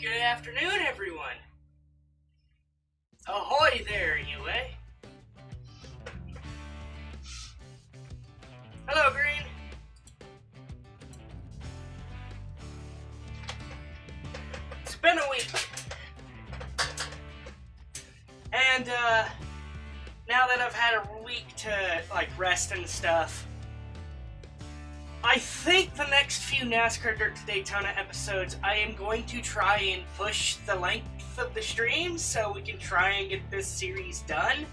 Good afternoon, everyone. Ahoy there, UA. Hello, Green. It's been a week. And, now that I've had a week to, rest and stuff, I think the next few NASCAR Dirt to Daytona episodes, I am going to try and push the length of the streams so we can try and get this series done.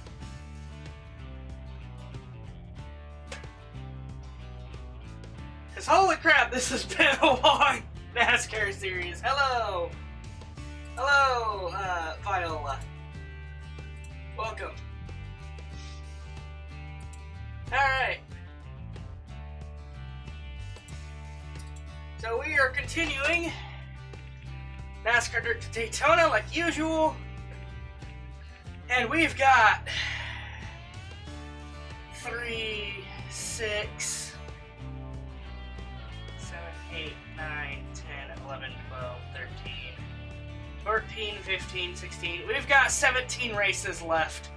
Because holy crap, this has been a long NASCAR series. Hello! Hello, Viola. Welcome. Alright. So we are continuing NASCAR Dirt to Daytona like usual. And we've got 3, 6, 7, 8, 9, 10, 11, 12, 13, 14, 15, 16. We've got 17 races left.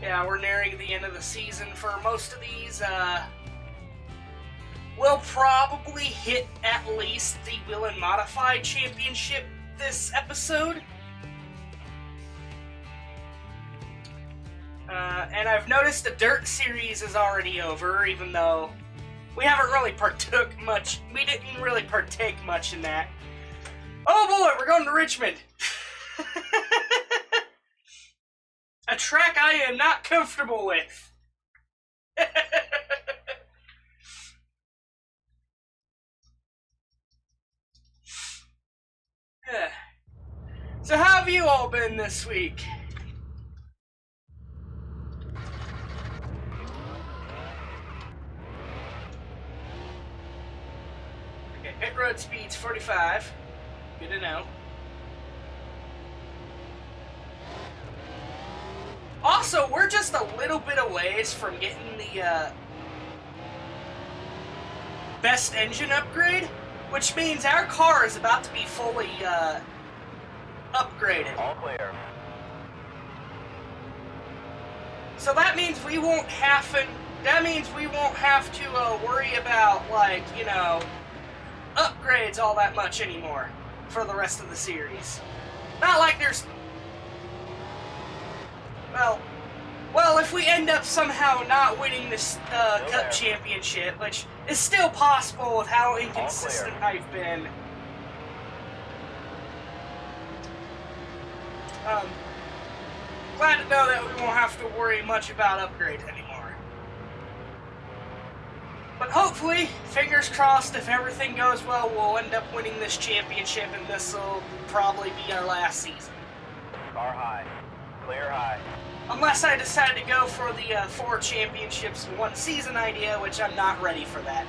Yeah, we're nearing the end of the season for most of these. We'll probably hit at least the Wheel and Modified Championship this episode. And I've noticed the Dirt Series is already over, even though we haven't really partook much. We didn't really partake much in that. Oh boy, we're going to Richmond! A track I am not comfortable with. So how have you all been this week? Okay, pit road speed's 45. Good to know. Also, we're just a little bit a ways from getting the best engine upgrade, which means our car is about to be fully upgraded. All clear. So that means we won't have to worry about, upgrades all that much anymore for the rest of the series. Not like there's... Well, if we end up somehow not winning this Cup Championship, which is still possible with how inconsistent I've been. Glad to know that we won't have to worry much about upgrades anymore. But hopefully, fingers crossed, if everything goes well, we'll end up winning this championship, and this will probably be our last season. Car high. Clear high. Unless I decide to go for the 4 championships in one season idea, which I'm not ready for that.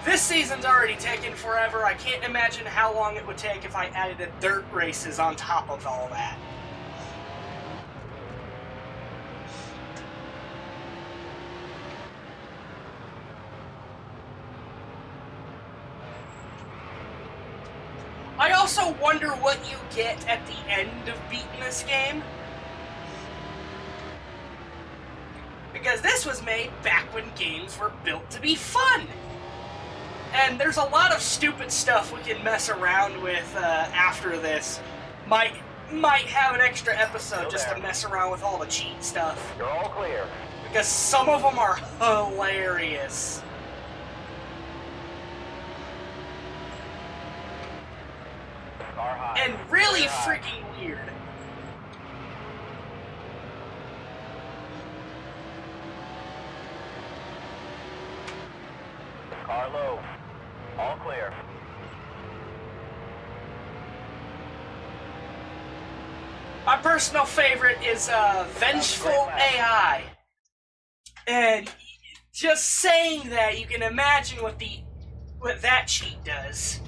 This season's already taken forever. I can't imagine how long it would take if I added the dirt races on top of all that. I also wonder what you get at the end of beating this game. Because this was made back when games were built to be fun. And there's a lot of stupid stuff we can mess around with after this. Might have an extra episode just to mess around with all the cheat stuff. You're all clear. Because some of them are hilarious. Car high. And really Clear high. freaking weird. Car low. All clear. My personal favorite is Vengeful AI. And just saying that, you can imagine what that cheat does.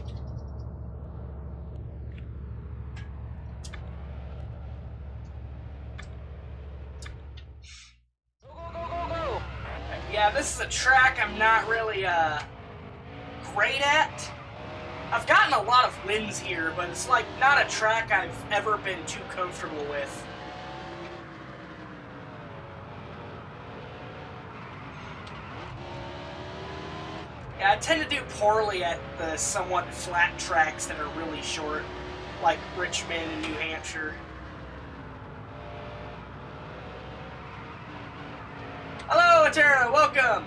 Yeah, this is a track I'm not really great at. I've gotten a lot of wins here, but it's like not a track I've ever been too comfortable with. Yeah, I tend to do poorly at the somewhat flat tracks that are really short, like Richmond and New Hampshire. Hello, Atera, welcome!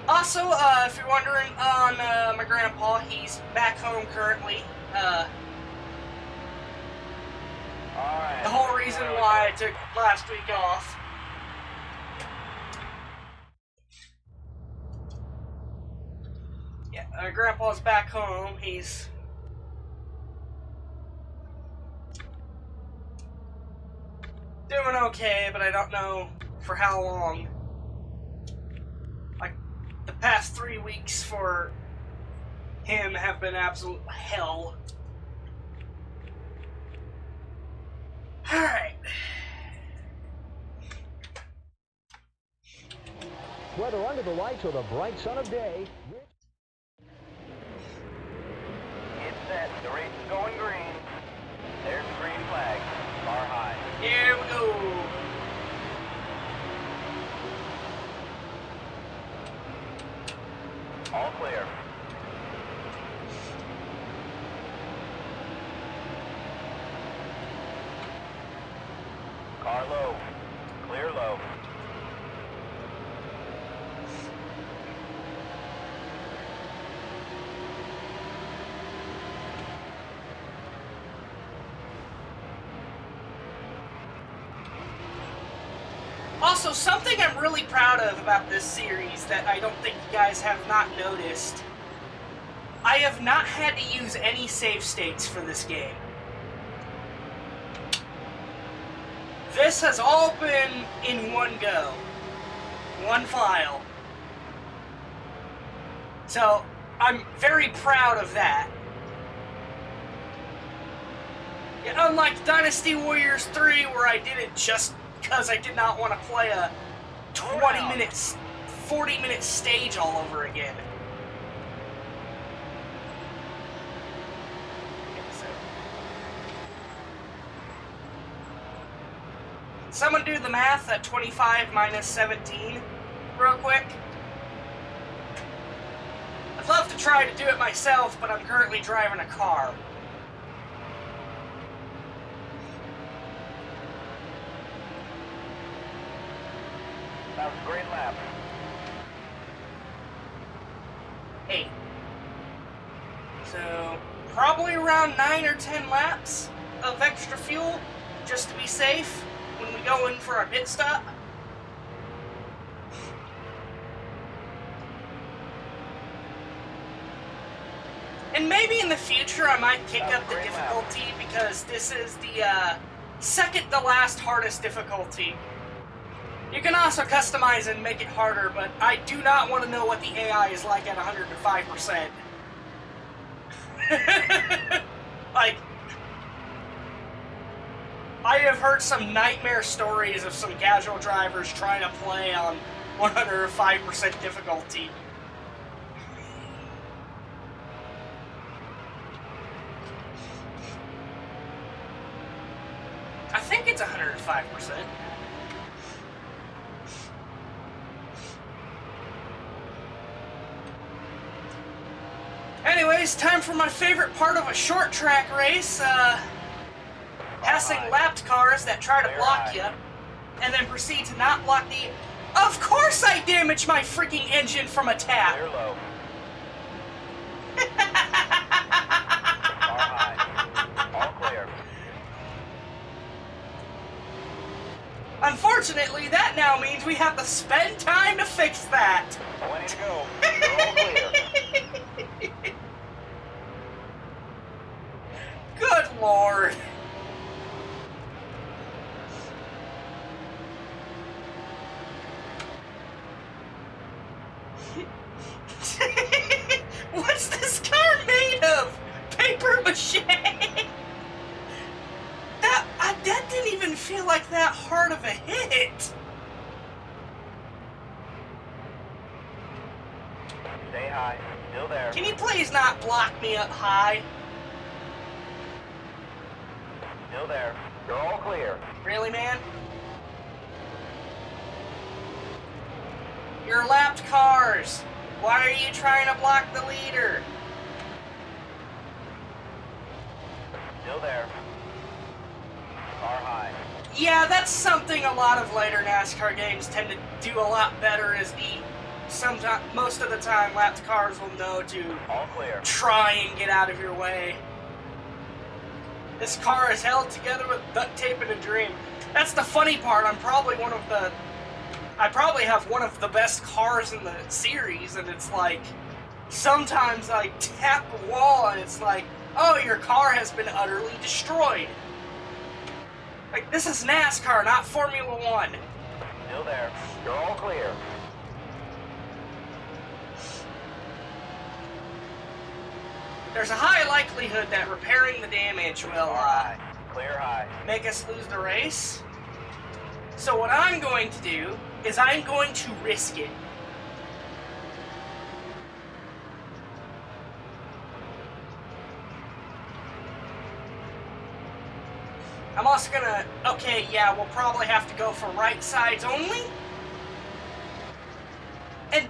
Also, if you're wondering, on my grandpa, he's back home currently. Alright. The whole reason why I took last week off. Yeah, grandpa's back home. He's doing okay, but I don't know for how long. Like, the past 3 weeks for him have been absolute hell. Alright. Whether under the lights or the bright sun of day, Get set. The race is going green. There's the green flag. Car high. Here we go. All clear. Car low. Clear low. Also, something I'm really proud of about this series that I don't think you guys have not noticed, I have not had to use any save states for this game. This has all been in one go. One file. So, I'm very proud of that. Yeah, unlike Dynasty Warriors 3, where I did it just because I did not want to play a 20-minute, 40-minute stage all over again. Someone do the math at 25 minus 17 real quick. I'd love to try to do it myself, but I'm currently driving a car. That was a great lap. 8. So, probably around 9 or 10 laps of extra fuel, just to be safe when we go in for our pit stop. And maybe in the future I might kick up the difficulty, because this is the second to last hardest difficulty. You can also customize and make it harder, but I do not want to know what the AI is like at 105%. Like, I have heard some nightmare stories of some casual drivers trying to play on 105% difficulty. I think it's 105%. Anyways, time for my favorite part of a short track race, passing lapped cars that try to block you, and then proceed to not block the... Of course I damaged my freaking engine from a tap! Clear low. Car high. All clear. Unfortunately, that now means we have to spend time to fix that. Plenty to go. We're all clear. Good lord. What's this car made of? Paper mache? That didn't even feel like that hard of a hit. block me up high? Still there. You're all clear. Really, man? You're lapped cars. Why are you trying to block the leader? Still there. Car high. Yeah, that's something a lot of later NASCAR games tend to do a lot better is most of the time lapped cars will know to All clear. try and get out of your way. This car is held together with duct tape and a dream. That's the funny part. I probably have one of the best cars in the series, and it's like, sometimes I tap the wall and it's like, oh, your car has been utterly destroyed. Like, this is NASCAR, not Formula One. Still there. You're all clear. There's a high likelihood that repairing the damage will Clear high. make us lose the race. So what I'm going to do is I'm going to risk it. I'm also gonna, okay, yeah, we'll probably have to go for right sides only. And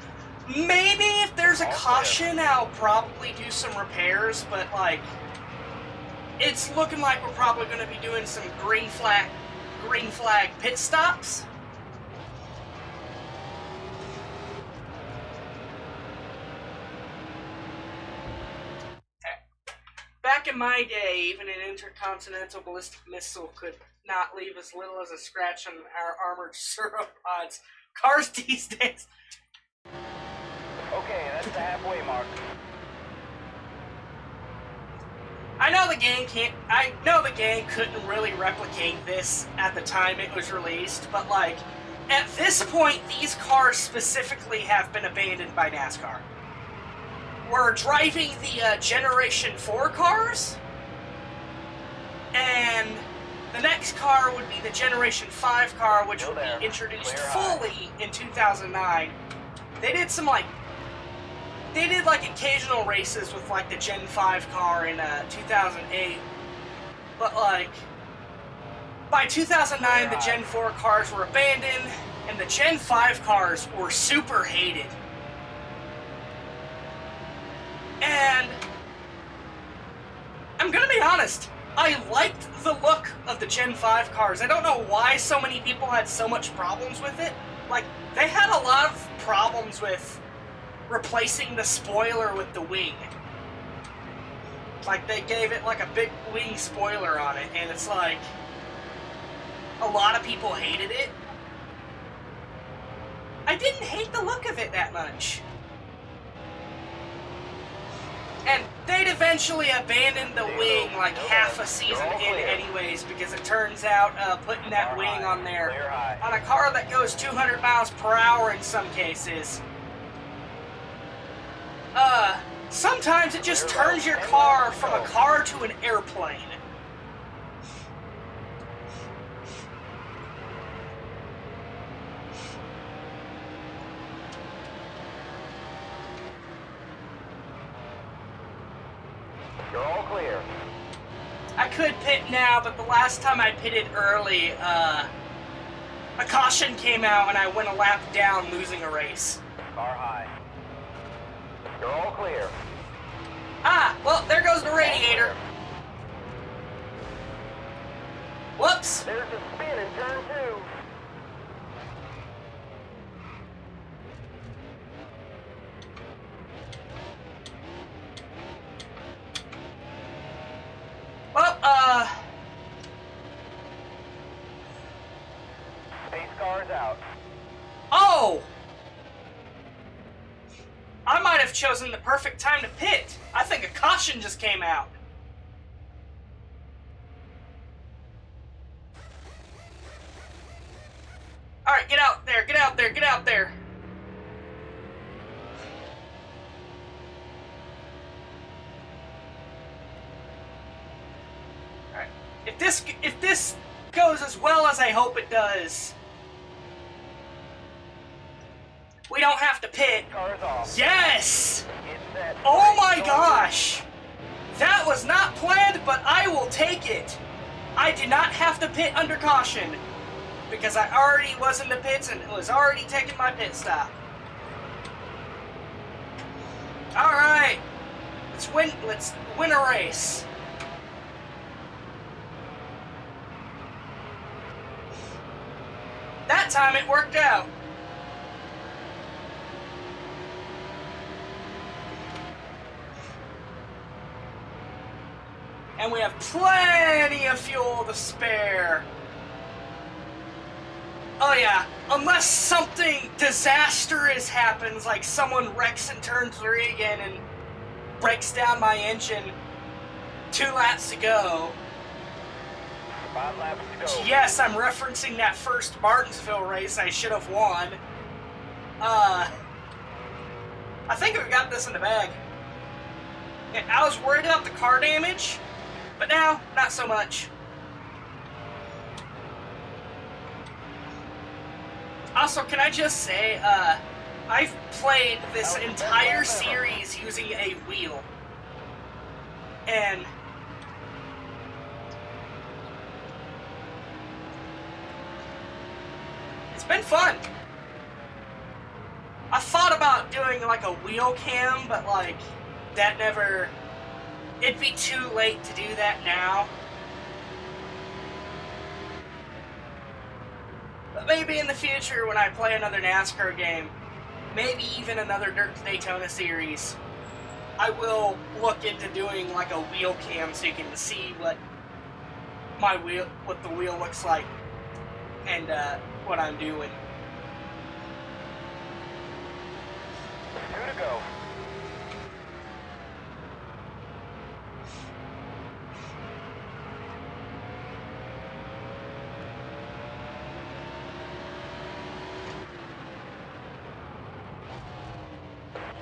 maybe if there's a caution, I'll probably do some repairs, but like, it's looking like we're probably gonna be doing some green flag pit stops. Back in my day, even an intercontinental ballistic missile could not leave as little as a scratch on our armored sauropods. Cars these days. Okay, that's the halfway mark. I know the game couldn't really replicate this at the time it was released, but like, at this point, these cars specifically have been abandoned by NASCAR. We're driving the Generation 4 cars, and the next car would be the Generation 5 car, which would be introduced fully in 2009. They did occasional races with like the Gen 5 car in 2008, but like, by 2009 the Gen 4 cars were abandoned, and the Gen 5 cars were super hated. And I'm gonna be honest, I liked the look of the Gen 5 cars. I don't know why so many people had so much problems with it. Like, they had a lot of problems with replacing the spoiler with the wing. Like, they gave it like a big wing spoiler on it, and it's like, a lot of people hated it. I didn't hate the look of it that much. And they'd eventually abandon the wing like half a season in anyways, because it turns out putting that wing on there, on a car that goes 200 miles per hour in some cases, sometimes it just turns your car from a car to an airplane. You're all clear. I could pit now, but the last time I pitted early, a caution came out and I went a lap down, losing a race. Car high. You're all clear. Ah, well, there goes the radiator. Whoops. There's a spin in turn 2. Well, Pace car's out. oh! I might have chosen the perfect time to pit. I think a caution just came out. Alright, get out there, get out there, get out there. Alright, if this goes as well as I hope it does, we don't have to pit. Car's off. Yes! It's set. Oh my gosh! That was not planned, but I will take it. I did not have to pit under caution because I already was in the pits and was already taking my pit stop. Alright, let's win a race. That time it worked out. And we have plenty of fuel to spare. Oh yeah, unless something disastrous happens, like someone wrecks in turn 3 again and breaks down my engine. 2 laps to go. 5 laps to go. Yes, I'm referencing that first Martinsville race I should have won. I think we got this in the bag. And I was worried about the car damage, but now, not so much. Also, can I just say, I've played this entire series using a wheel. And it's been fun. I thought about doing like a wheel cam, but like, that never... It'd be too late to do that now. But maybe in the future when I play another NASCAR game, maybe even another Dirt to Daytona series, I will look into doing like a wheel cam so you can see what the wheel looks like and what I'm doing. 2 to go.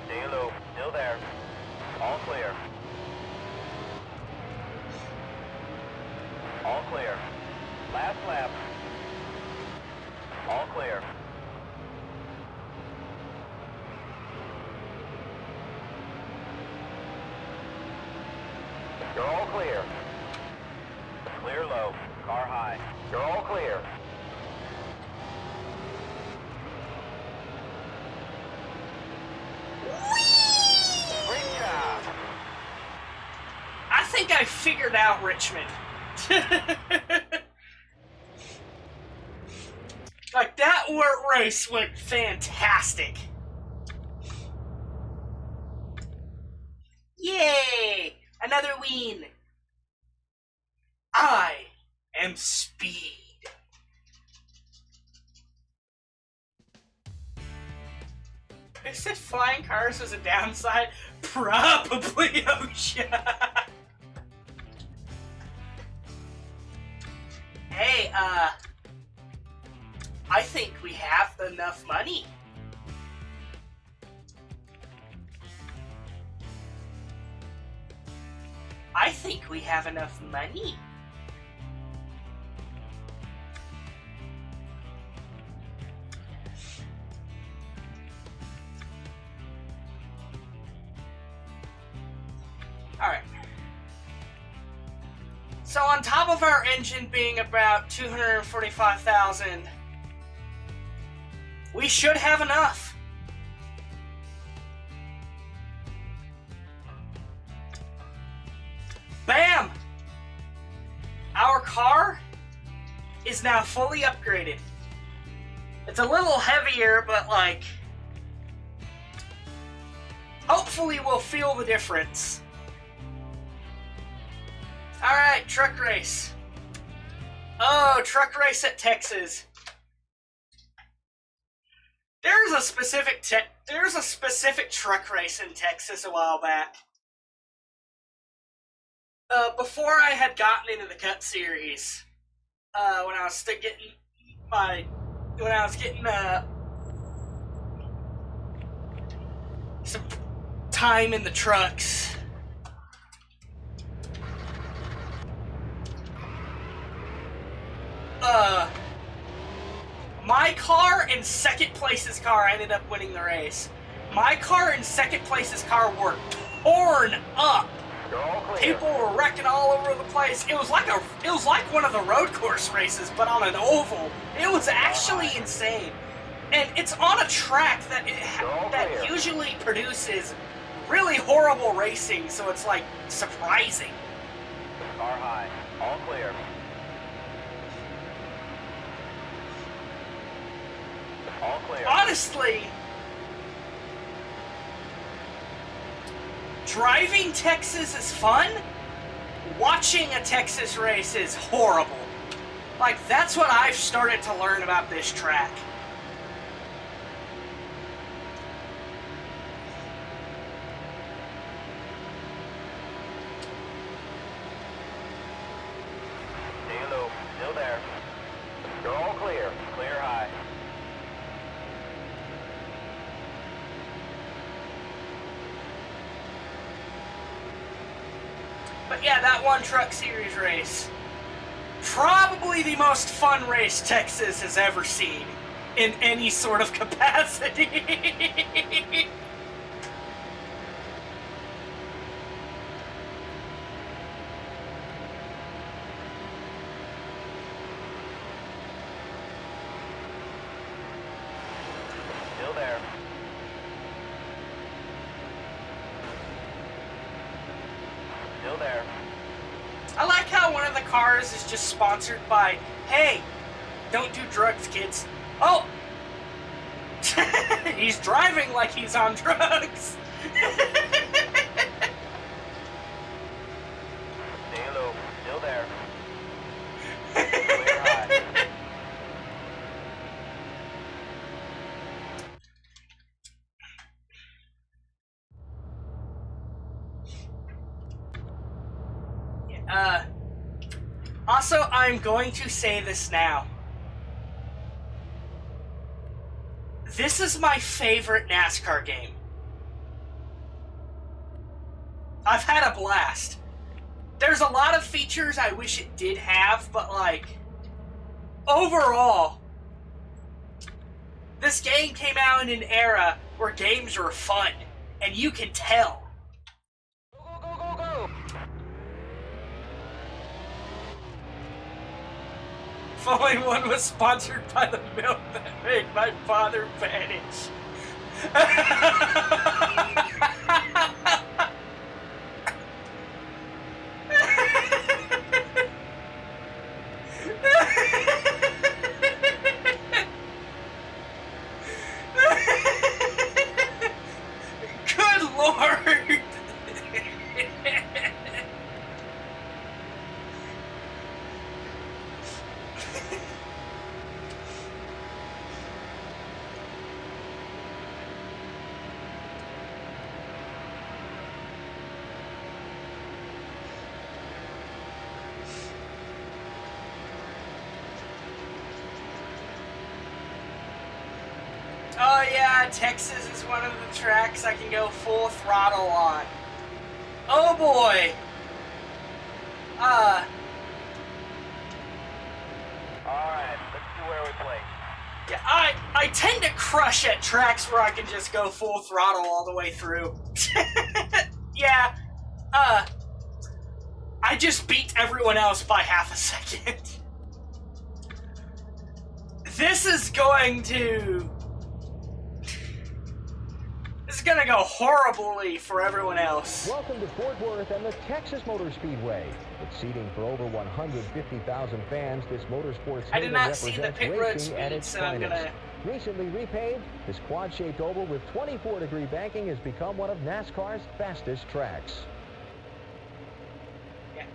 Stay low. Still there. All clear. All clear. Last lap. All clear. You're all clear. Clear low. Car high. You're all clear. Great job. I think I figured out Richmond. Like, that race went fantastic. Yay! Another win. I am speed. Is it flying cars as a downside? Probably, OSHA. Hey, I think we have enough money. I think we have enough money. Alright. So on top of our engine being about 245,000, we should have enough. Bam! Our car is now fully upgraded. It's a little heavier, but like, hopefully we'll feel the difference. Alright, truck race. Oh, truck race at Texas. There's a specific truck race in Texas a while back. Before I had gotten into the Cup Series, when I was getting some time in the trucks. My car and second place's car ended up winning the race. my car and second place's car were torn up. You're all clear. People were wrecking all over the place. It was like one of the road course races, but on an oval. It was actually insane. And it's on a track that that usually produces really horrible racing, so it's like surprising. Car high. All clear. All clear. Honestly, driving Texas is fun. Watching a Texas race is horrible. Like, that's what I've started to learn about this track. Stay low. Still there. You're all clear. Clear high. But yeah, that one Truck Series race, probably the most fun race Texas has ever seen in any sort of capacity. Still there. Still there. I like how one of the cars is just sponsored by, hey, don't do drugs, kids. Oh! He's driving like he's on drugs. Stay low. Still there. Clear high. Also, I'm going to say this now. This is my favorite NASCAR game. I've had a blast. There's a lot of features I wish it did have, but like, overall, this game came out in an era where games were fun, and you can tell. Go, go, go, go, go. If only one was sponsored by the milk that made my father vanish. Good Lord! Oh yeah, Texas is one of the tracks I can go full throttle on. Oh boy! Alright, let's see where we play. Yeah, I tend to crush at tracks where I can just go full throttle all the way through. Yeah, I just beat everyone else by half a second. This is going to go horribly for everyone else. Welcome to Fort Worth and the Texas Motor Speedway. With seating for over 150,000 fans, this motorsports I did haven not see the represents pit road racing at speed, its so I'm finest. gonna... Recently repaved, this quad-shaped oval with 24-degree banking has become one of NASCAR's fastest tracks. Yeah.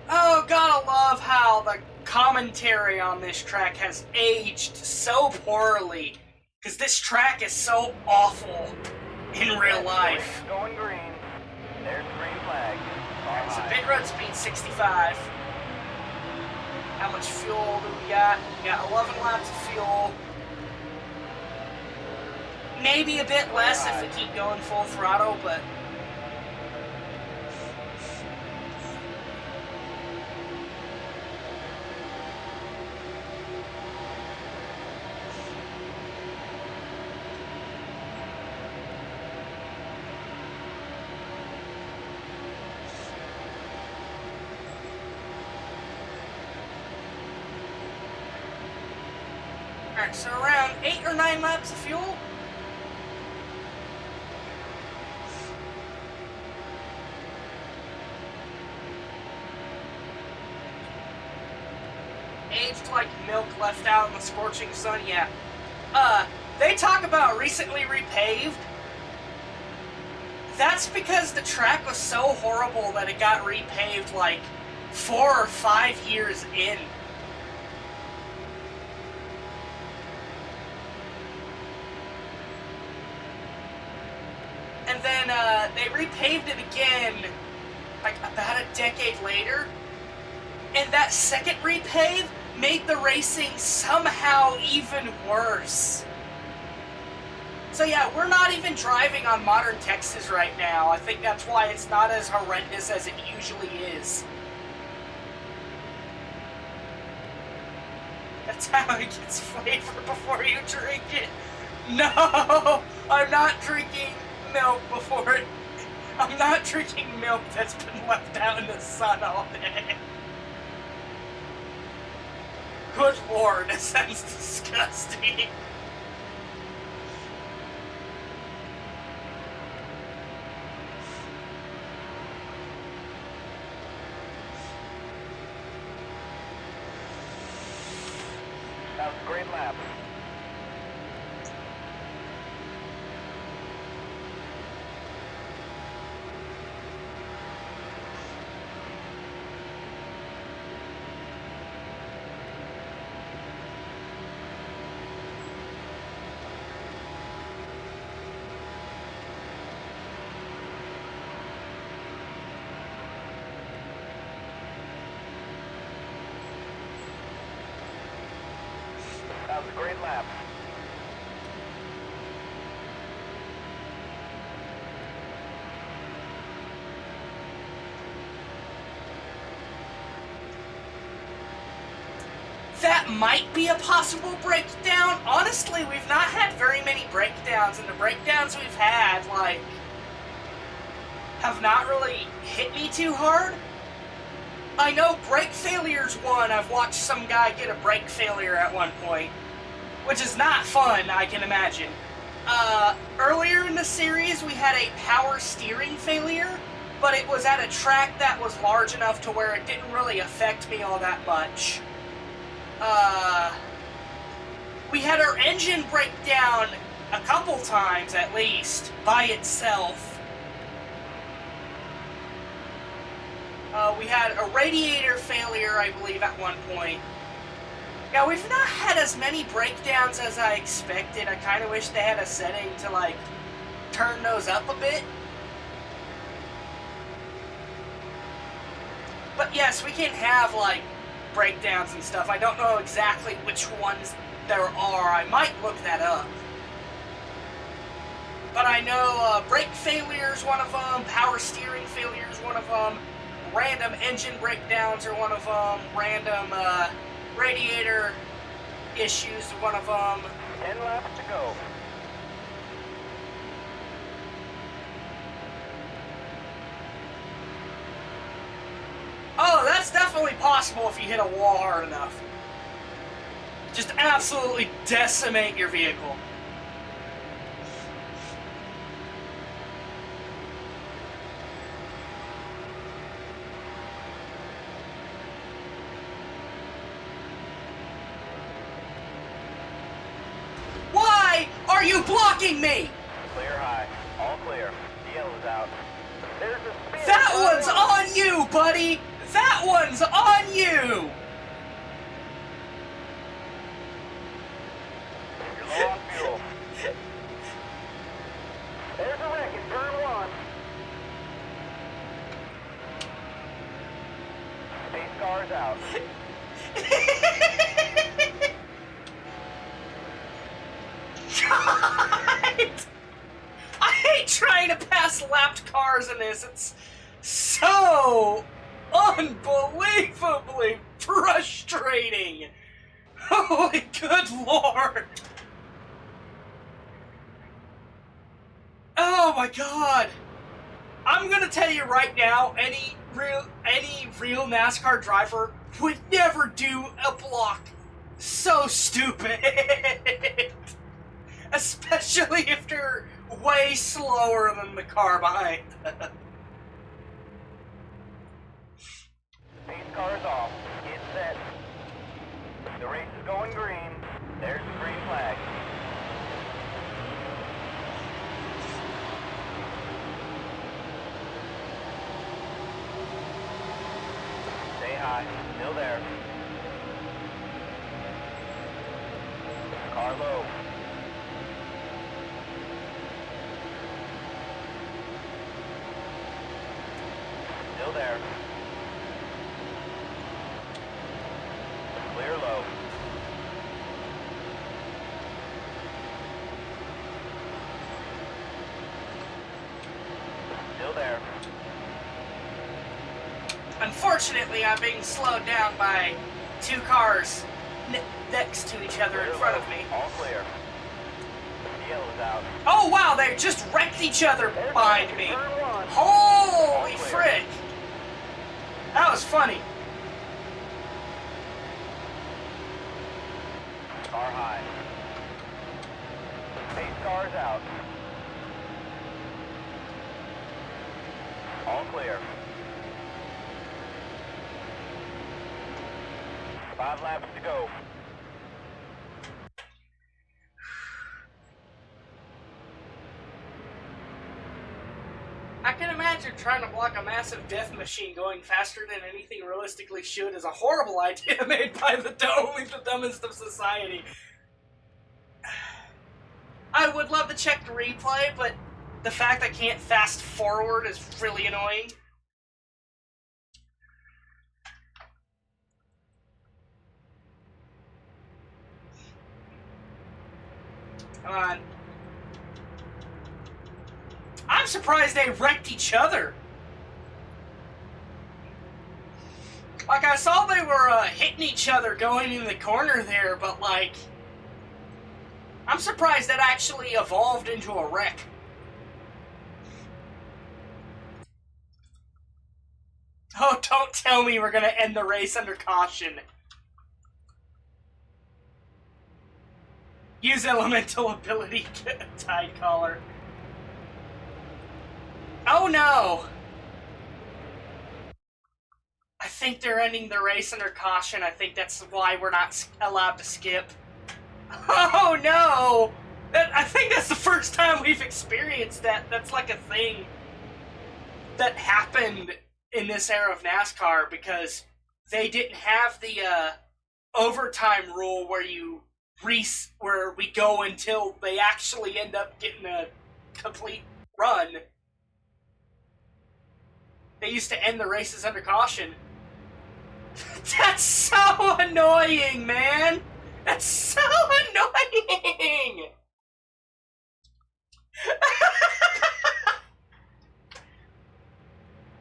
Oh, gotta love how the commentary on this track has aged so poorly, because this track is so awful in real life. Going green. There's green flag. Car So high. pit road speed 65. How much fuel do we got? We got 11 laps of fuel. Maybe a bit less if we keep going full throttle, but... Alright, so around 8 or 9 laps of fuel. Aged like milk left out in the scorching sun, yeah. They talk about recently repaved. That's because the track was so horrible that it got repaved like 4 or 5 years in. And then they repaved it again like about a decade later. And that second repave made the racing somehow even worse. So yeah, we're not even driving on modern Texas right now. I think that's why it's not as horrendous as it usually is. That's how it gets flavor before you drink it. No! I'm not drinking milk before it... I'm not drinking milk that's been left out in the sun all day. Good lord, that sounds disgusting. That was a great lap. That was a great lap. That might be a possible breakdown. Honestly, we've not had very many breakdowns, and the breakdowns we've had, like, have not really hit me too hard. I know brake failure's one. I've watched some guy get a brake failure at one point, which is not fun, I can imagine. Earlier in the series, we had a power steering failure, but it was at a track that was large enough to where it didn't really affect me all that much. We had our engine break down a couple times, at least, by itself. We had a radiator failure, I believe, at one point. Yeah, we've not had as many breakdowns as I expected. I kind of wish they had a setting to, like, turn those up a bit. But yes, we can have, like, breakdowns and stuff. I don't know exactly which ones there are. I might look that up. But I know brake failure is one of them, power steering failure is one of them, random engine breakdowns are one of them, random radiator issues are one of them. 10 laps to go. Oh, that's definitely possible if you hit a wall hard enough. Just absolutely decimate your vehicle. Why are you blocking me? Clear high. All clear. The yellow's out. There's a speed. That one's on you, buddy! That one's on you! You're low on fuel. There's a wreck in turn 1. Pace car's out. God! I hate trying to pass lapped cars in this. It's so unbelievably frustrating. Holy good lord. Oh my god. I'm gonna tell you right now, any real NASCAR driver would never do a block So stupid! Especially if they're way slower than the car behind them. Pace car is off. Get set. The race is going green. There's the green flag. Stay high. Still there. Car low. Still there. Clear low. Still there. Unfortunately, I'm being slowed down by two cars next to each other in front of me. All clear. Yellow's out. Oh wow, they just wrecked each other behind me. Holy frick! That was funny. Car high. Pace car's out. All clear. 5 laps to go. I can imagine trying to block a massive death machine going faster than anything realistically should is a horrible idea made by only the dumbest of society. I would love to check the replay, but the fact I can't fast forward is really annoying. Come on. I'm surprised they wrecked each other. Like, I saw they were hitting each other going in the corner there, but like, I'm surprised that actually evolved into a wreck. Oh, don't tell me we're gonna end the race under caution. Use elemental ability tide collar. Oh no! I think they're ending the race under caution. I think that's why we're not allowed to skip. Oh no! I think that's the first time we've experienced that. That's like a thing that happened in this era of NASCAR because they didn't have the overtime rule where where we go until they actually end up getting a complete run. They used to end the races under caution. That's so annoying, man! That's so annoying!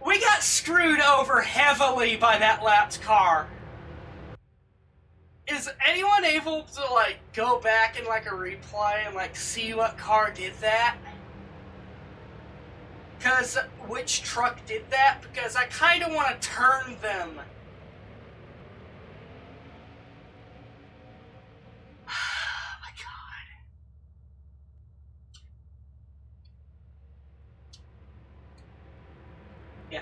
We got screwed over heavily by that lapped car. Is anyone able to, like, go back in, like, a replay and, like, see what car did that? Because, which truck did that? Because I kind of want to turn them. Oh, my God. Yeah.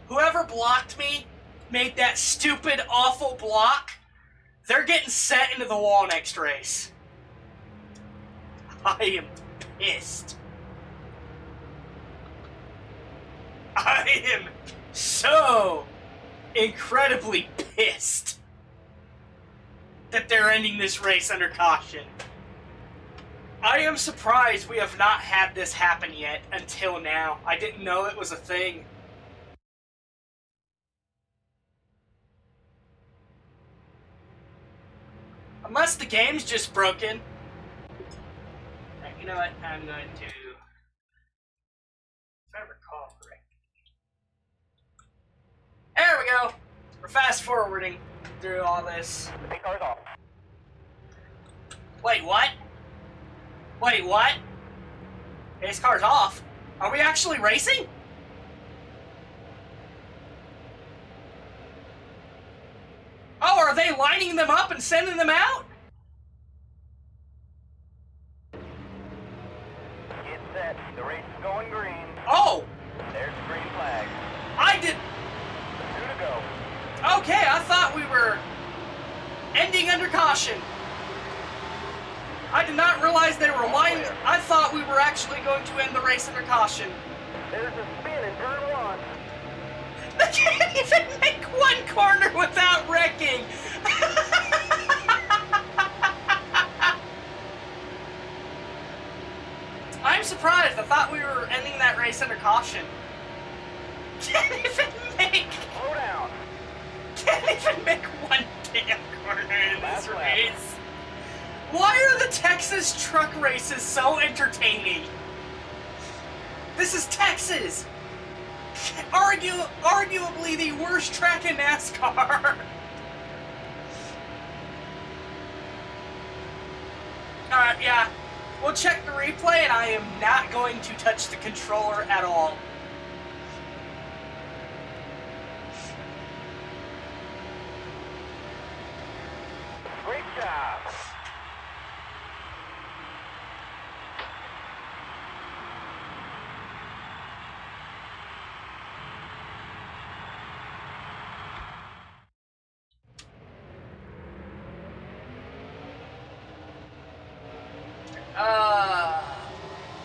Whoever blocked me, made that stupid, awful block, they're getting set into the wall next race. I am pissed. I am so incredibly pissed that they're ending this race under caution. I am surprised we have not had this happen yet until now. I didn't know it was a thing. Unless the game's just broken. You know what? I'm going to, if I recall correctly. There we go. We're fast forwarding through all this. The car's off. Wait, what? Wait, what? His car's off. Are we actually racing? picking them up and sending them out? Get set. The race is going green. Oh! There's the green flag. I did... 2 to go. Okay, I thought we were ending under caution. I did not realize they were lined. I thought we were actually going to end the race under caution. There's a spin in turn 1. They can't even make one corner without wrecking. I'm surprised. I thought we were ending that race under caution. Can't even make... Slow down. Can't even make one damn corner in this Last lap. race. Why are the Texas truck races so entertaining? This is Texas. Arguably the worst track in NASCAR. Alright, yeah. We'll check the replay, and I am not going to touch the controller at all. Great job.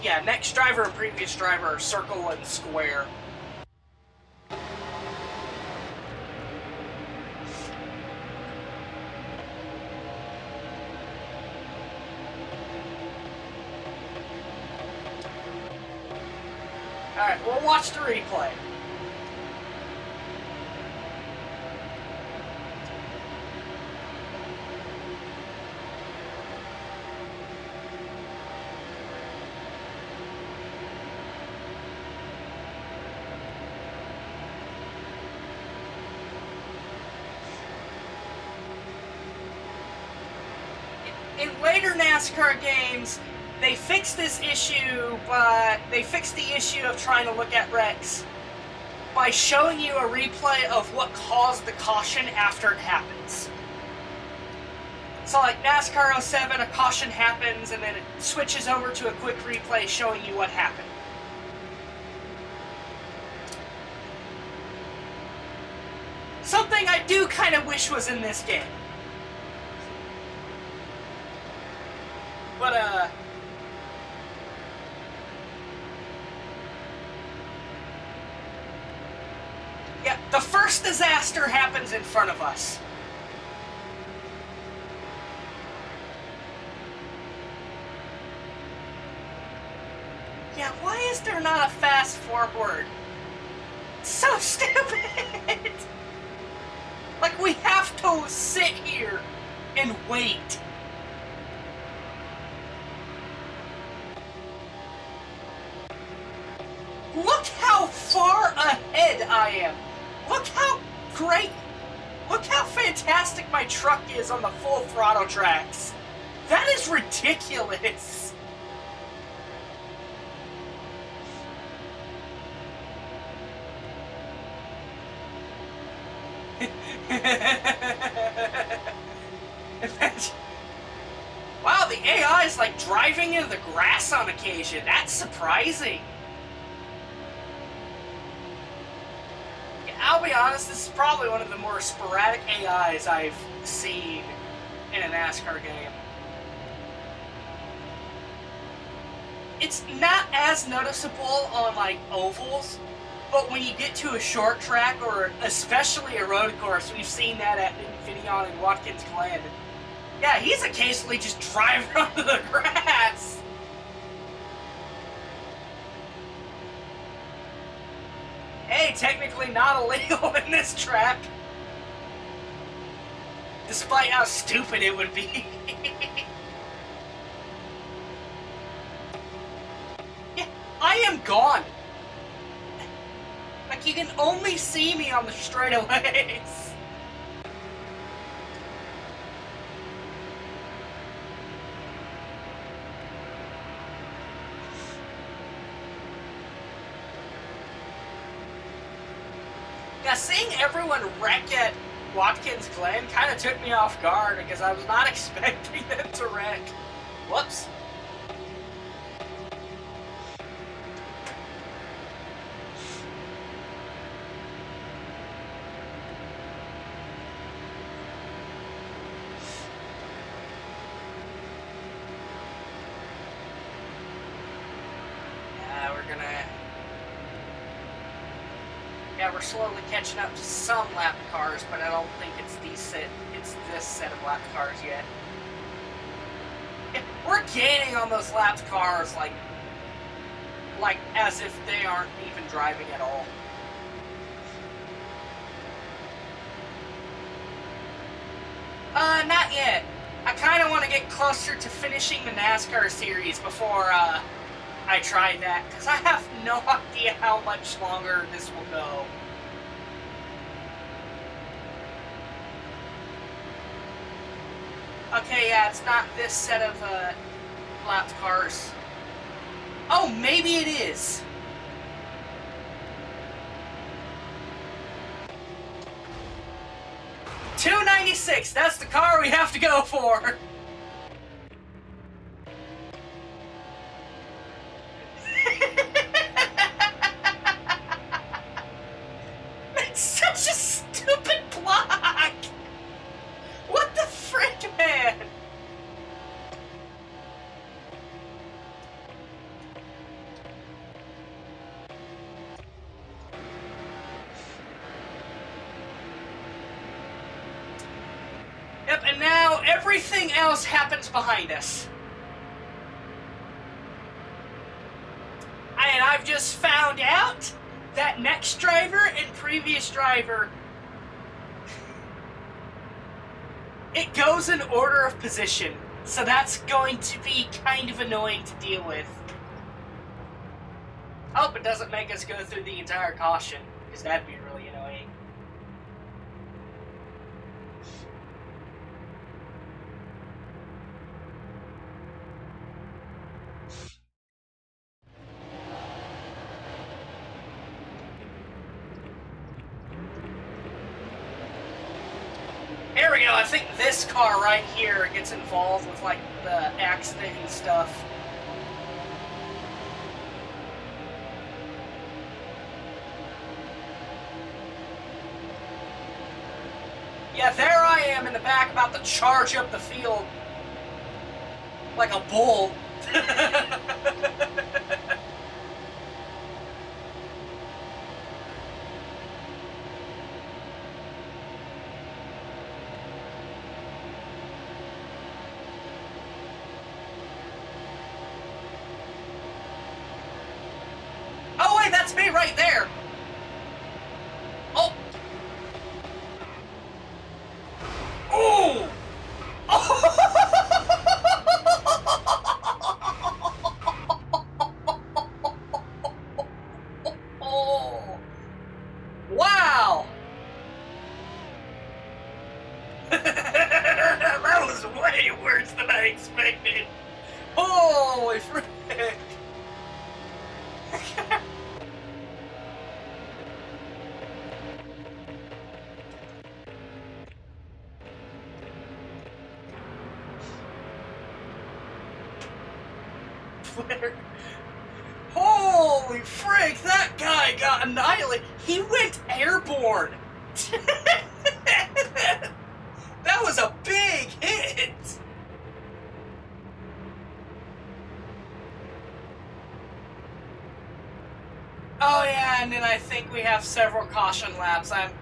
Yeah, next driver and previous driver are circle and square. Alright, we'll watch the replay. In later NASCAR games, they fixed this issue, but they fixed the issue of trying to look at wrecks by showing you a replay of what caused the caution after it happens. So like NASCAR 07, a caution happens and then it switches over to a quick replay showing you what happened. Something I do kind of wish was in this game. But, yeah, the first disaster happens in front of us. Yeah, why is there not a fast forward? It's so stupid! Like, we have to sit here and wait. Look how far ahead I am. Look how great, look how fantastic my truck is on the full throttle tracks. That is ridiculous. Wow, the AI is like driving into the grass on occasion. That's surprising. I'll be honest, this is probably one of the more sporadic AIs I've seen in a NASCAR game. It's not as noticeable on, like, ovals, but when you get to a short track, or especially a road course, we've seen that at Infineon and Watkins Glen. Yeah, he's occasionally just driving onto the grass. Hey, technically not illegal in this track. Despite how stupid it would be. Yeah, I am gone. Like, you can only see me on the straightaways. Yeah, seeing everyone wreck at Watkins Glen kind of took me off guard because I was not expecting them to wreck. Whoops. Yeah, we're slowly catching up to some lap cars, but I don't think it's this set of lap cars yet. We're gaining on those lapped cars like as if they aren't even driving at all. Not yet. I kind of want to get closer to finishing the NASCAR series before I try that, because I have no idea how much longer this will go. Okay, yeah, it's not this set of lapped cars. Oh, maybe it is. $296, that's the car we have to go for. It's such a stupid block. What the frick, man? Yep, and now everything else happens behind us. And I've just found out that next driver and previous driver, it goes in order of position. So that's going to be kind of annoying to deal with. I hope it doesn't make us go through the entire caution, because that'd be really annoying. There we go, I think this car right here gets involved with like the accident and stuff. Yeah, there I am in the back about to charge up the field like a bull. Oh wait, that's me right there. Oh. Ooh. Oh. Wow. That was way worse than I expected. Holy frick. Holy frick, that guy got annihilated. He went airborne. That was a big hit. Oh yeah, and then I think we have several caution laps. I'm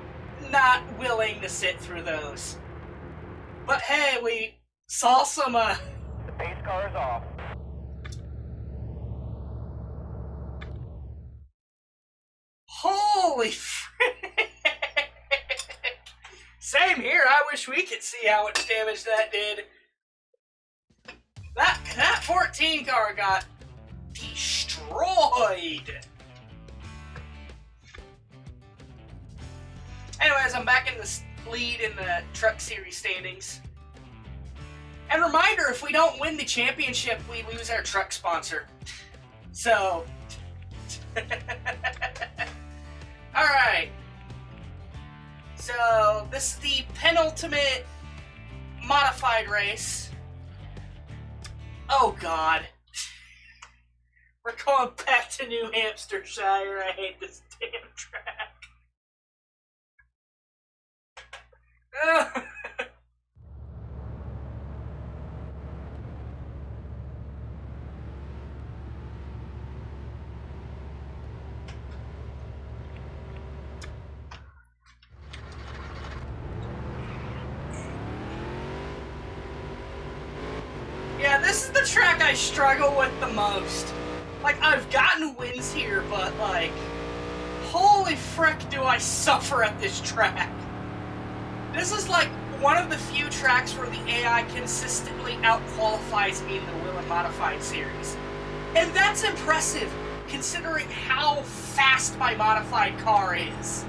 not willing to sit through those. But hey, we saw some The pace car is off. Holy frick! Same here. I wish we could see how much damage that did. That 14 car got destroyed. Anyways, I'm back in the lead in the Truck Series standings. And reminder, if we don't win the championship, we lose our truck sponsor. So... Alright. So, this is the penultimate modified race. Oh, God. We're going back to New Hampshire. I hate this damn track. Ugh. Yeah, this is the track I struggle with the most. Like, I've gotten wins here, but, like, holy frick do I suffer at this track. This is, like, one of the few tracks where the AI consistently outqualifies me in the Will and Modified series. And that's impressive, considering how fast my modified car is.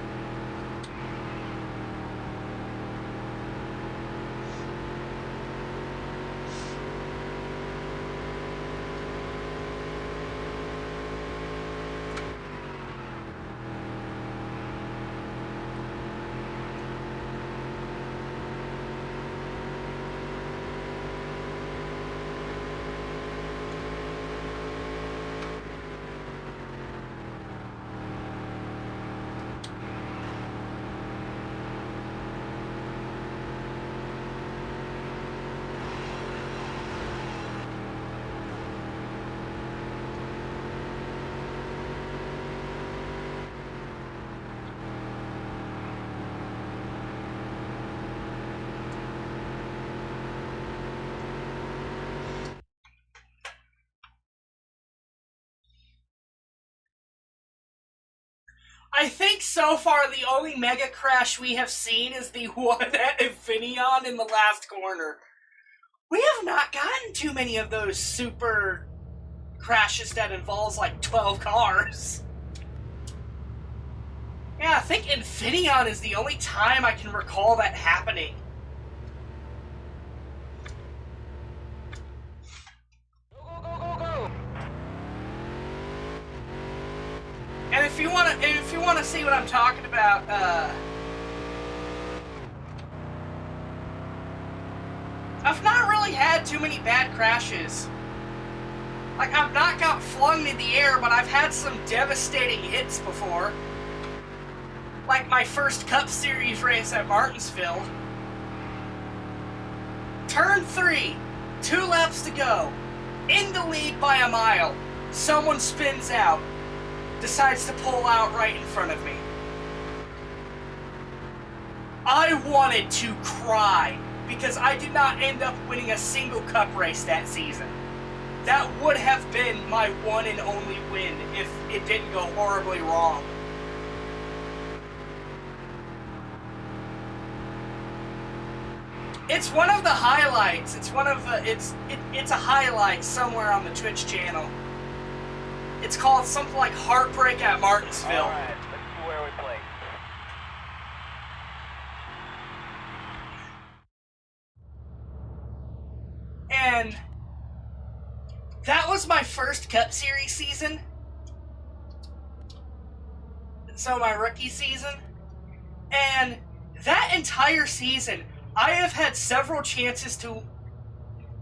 I think so far the only mega crash we have seen is the one at E21 in the last corner. We have not gotten too many of those super crashes that involves like 12 cars. Yeah, I think E21 is the only time I can recall that happening. And if you wanna see what I'm talking about, I've not really had too many bad crashes. Like, I've not got flung in the air, but I've had some devastating hits before. Like my first Cup Series race at Martinsville. Turn 3, 2 laps to go. In the lead by a mile. Someone spins out. Decides to pull out right in front of me. I wanted to cry because I did not end up winning a single cup race that season. That would have been my one and only win if it didn't go horribly wrong. It's one of the highlights. It's one of the it's a highlight somewhere on the Twitch channel. It's called something like Heartbreak at Martinsville. All right, let's see where we play. And that was my first Cup Series season. So my rookie season. And that entire season, I have had several chances to...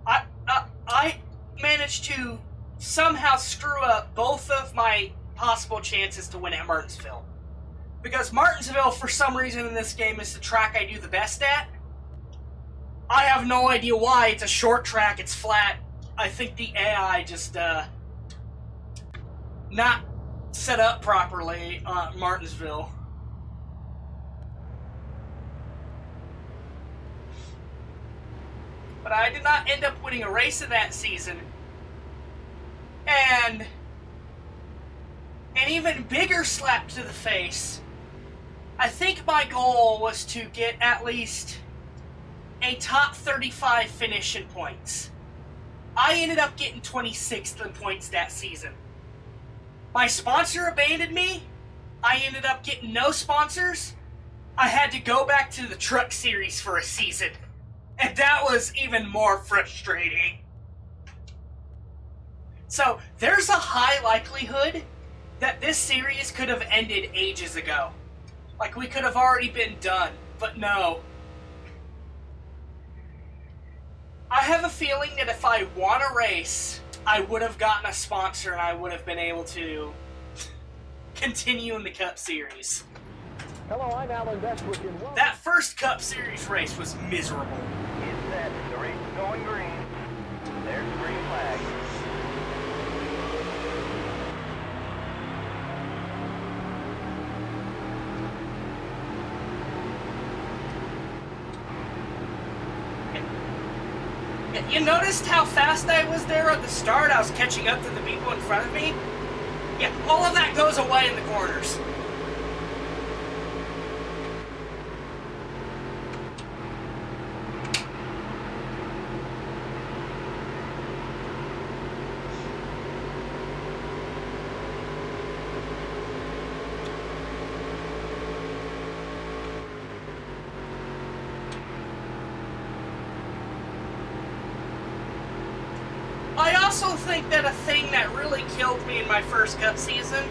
I managed to somehow screw up both of my possible chances to win at Martinsville. Because Martinsville, for some reason in this game, is the track I do the best at. I have no idea why. It's a short track, it's flat. I think the AI just, not set up properly on Martinsville. But I did not end up winning a race in that season. And an even bigger slap to the face. I think my goal was to get at least a top 35 finish in points. I ended up getting 26th in points that season. My sponsor abandoned me. I ended up getting no sponsors. I had to go back to the Truck Series for a season. And that was even more frustrating. So, there's a high likelihood that this series could have ended ages ago. Like, we could have already been done. But no. I have a feeling that if I won a race, I would have gotten a sponsor and I would have been able to continue in the Cup Series. Hello, I'm Alan Bestwick in That first Cup Series race was miserable. It's set. The race is going green. There's the green flag. You noticed how fast I was there at the start? I was catching up to the people in front of me? Yeah, all of that goes away in the corners. I also think that a thing that really killed me in my first Cup season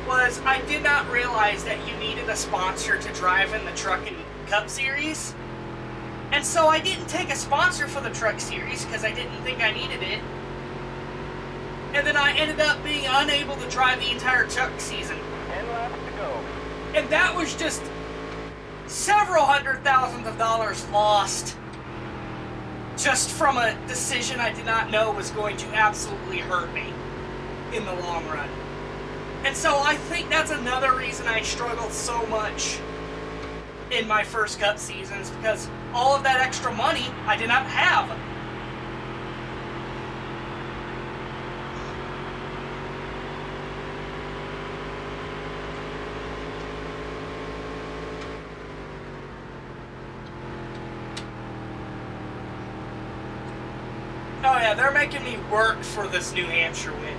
was I did not realize that you needed a sponsor to drive in the Truck and Cup Series. And so I didn't take a sponsor for the Truck Series because I didn't think I needed it. And then I ended up being unable to drive the entire Truck season. 10 laps to go. And that was just several $100,000s lost just from a decision I did not know was going to absolutely hurt me in the long run. And so I think that's another reason I struggled so much in my first Cup seasons, because all of that extra money I did not have. Oh yeah, they're making me work for this New Hampshire win.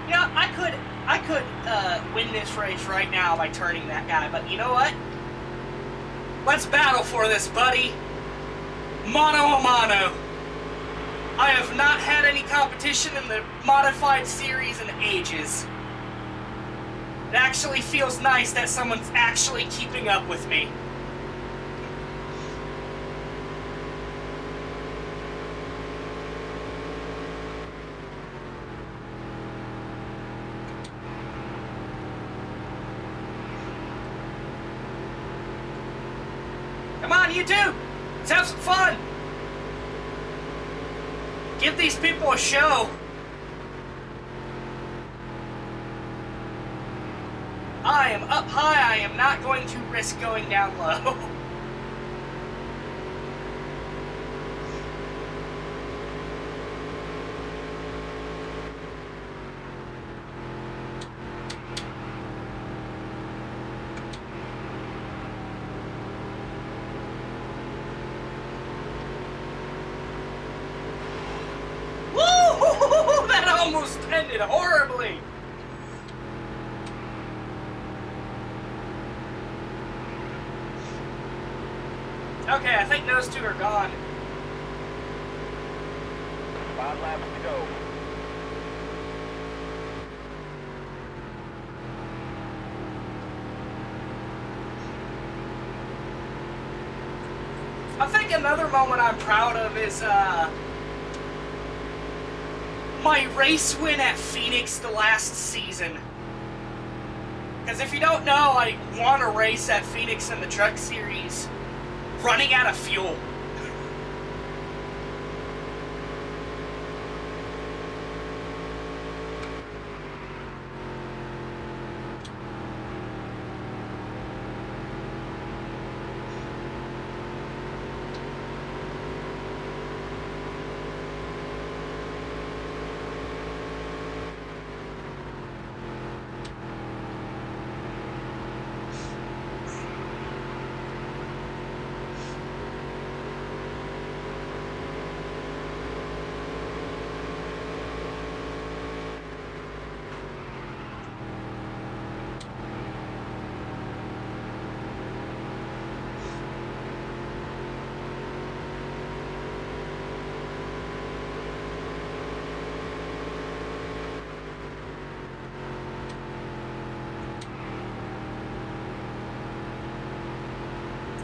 Yeah, I could win this race right now by turning that guy, but you know what? Let's battle for this, buddy. Mano a mano. I have not had any competition in the modified series in ages. It actually feels nice that someone's actually keeping up with me. Come on, you two! Let's have some fun! Give these people a show. I am up high. I am not going to risk going down low. Woo! That almost ended horribly. Okay, I think those two are gone. 5 laps to go. I think another moment I'm proud of is my race win at Phoenix the last season. Because if you don't know, I won a race at Phoenix in the Truck Series running out of fuel.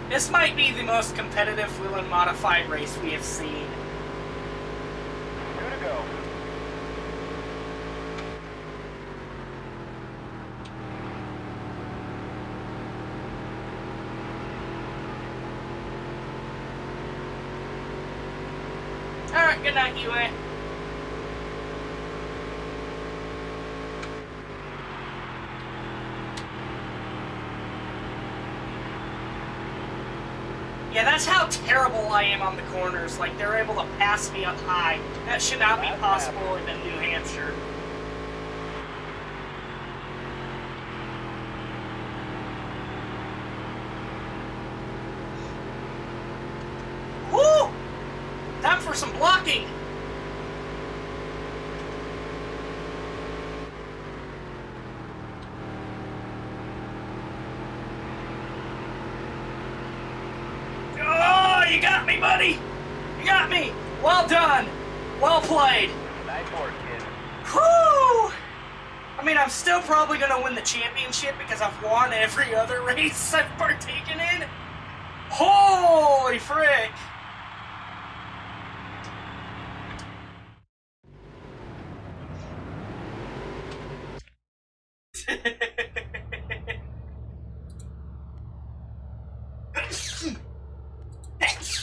This might be the most competitive wheel-in modified race we have seen. 2 to go. Alright, good night, UA. Yeah, that's how terrible I am on the corners. Like, they're able to pass me up high. That should not be possible in New Hampshire. Woo! Time for some blocking. Oh, you got me, buddy. You got me. Well done. Well played. Nice work, kid. Whew! I mean, I'm still probably going to win the championship because I've won every other race I've partaken in. Holy frick!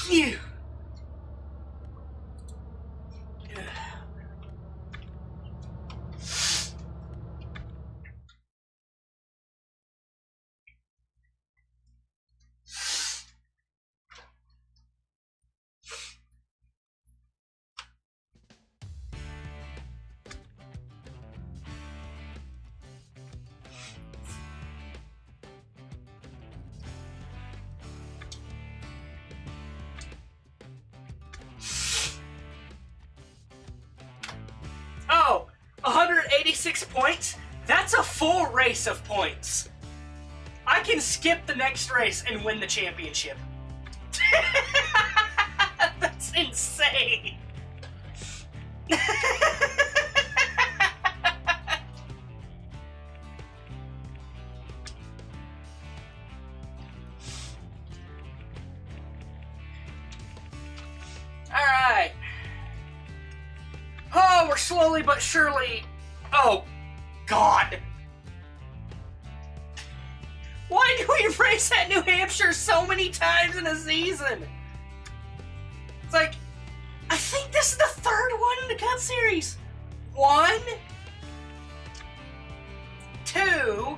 Phew. Oh, 186 points? That's a full race of points. I can skip the next race and win the championship. That's insane. Alright. Oh, we're slowly but surely... Oh, God. Why do we race at New Hampshire so many times in a season? It's like, I think this is the third one in the Cup Series. 1, 2...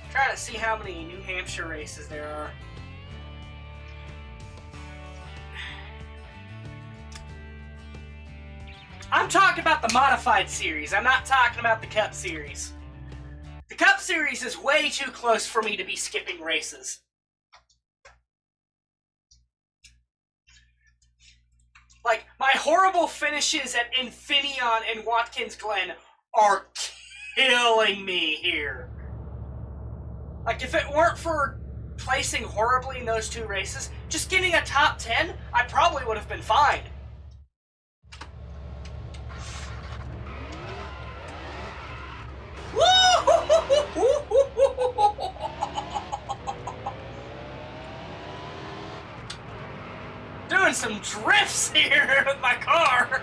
Trying to see how many New Hampshire races there are. I'm talking about the modified series. I'm not talking about the Cup Series. The Cup Series is way too close for me to be skipping races. Like, my horrible finishes at Infineon and Watkins Glen are killing me here. Like, if it weren't for placing horribly in those two races, just getting a top 10, I probably would have been fine. Doing some drifts here with my car.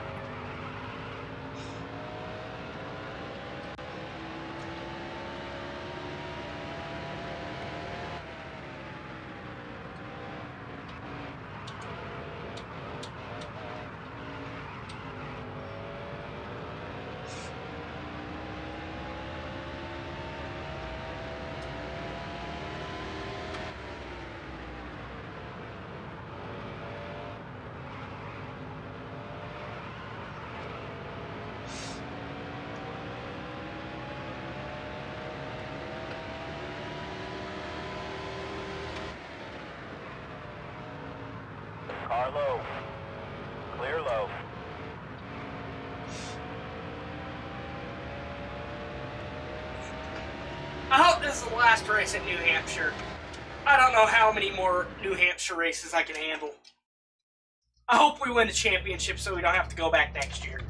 Car low. Clear low. I hope this is the last race at New Hampshire. I don't know how many more New Hampshire races I can handle. I hope we win the championship so we don't have to go back next year.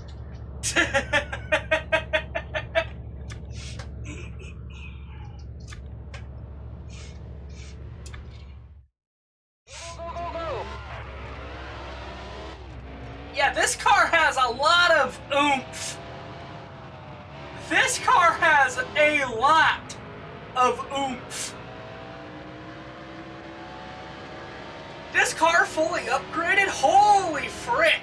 Yeah, this car has a lot of oomph. This car has a lot of oomph. This car fully upgraded? Holy frick!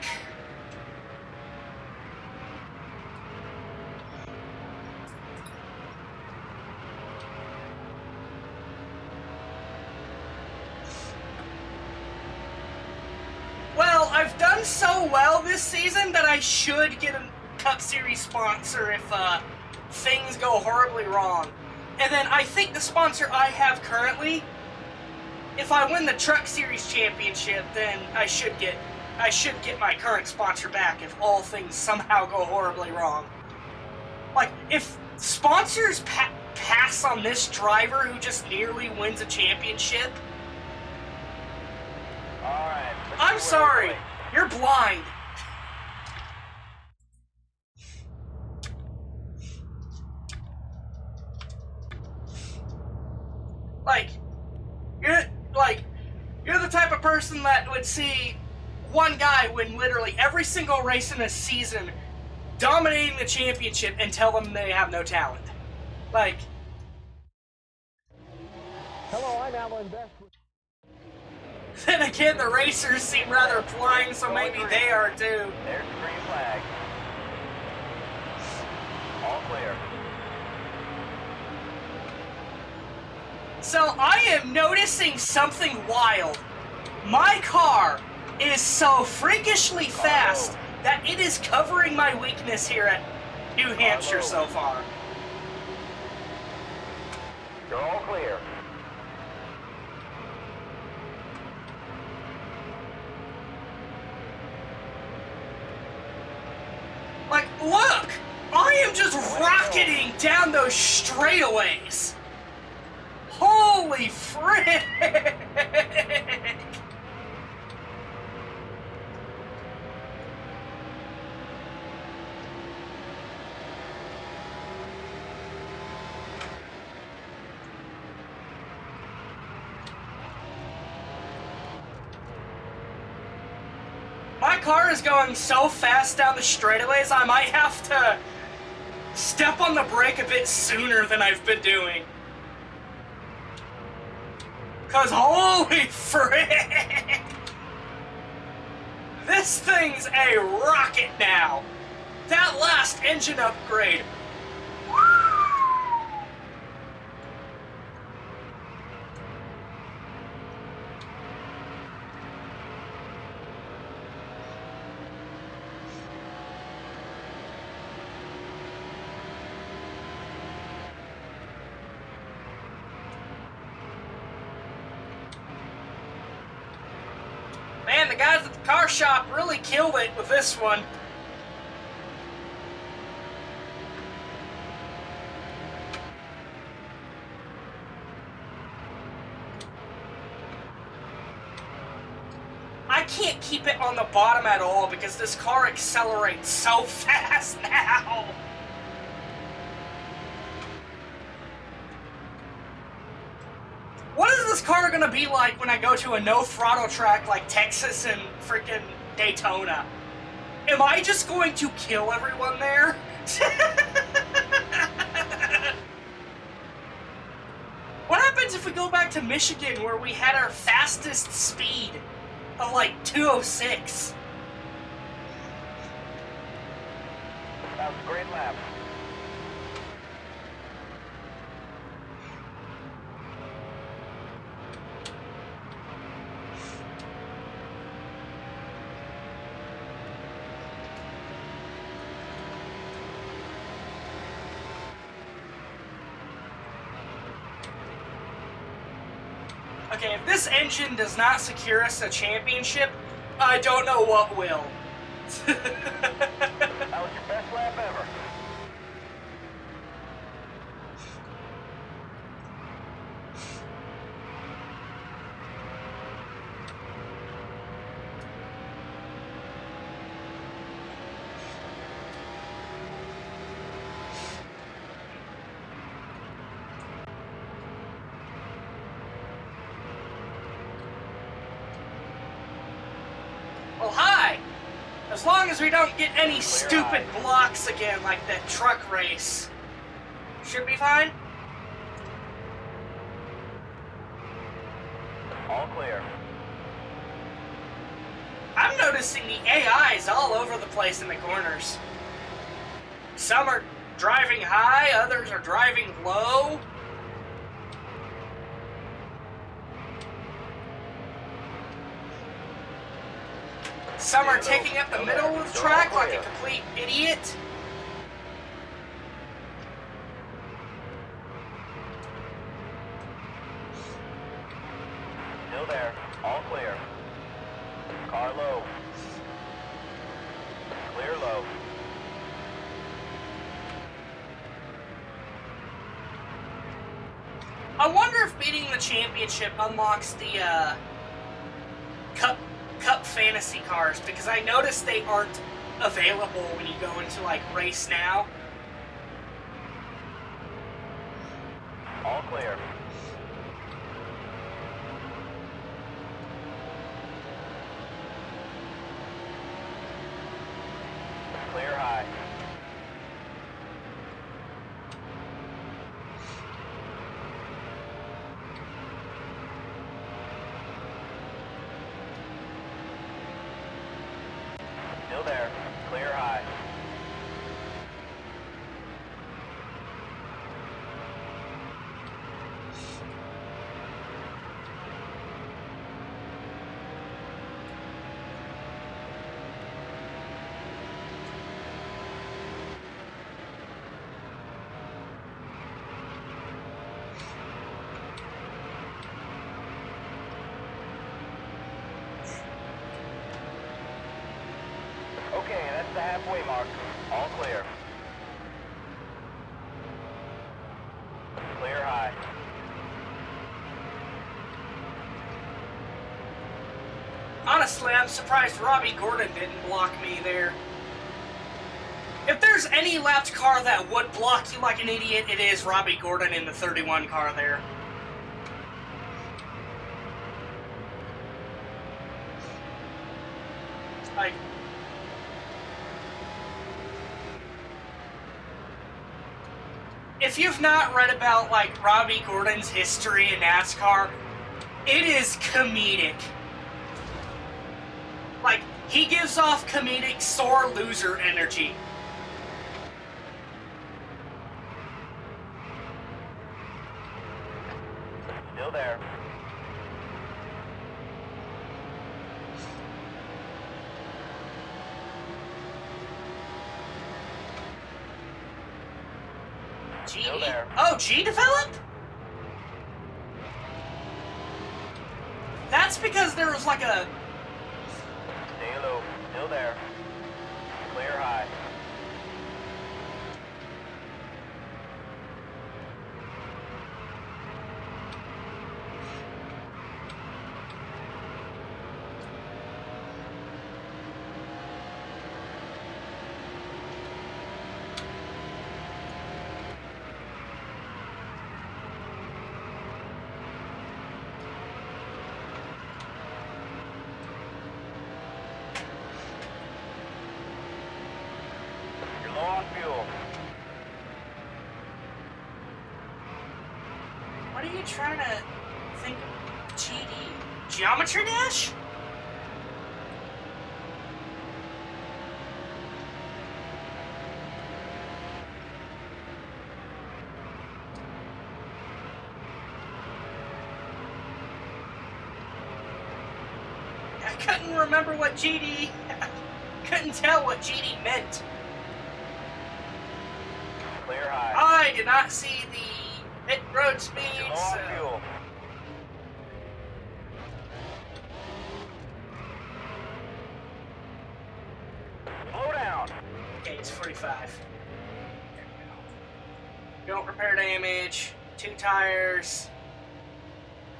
Well, I've done so well this season that I should get a Cup Series sponsor if things go horribly wrong. And then I think the sponsor I have currently, if I win the Truck Series championship, then I should get my current sponsor back if all things somehow go horribly wrong. Like, if sponsors pass on this driver who just nearly wins a championship, Alright. I'm sorry, you're blind. You're the type of person that would see one guy win literally every single race in a season, dominating the championship, and tell them they have no talent. Like, Hello, I'm Alan Best. then again, the racers seem rather blind, so maybe they are too. There's the green flag. All clear. So I am noticing something wild. My car is so freakishly fast that it is covering my weakness here at New Hampshire so far. You're all clear. Like, look! I am just rocketing down those straightaways! Holy frick! My car is going so fast down the straightaways, I might have to step on the brake a bit sooner than I've been doing. Cause holy frick! This thing's a rocket now! That last engine upgrade. Man, the guys at the car shop really killed it with this one. I can't keep it on the bottom at all because this car accelerates so fast now. What is this car gonna be like when I go to a no-throttle track like Texas and freaking Daytona? Am I just going to kill everyone there? What happens if we go back to Michigan where we had our fastest speed of like 206? That was a great lap. Okay, if this engine does not secure us a championship, I don't know what will. That was your best lap ever. As long as we don't get any stupid blocks again like that truck race. Should be fine. All clear. I'm noticing the AIs all over the place in the corners. Some are driving high, others are driving low. Some are taking up the middle of the track like a complete idiot. Still there. All clear. Car low. Clear low. I wonder if beating the championship unlocks the Cup fantasy cars, because I noticed they aren't available when you go into like Race Now. All clear. Clear high. Still there. Clear high. Okay, that's the halfway mark. All clear. Clear high. Honestly, I'm surprised Robbie Gordon didn't block me there. If there's any lapped car that would block you like an idiot, it is Robbie Gordon in the 31 car there. Like, if you've not read about like Robbie Gordon's history in NASCAR, it is comedic. Like, he gives off comedic sore loser energy. Still there. G? Still there. Oh, G developed? That's because there was like a... Stay low. Still there. Clear high. You're low on fuel. What are you trying to think of? GD? Geometry Dash? I couldn't remember what GD... couldn't tell what GD meant. Clear high. I did not see the pit road You're speeds. low on fuel. Slow down. Okay, it's 45. Don't repair damage. 2 tires.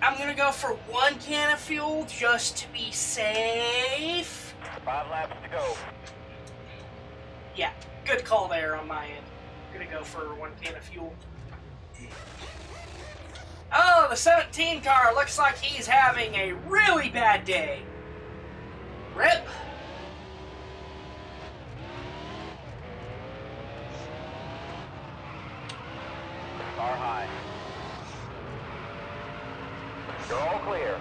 I'm gonna go for 1 can of fuel just to be safe. 5 laps to go. Yeah, good call there on my end. Gonna go for 1 can of fuel. Oh, the 17 car looks like he's having a really bad day. Rip. Car high. You're all clear.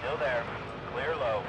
Still there. Clear low.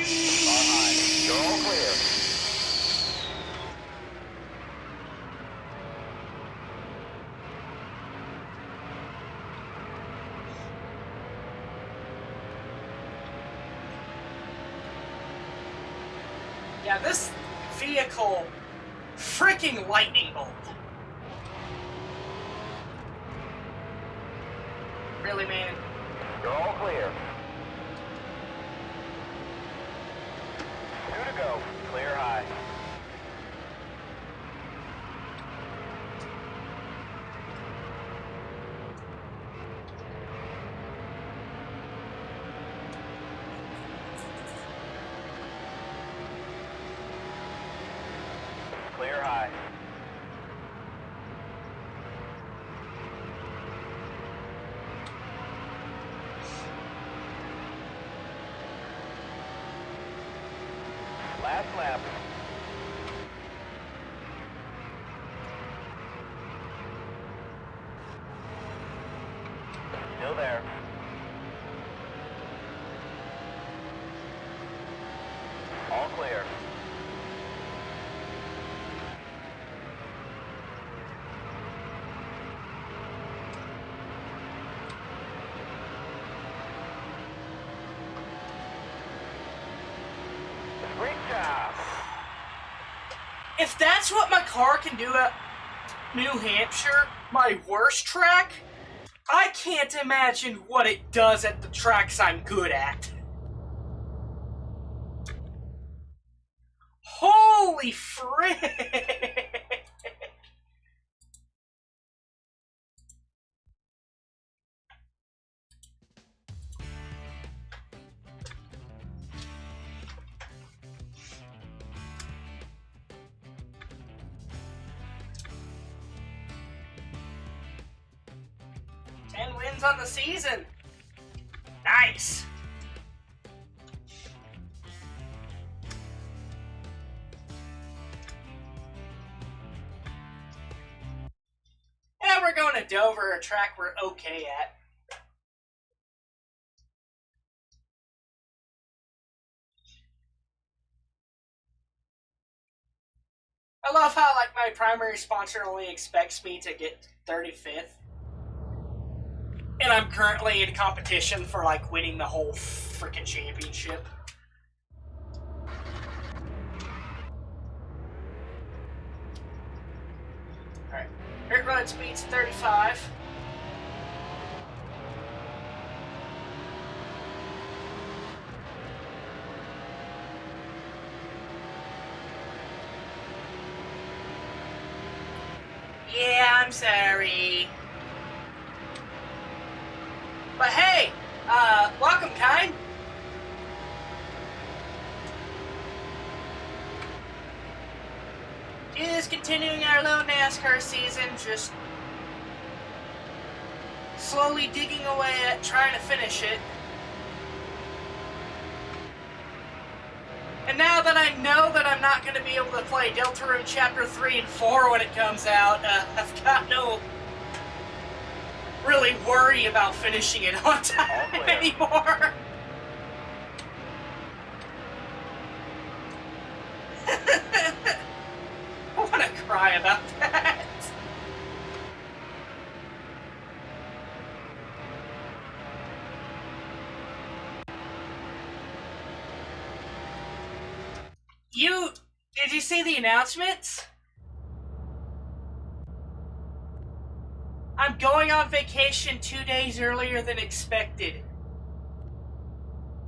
Car high. You're all clear. Yeah, this vehicle, freaking lightning bolt. Really, man? You're all clear. 2 to go. Clear high. Clear high. Last lap. Still there. All clear. Great job. If that's what my car can do at New Hampshire, my worst track, I can't imagine what it does at the tracks I'm good at. Holy frick! Wins on the season. Nice. And we're going to Dover, a track we're okay at. I love how, like, my primary sponsor only expects me to get 35th. And I'm currently in competition for, like, winning the whole freaking championship. Alright. Pit road speed's 35. Yeah, I'm sorry. But hey, welcome, kind. Just continuing our little NASCAR season, just slowly digging away at trying to finish it. And now that I know that I'm not going to be able to play Deltarune Chapter 3 and 4 when it comes out, I've got no really worry about finishing it on time anymore. I want to cry about that. Did you see the announcements? I'm going on vacation 2 days earlier than expected.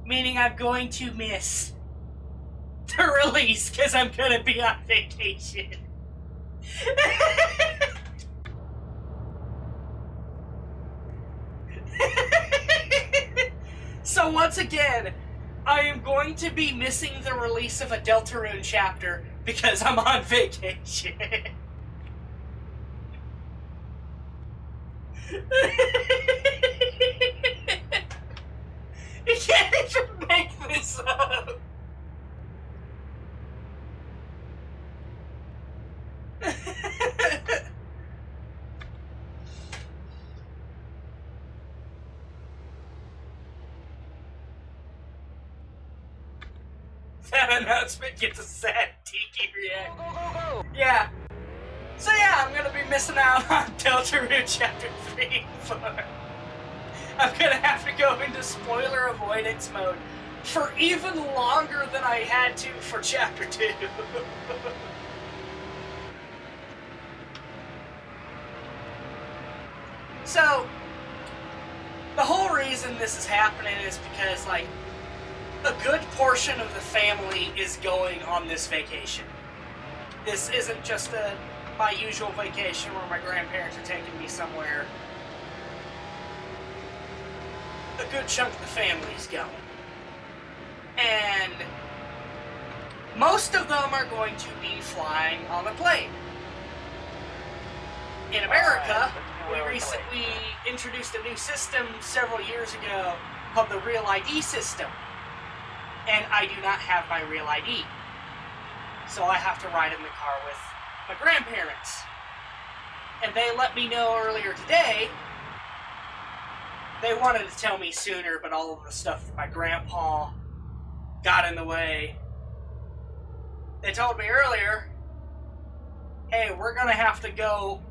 Meaning I'm going to miss the release because I'm going to be on vacation. So once again, I am going to be missing the release of a Deltarune chapter because I'm on vacation. You can't even make this up. That announcement gets a sad tiki react. Yeah. So yeah, I'm gonna be missing out on Deltarune Chapter 3 and 4. I'm gonna have to go into spoiler avoidance mode for even longer than I had to for Chapter 2. So, the whole reason this is happening is because, like, a good portion of the family is going on this vacation. This isn't just my usual vacation where my grandparents are taking me somewhere. A good chunk of the family's going. And most of them are going to be flying on a plane. In America, we recently introduced a new system several years ago called the Real ID system. And I do not have my Real ID. So I have to ride in the car with my grandparents. And they let me know earlier today. They wanted to tell me sooner, but all of the stuff with my grandpa got in the way. They told me earlier, hey, we're gonna have to go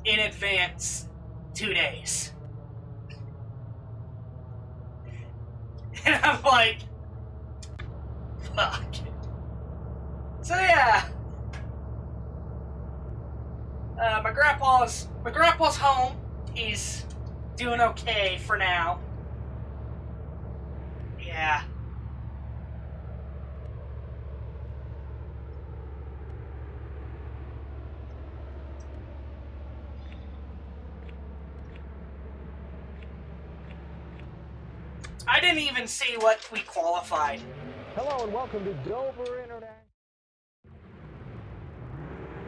in advance 2 days. And I'm like, fuck. So yeah. My grandpa's home. He's doing okay for now. Yeah. I didn't even see what we qualified. Hello and welcome to Dover International.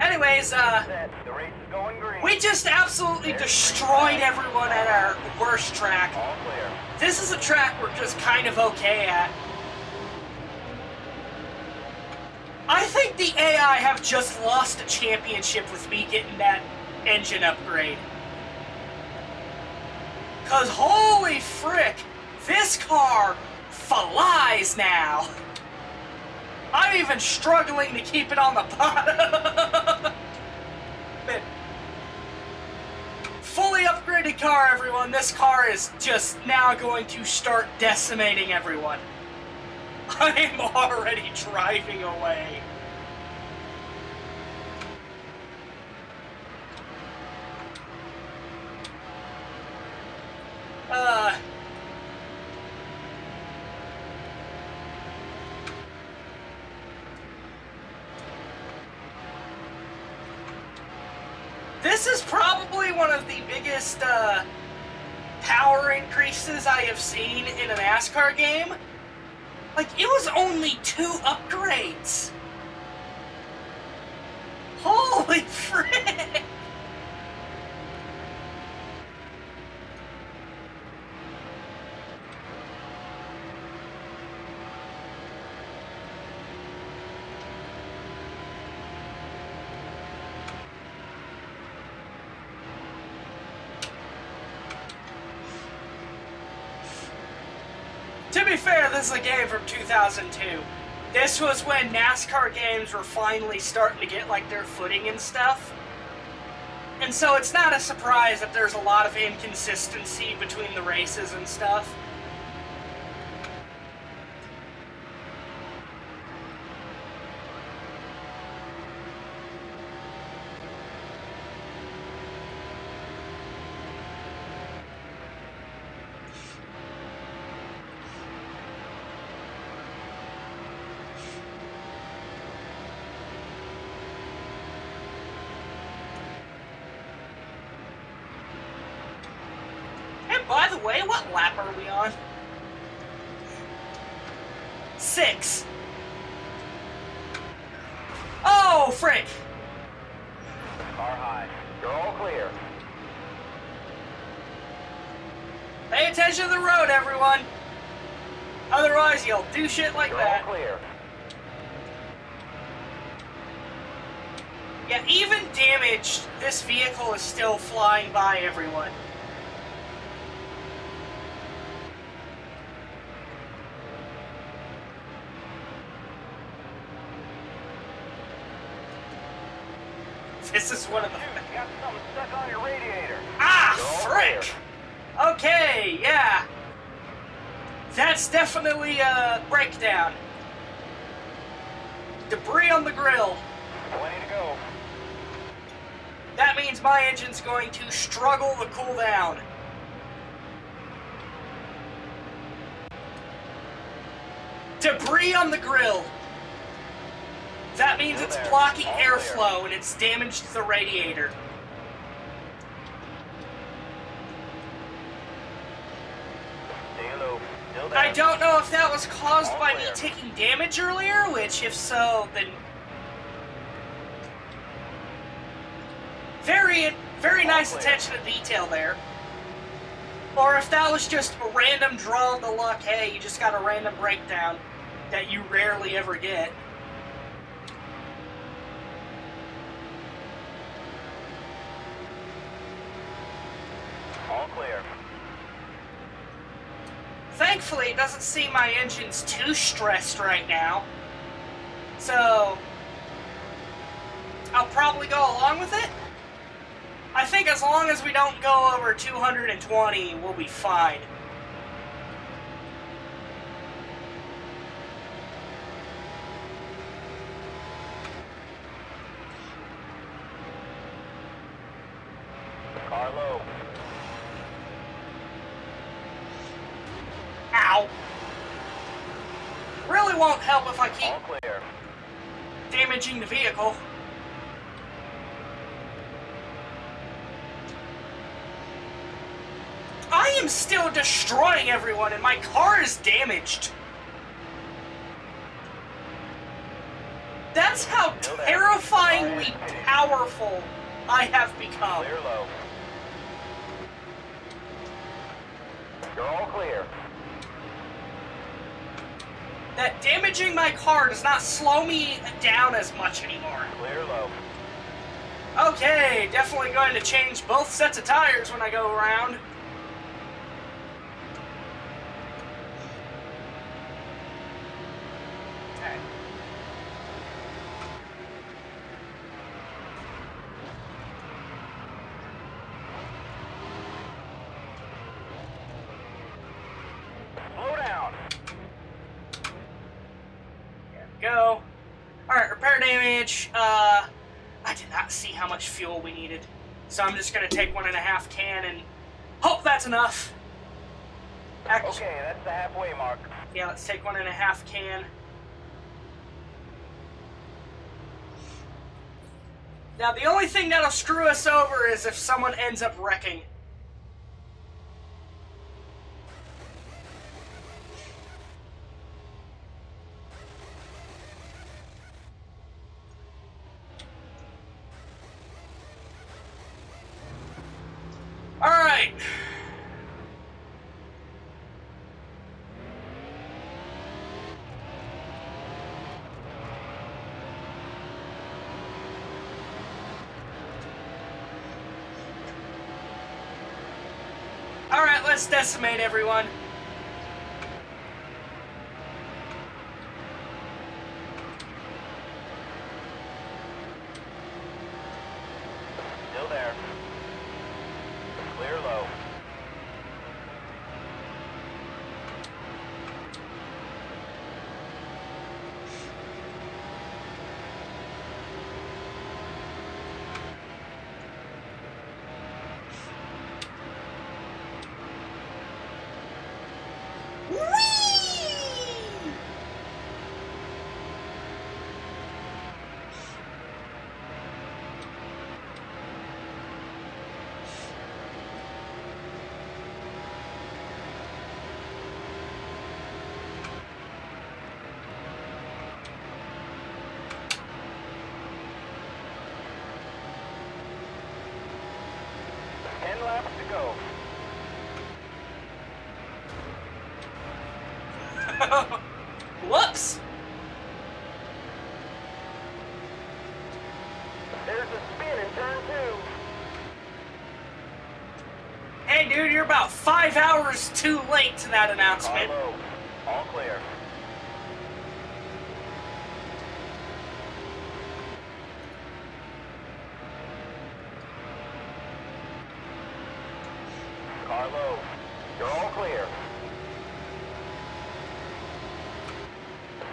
Anyways, The race is going green. we just absolutely destroyed everyone at our worst track. All clear. This is a track we're just kind of okay at. I think the AI have just lost a championship with me getting that engine upgrade. Cause holy frick, this car flies now. I'm even struggling to keep it on the bottom. Man. Fully upgraded car, everyone. This car is just now going to start decimating everyone. I am already driving away. This is probably one of the biggest power increases I have seen in a NASCAR game. Like, it was only 2 upgrades. Holy frick! To be fair, this is a game from 2002. This was when NASCAR games were finally starting to get like their footing and stuff. And so it's not a surprise that there's a lot of inconsistency between the races and stuff. way, what lap are we on? 6. Oh, frick! Car high. You're all clear. Pay attention to the road, everyone! Otherwise, you'll do shit like You're that. all clear. Yeah, even damaged, this vehicle is still flying by everyone. This is one of the... Dude, got something stuck on your radiator. Ah, You're all frick! clear. Okay, yeah. That's definitely a breakdown. Debris on the grill. Plenty to go. That means my engine's going to struggle to cool down. Debris on the grill. That means Still it's there. blocking All airflow clear. and it's damaged the radiator. Stay low. Still there. I don't know if that was caused All by clear. me taking damage earlier, which if so, then... Very nice clear. attention to detail there. Or if that was just a random draw of the luck, hey, you just got a random breakdown that you rarely ever get. All clear. Thankfully, it doesn't seem my engine's too stressed right now. So, I'll probably go along with it. I think as long as we don't go over 220, we'll be fine. Car low. Ow. Really won't help if I keep All clear. damaging the vehicle. I am still destroying everyone and my car is damaged. That's how Still there. terrifyingly powerful I have become. Clear low. You're all clear. That damaging my car does not slow me down as much anymore. Clear low. Okay, definitely going to change both sets of tires when I go around. Okay. Slow down. There we go. Alright, repair damage. I did not see how much fuel we needed. So I'm just going to take 1.5 can and hope that's enough. Actually, Okay, that's the halfway mark. yeah, let's take 1.5 can. Now, the only thing that'll screw us over is if someone ends up wrecking. Alright. Alright, let's decimate everyone. Still there. Clear low. Whoops! There's a spin in turn 2. Hey dude, you're about 5 hours too late to that announcement. Car low. All clear. Car low. You're all clear.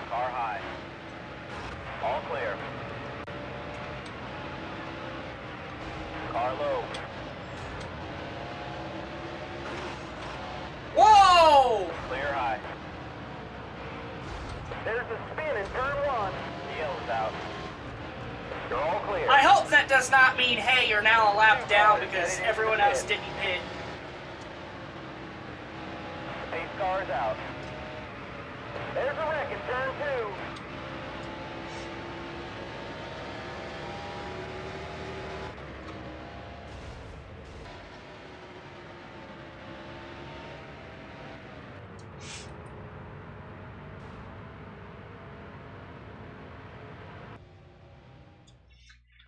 Car high. All clear. Car low. Whoa! Clear high. There's a spin in turn 1. The yellow's out. You're all clear. I hope that does not mean, hey, you're now a lap down because everyone else didn't pit. Pace car's out. There's a wreck in turn 2.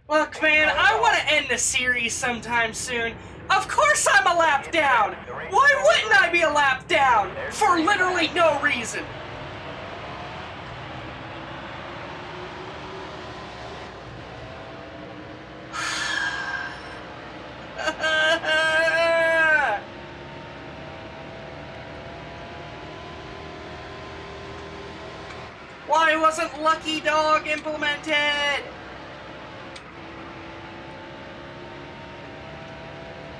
Look, man, I want to end the series sometime soon. Of course I'm a lap down! Why wouldn't I be a lap down? For literally no reason. Why wasn't Lucky Dog implemented?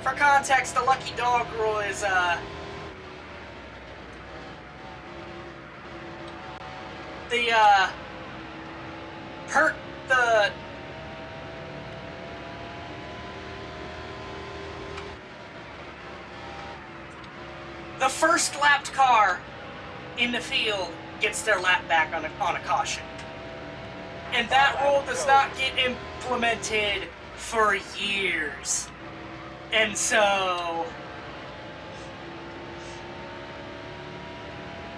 For context, the Lucky Dog rule is, the first lapped car in the field gets their lap back on a caution. And that rule does not get implemented for years. And so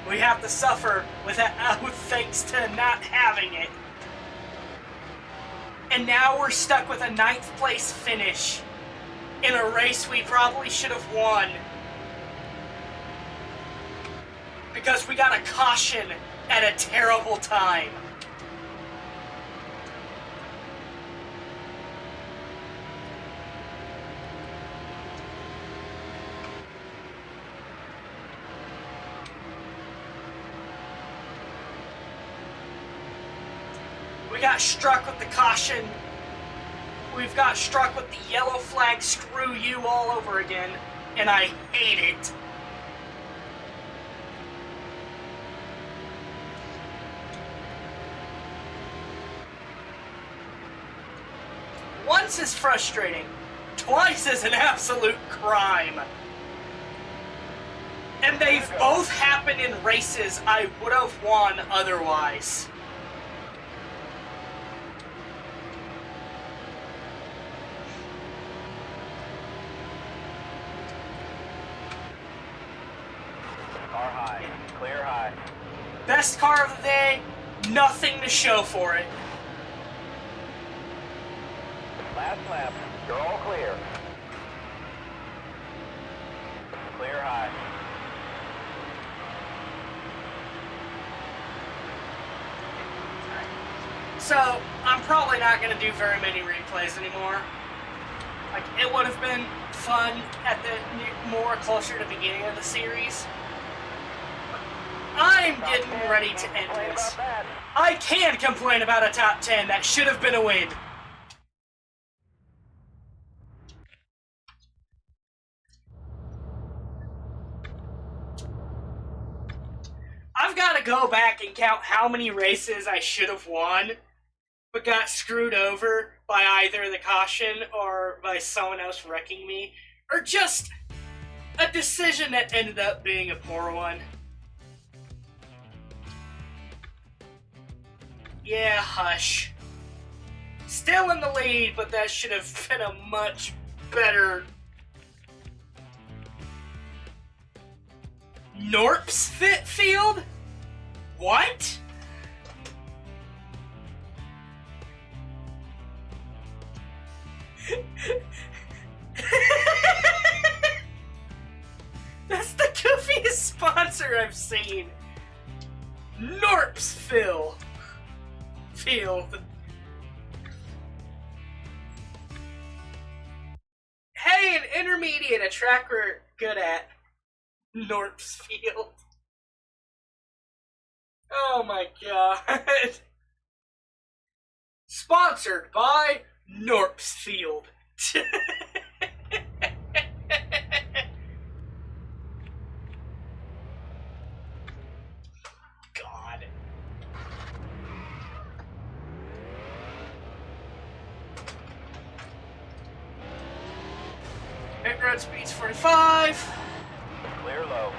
we have to suffer with that thanks to not having it. And now we're stuck with a 9th place finish in a race we probably should have won. Because we got a caution at a terrible time. We got struck with the caution. We've got struck with the yellow flag, screw you all over again, and I hate it. Once is frustrating, twice is an absolute crime. And they've both happened in races I would have won otherwise. Car high. Clear high. Best car of the day, nothing to show for it. Last lap. You're all clear. Clear high. So, I'm probably not going to do very many replays anymore. Like, it would have been fun at the more closer to the beginning of the series. I'm getting ready to end this. I can complain about a top 10 that should have been a win. I've got to go back and count how many races I should have won, but got screwed over by either the caution or by someone else wrecking me, or just a decision that ended up being a poor one. Yeah, hush. Still in the lead, but that should have been a much better Norps fit field? What? That's the goofiest sponsor I've seen. Norpsville. Field. Hey, an intermediate, a track we're good at. Norpsfield. Oh my god. Sponsored by Norpsfield. God. Pit road speed's 45. Clear low.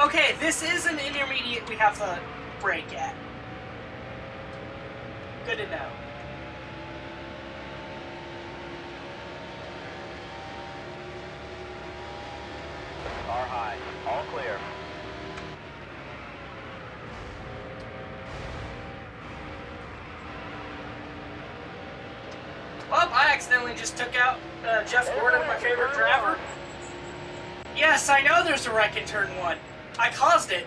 Okay, this is an intermediate we have to brake at. Good to know. Car high. All clear. Well, I accidentally just took out Jeff Gordon, my favorite driver. Yes, I know there's a wreck in turn 1. I caused it.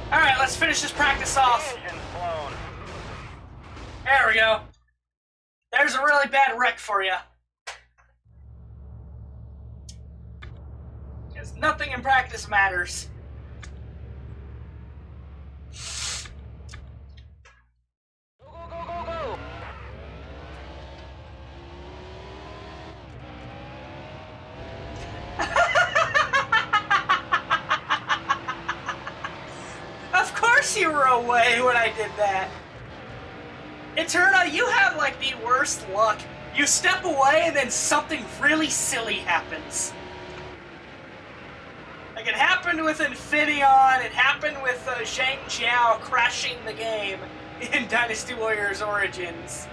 Alright, let's finish this practice off. Engine's blown. There we go. There's a really bad wreck for you. Because nothing in practice matters. Go, go, go, go, go! Of course you were away when I did that. It turned out you have like the worst luck. You step away and then something really silly happens. Like it happened with Infineon, it happened with Zhang Jiao crashing the game in Dynasty Warriors Origins.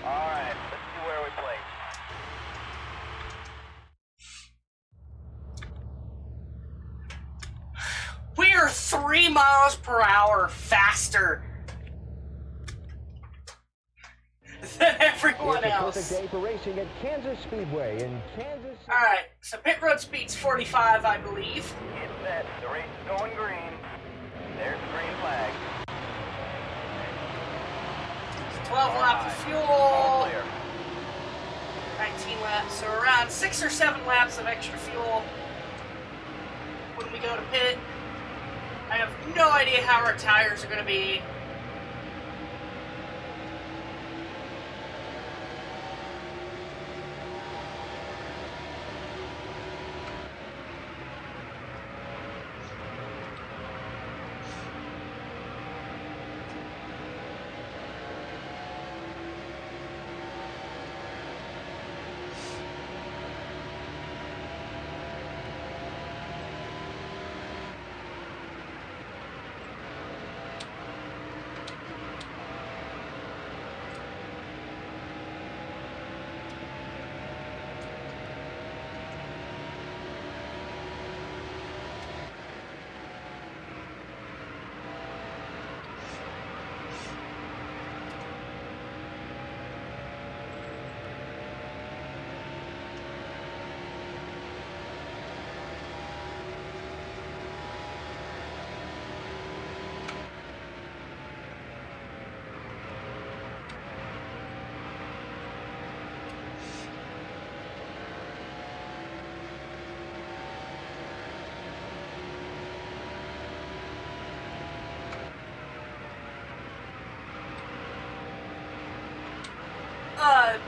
Alright, let's see where we place. We are 3 miles per hour faster than everyone It's a else. perfect day for racing at Kansas Speedway in Kansas City. Alright, so pit road speed's 45, I believe. Get set. The race is going green. There's the green flag. 12 laps of All fuel, clear. 19 laps, so around 6 or 7 laps of extra fuel when we go to pit. I have no idea how our tires are going to be.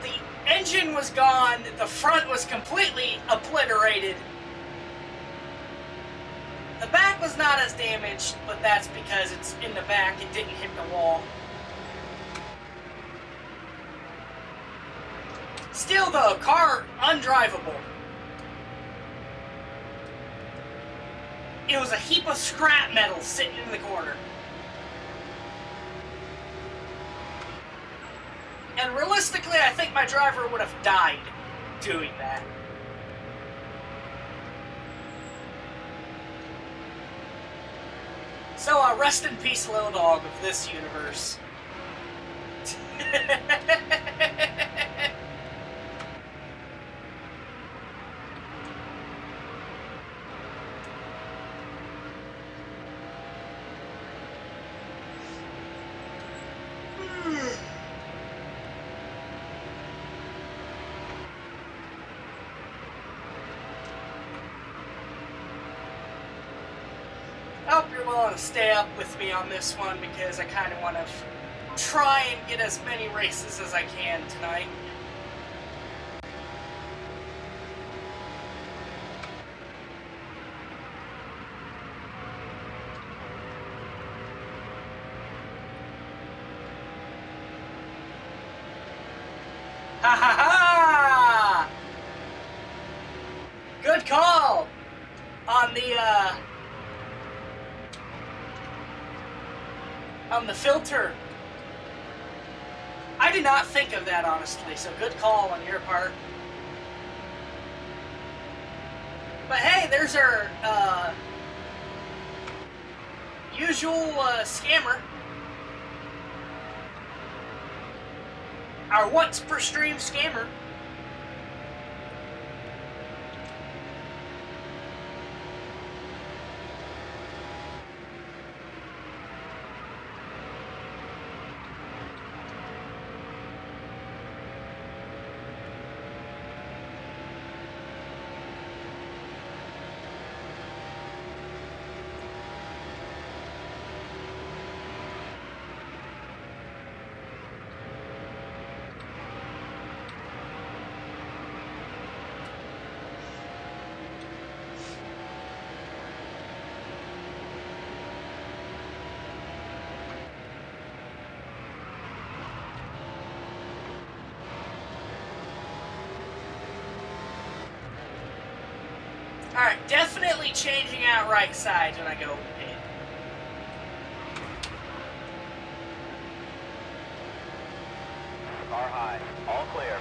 The engine was gone, the front was completely obliterated. The back was not as damaged, but that's because it's in the back, it didn't hit the wall. Still though, car undrivable. It was a heap of scrap metal sitting in the corner. And realistically, I think my driver would have died doing that. So, rest in peace, little dog of this universe. I hope you're willing to stay up with me on this one because I kind of want to try and get as many races as I can tonight. Ha ha ha! Good call on the filter. I did not think of that, honestly, so good call on your part. But hey, there's our usual scammer. Our once per stream scammer. Alright, definitely changing out right sides when I go in. Car high. All clear.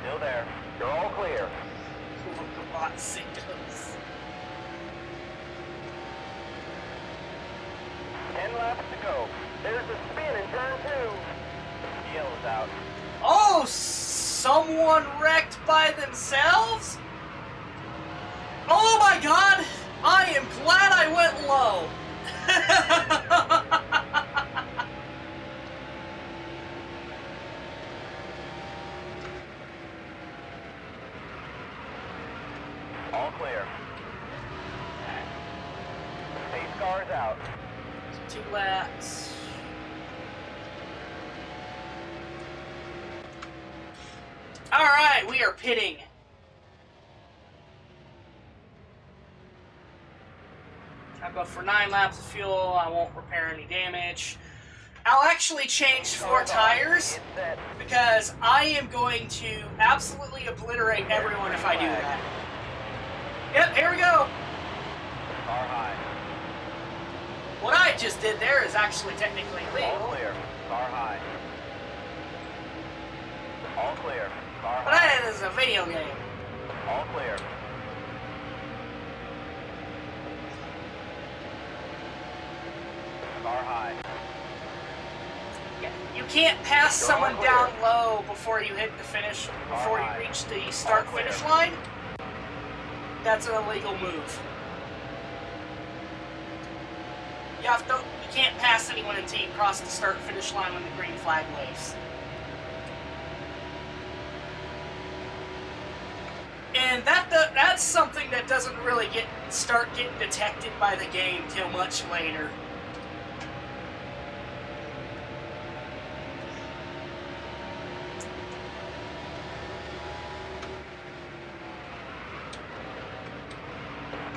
Still there. You're all clear. Lot signals. 10 laps to go. There's a spin in turn 2. Yellow's out. Oh, someone wrecked by themselves? Oh my god! I am glad I went low. All clear. Pace car's out. 2 laps. Alright, we are pitting. I'll go for 9 laps of fuel. I won't repair any damage. I'll actually change 4 tires because I am going to absolutely obliterate everyone if I do that. Yep, here we go. Car high. What I just did there is actually technically All illegal. clear. Car high. All clear. Car But high. that is a video game. All clear. Car high. Yeah, you can't pass Go someone clear. down low before you hit the finish, before you reach the start-finish line. That's an illegal move. You can't pass anyone until you cross the start-finish line when the green flag waves. And that's something that doesn't really start getting detected by the game till much later.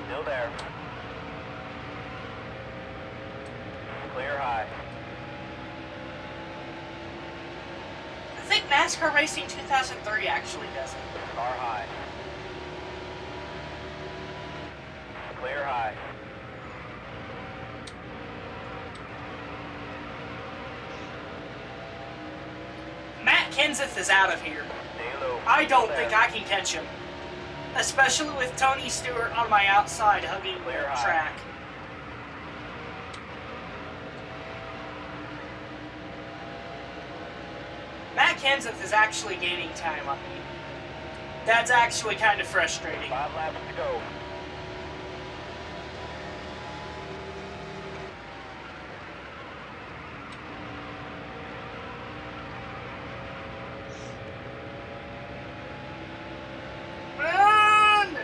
Still there. Clear high. I think NASCAR Racing 2003 actually does it. Car high. Clear high. Matt Kenseth is out of here. Stay low. I don't Still think there. I can catch him. Especially with Tony Stewart on my outside hugging the Clear high. track. Matt Kenseth is actually gaining time on me. That's actually kind of frustrating. 5 laps to go. Run!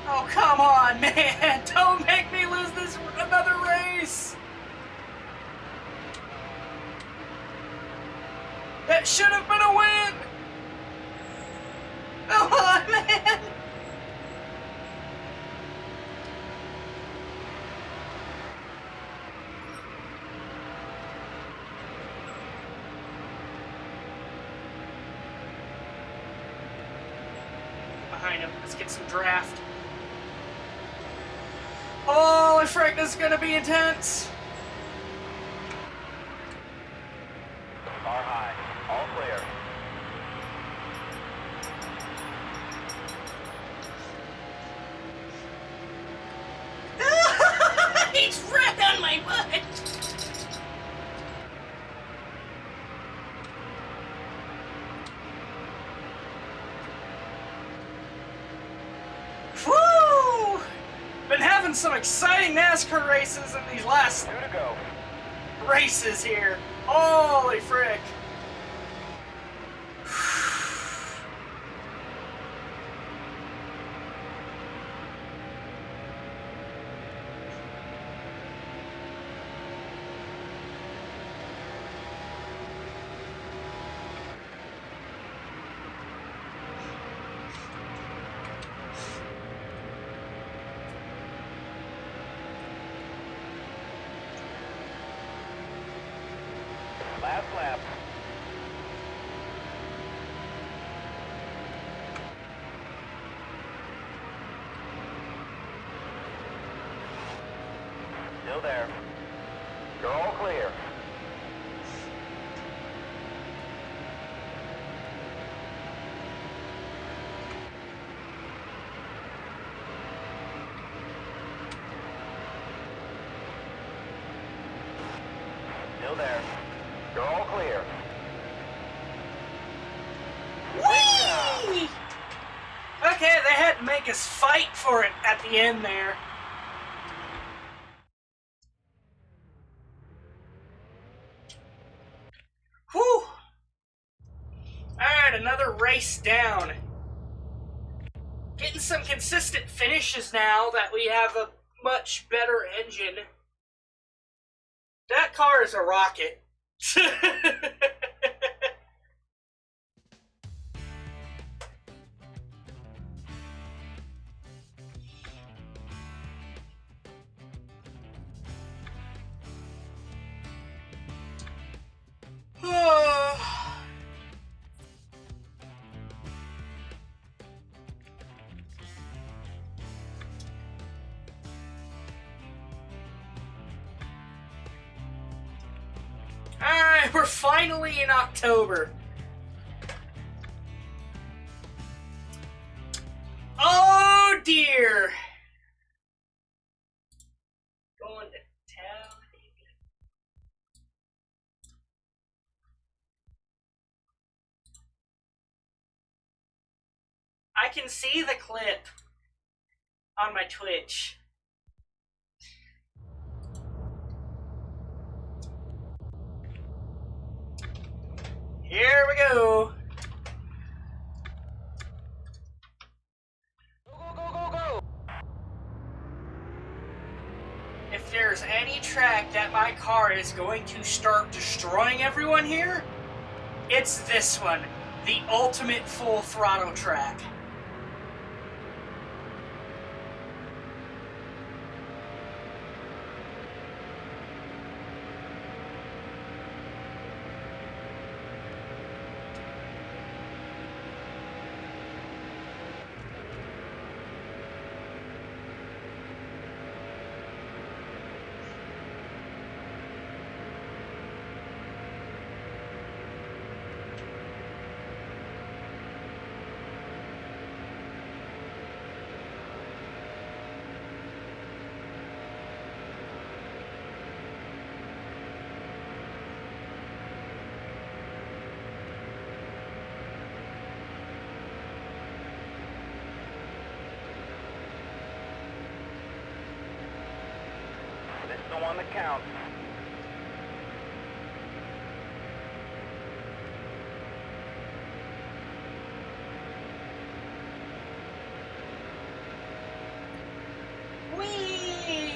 Oh, come on, man! Don't make me lose this another race! That should have been a win! Come on, man! Behind him. Let's get some draft. Holy frick, this is gonna be intense! Car high. All clear. He's right on my butt! Woo! Been having some exciting NASCAR races in these last 2 to go. races here. Holy frick. Last lap. Still there. You're all clear. Still there. You're all clear. Whee! Okay, they had to make us fight for it at the end there. Whew! Alright, another race down. Getting some consistent finishes now that we have a much better engine. That car is a rocket. Alright, we're finally in October. Oh dear. Going to town. I can see the clip on my Twitch. Here we go. If there's any track that my car is going to start destroying everyone here, it's this one, the ultimate full throttle track. This is the one that counts. Whee!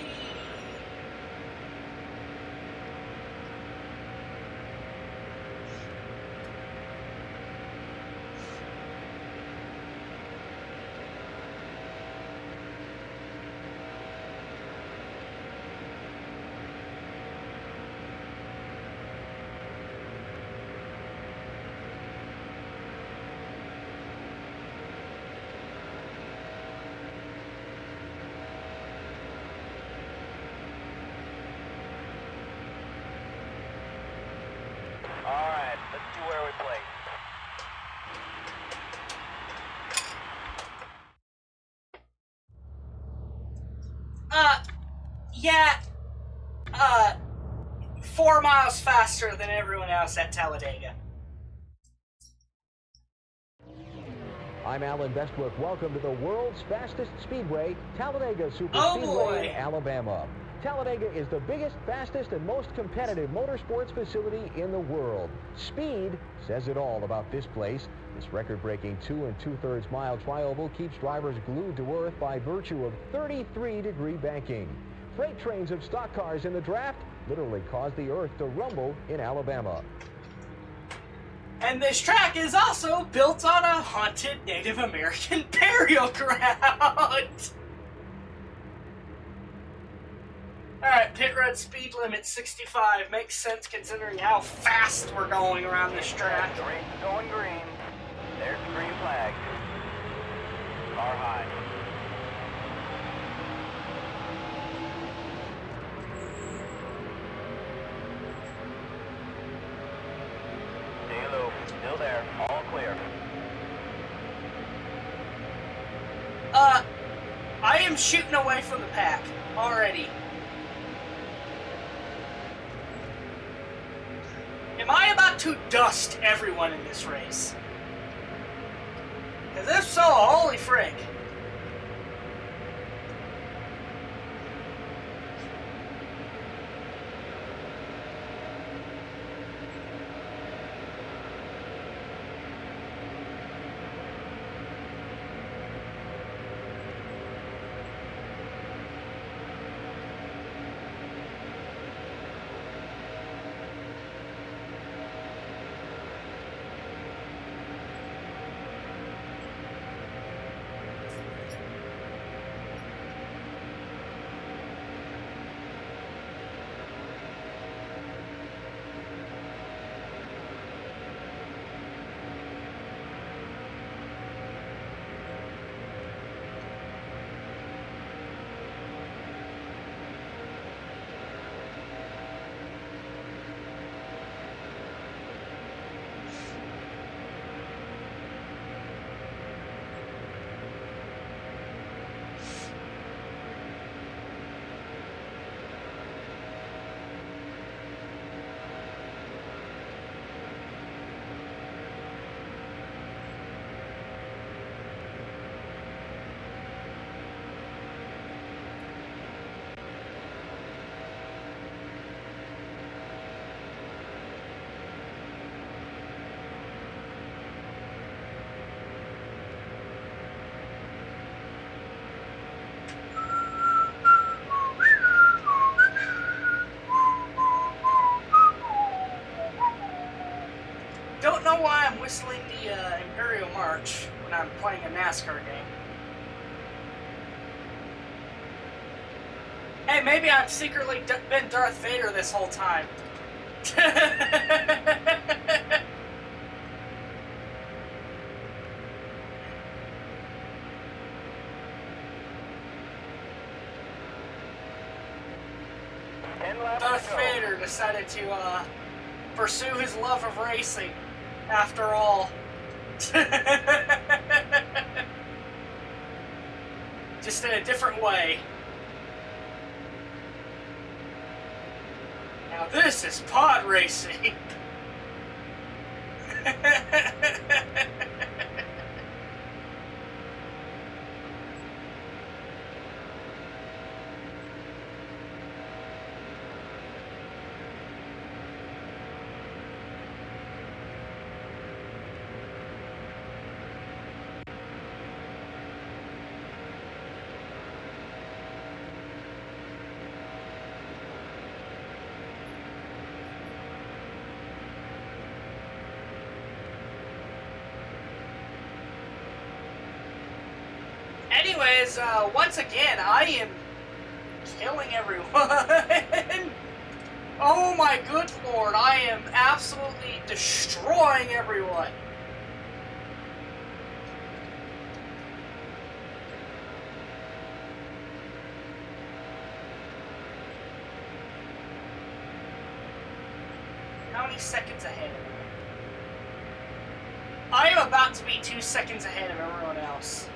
Alright, let's see where we play. Yeah, 4 miles faster than everyone else at Talladega. I'm Alan Bestwick. Welcome to the world's fastest speedway, Talladega Oh, Superspeedway boy. in Alabama. Talladega is the biggest, fastest, and most competitive motorsports facility in the world. Speed says it all about this place. This record-breaking 2 2/3 mile tri-oval keeps drivers glued to earth by virtue of 33-degree banking. Freight trains of stock cars in the draft literally caused the earth to rumble in Alabama. And this track is also built on a haunted Native American burial ground. Alright, pit road speed limit 65. Makes sense considering how fast we're going around this track. The race is going green. There's the green flag. Car high. Stay low. Still there. All clear. I am shooting away from the pack already. Am I about to dust everyone in this race? Because if so, holy frig. whistling the Imperial March when I'm playing a NASCAR game. Hey, maybe I've secretly been Darth Vader this whole time. 10 laps Darth to go. Vader decided to pursue his love of racing after all. Just in a different way. Now this is pod racing. Anyways, once again, I am killing everyone. Oh my good lord, I am absolutely destroying everyone. How many seconds ahead? I am about to be 2 seconds ahead of everyone else.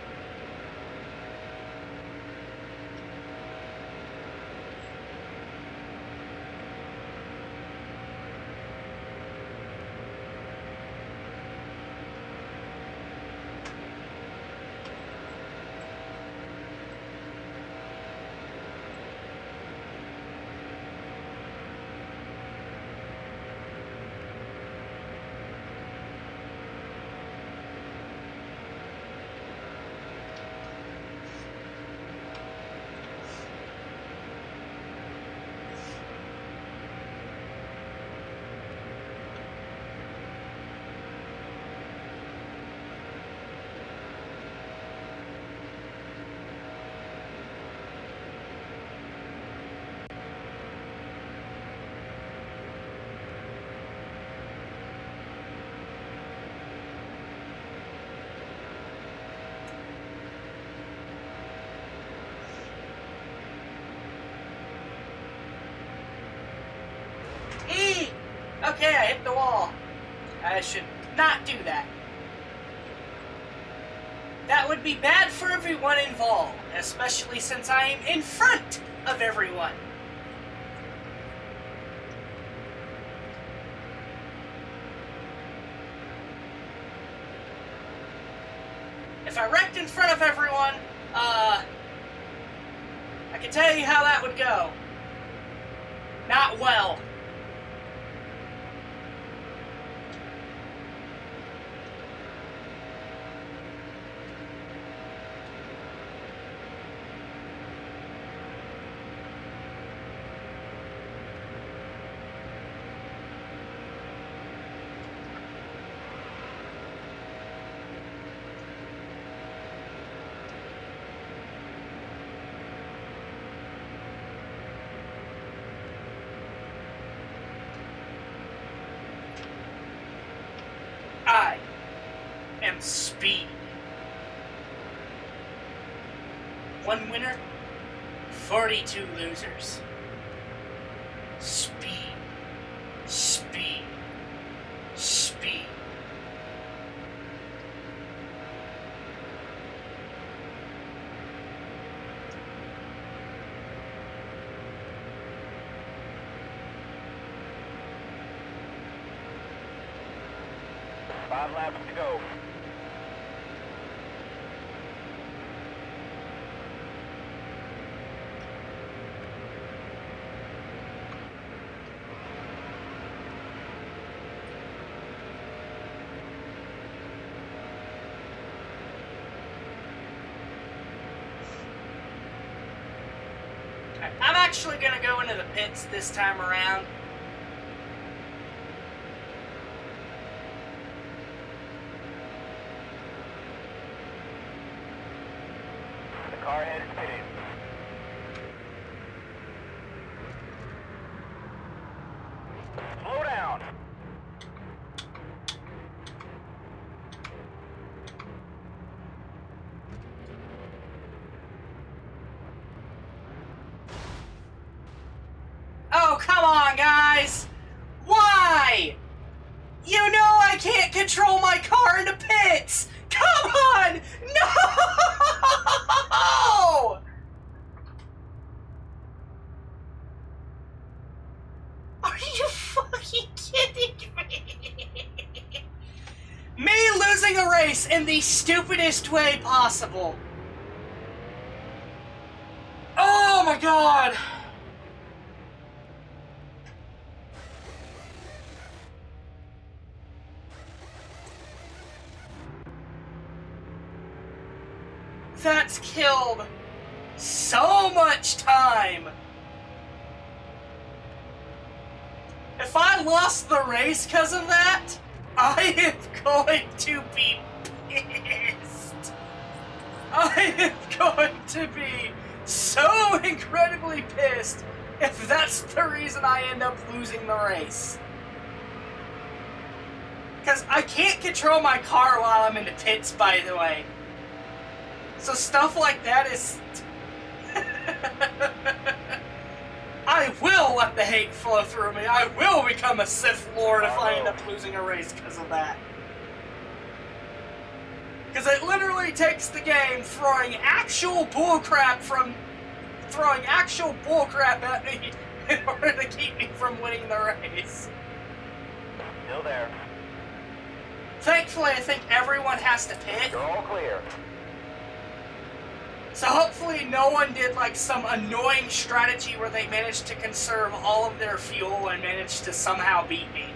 Okay, I hit the wall. I should not do that. That would be bad for everyone involved, especially since I am in front of everyone. If I wrecked in front of everyone, I can tell you how that would go. Not well. I am speed. One winner, 42 losers. Speed. Speed. Speed. Five laps to go. I'm actually going to go into the pits this time around. Oh, come on, guys! Why? You know I can't control my car in the pits! Come on! No! Are you fucking kidding me? Me losing a race in the stupidest way possible. Oh my god! That's killed so much time. If I lost the race because of that, I am going to be pissed. I am going to be so incredibly pissed if that's the reason I end up losing the race. Because I can't control my car while I'm in the pits, by the way. So stuff like that is... I will let the hate flow through me. I will become a Sith Lord if I end up losing a race because of that. Because it literally takes the game throwing actual bullcrap at me in order to keep me from winning the race. Still there. Thankfully, I think everyone has to pit. You're all clear. So hopefully no one did like some annoying strategy where they managed to conserve all of their fuel and managed to somehow beat me.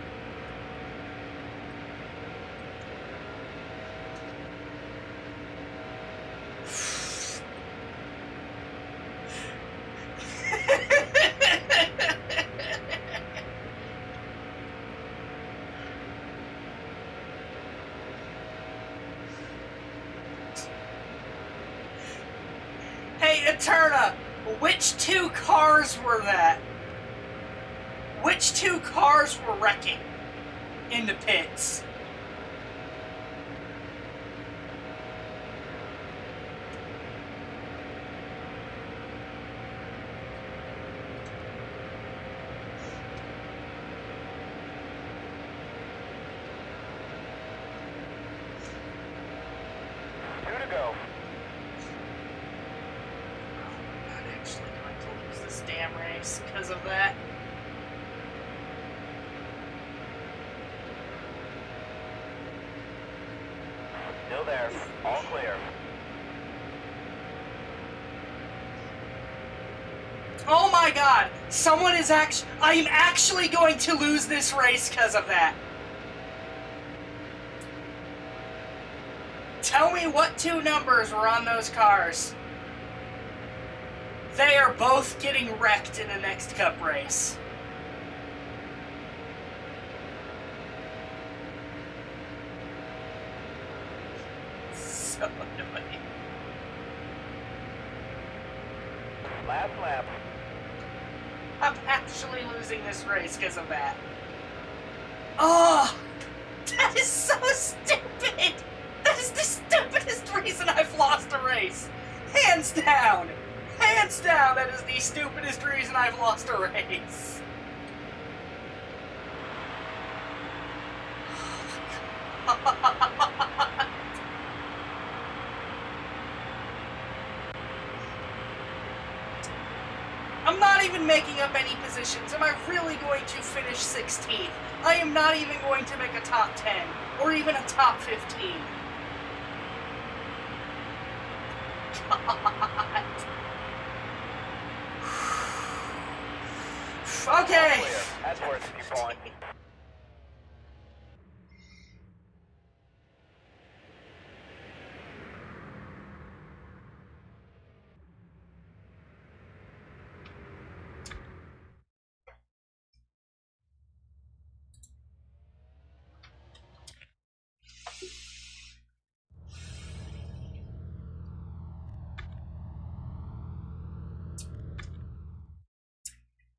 Hey, Eterna, which two cars were that? Which two cars were wrecking in the pits? Two to go. I'm actually going to lose this damn race because of that. Still there. All clear. Oh my god! Someone is I am actually going to lose this race because of that. Tell me what two numbers were on those cars. They are both getting wrecked in the next cup race. So annoying. Last lap. I'm actually losing this race because of that. Oh! That is so stupid! That is the stupidest reason I've lost a race! Hands down! Hands down, that is the stupidest reason I've lost a race. I'm not even making up any positions. Am I really going to finish 16th? I am not even going to make a top 10 or even a top 15. God. Okay. All clear. That's worth a few points.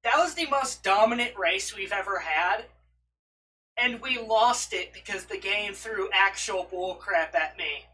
That was the most dominant race we've ever had, and we lost it because the game threw actual bullcrap at me.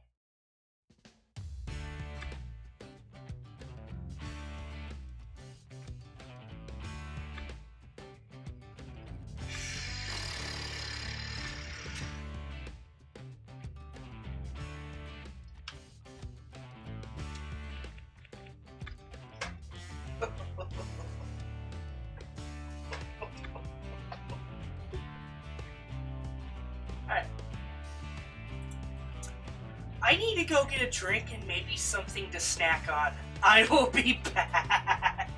I need to go get a drink and maybe something to snack on. I will be back.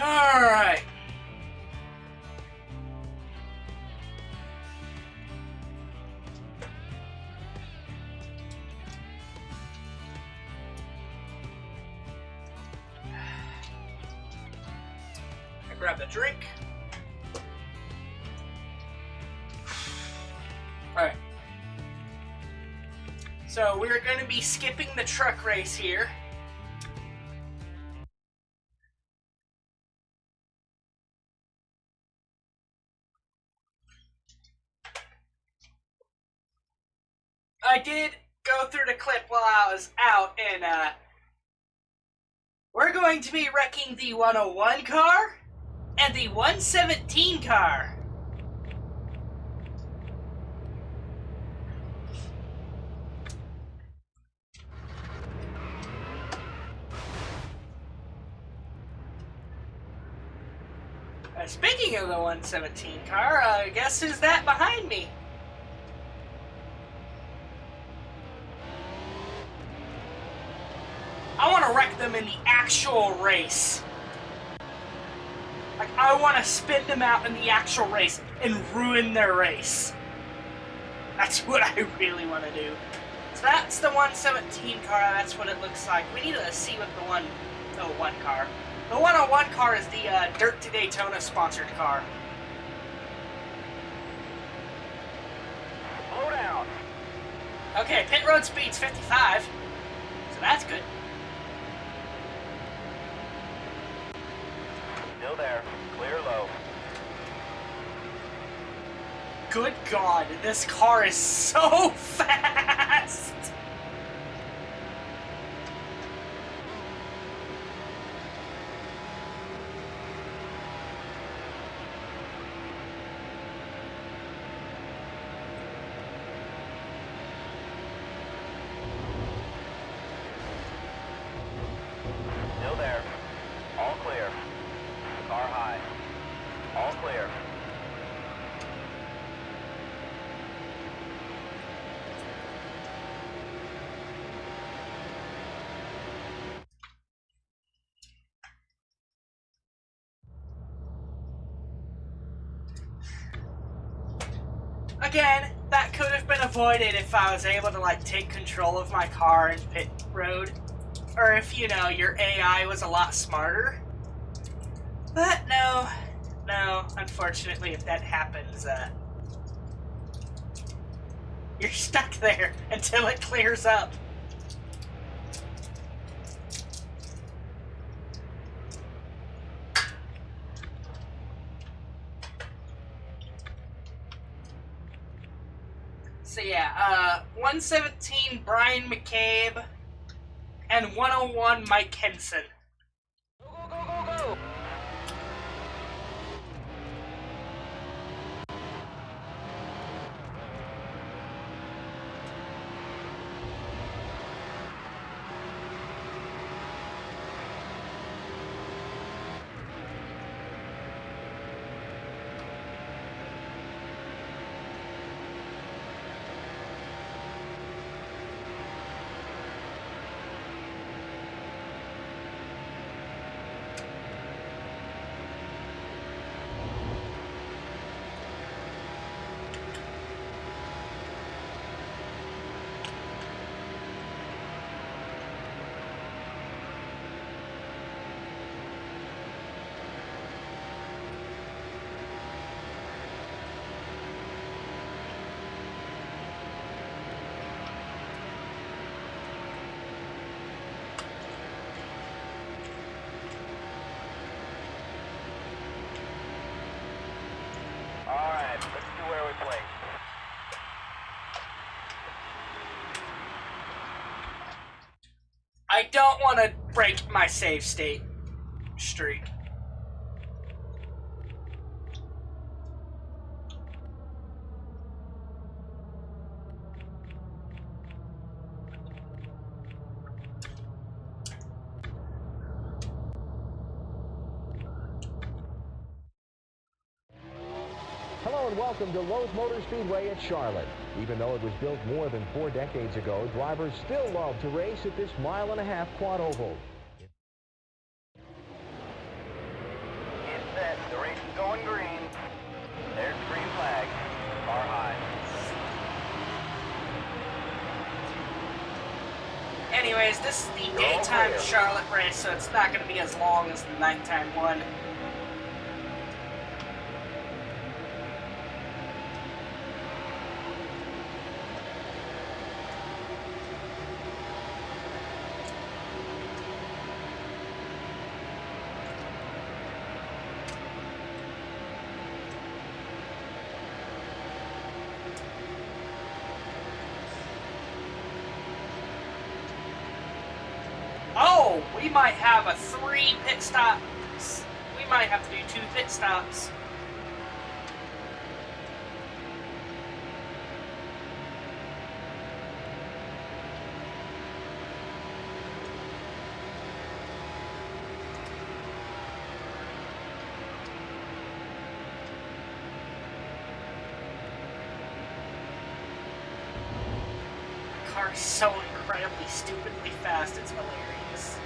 Alright. I grab a drink. Alright. So we're going to be skipping the truck race here. I did go through the clip while I was out, and we're going to be wrecking the 101 car and the 117 car. Speaking of the 117 car, guess who's that behind me? I want to wreck them in the actual race. Like, I want to spin them out in the actual race and ruin their race. That's what I really want to do. So that's the 117 car, that's what it looks like. We need to see what the 101 car. The 101 car is the Dirt to Daytona sponsored car. Slow down. Okay, pit road speed's 55, so that's good. Still there. Clear low. Good God, this car is so fast! Still there. All clear. Car high. All clear. Again, that could have been avoided if I was able to, like, take control of my car in pit road. Or if, you know, your AI was a lot smarter. But no, unfortunately, if that happens, you're stuck there until it clears up. So yeah, 117 Brian McCabe and 101 Mike Henson. Go, go, go, go, go! Alright, let's see where we play. I don't want to break my save state streak. Hello and welcome to Lowe's Motor Speedway at Charlotte. Even though it was built more than 4 decades ago, drivers still love to race at this mile-and-a-half quad oval. Get set. The race is going green. There's the green flag. Car high. Anyways, this is the daytime Charlotte race, so it's not going to be as long as the nighttime one. We might have a 3 pit stops. We might have to do 2 pit stops. So incredibly stupidly fast, it's hilarious.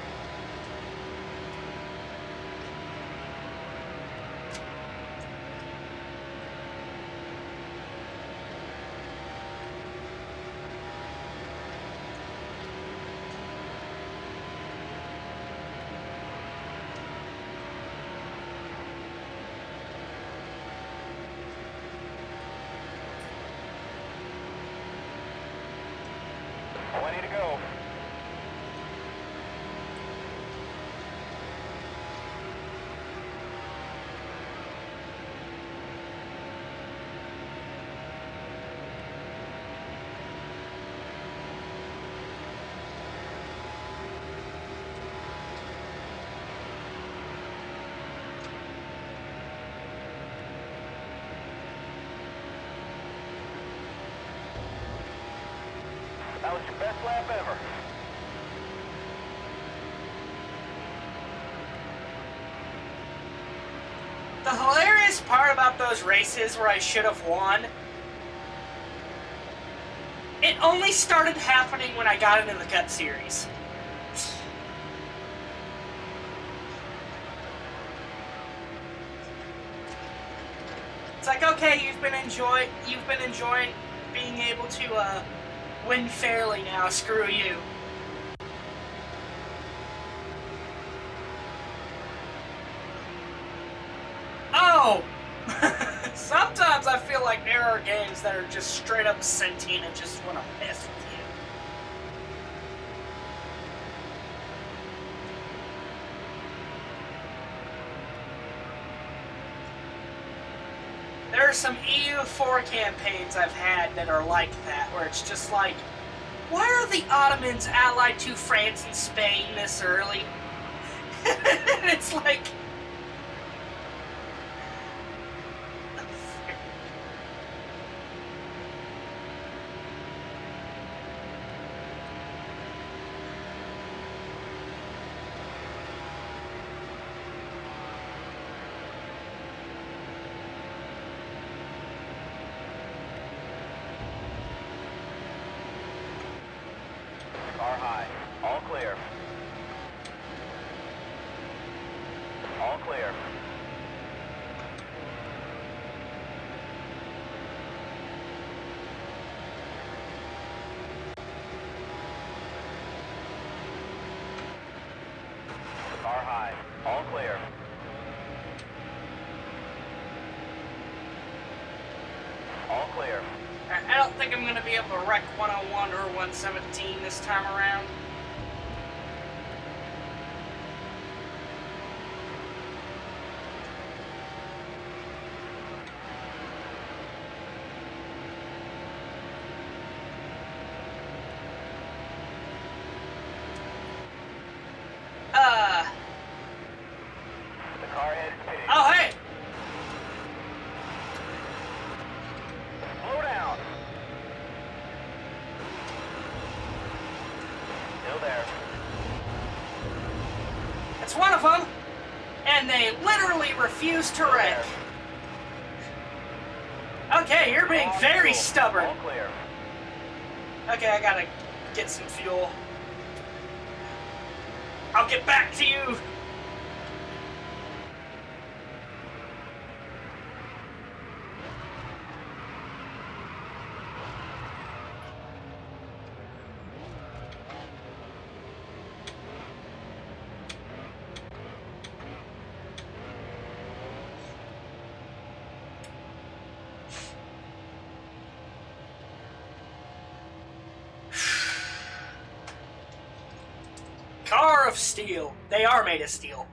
That was your best lap ever. The hilarious part about those races where I should have won, it only started happening when I got into the Cup Series. It's like, okay, you've been enjoying being able to win fairly now. Screw you. Oh! Sometimes I feel like there are games that are just straight up sentient and just want to mess with you. There are some EU4 campaigns I've had that are like that, where it's just like, why are the Ottomans allied to France and Spain this early? It's like... Car high. All clear. All clear. Car high. All clear. All clear. I don't think I'm going to be able to wreck 101 or 117 this time around. The car head is pitted. Oh, hey! Slow down. Still there. It's one of them, and they literally refuse to wreck. Okay, you're being very stubborn. All clear. Okay, I gotta get some fuel. I'll get back to you. Car of steel. They are made of steel.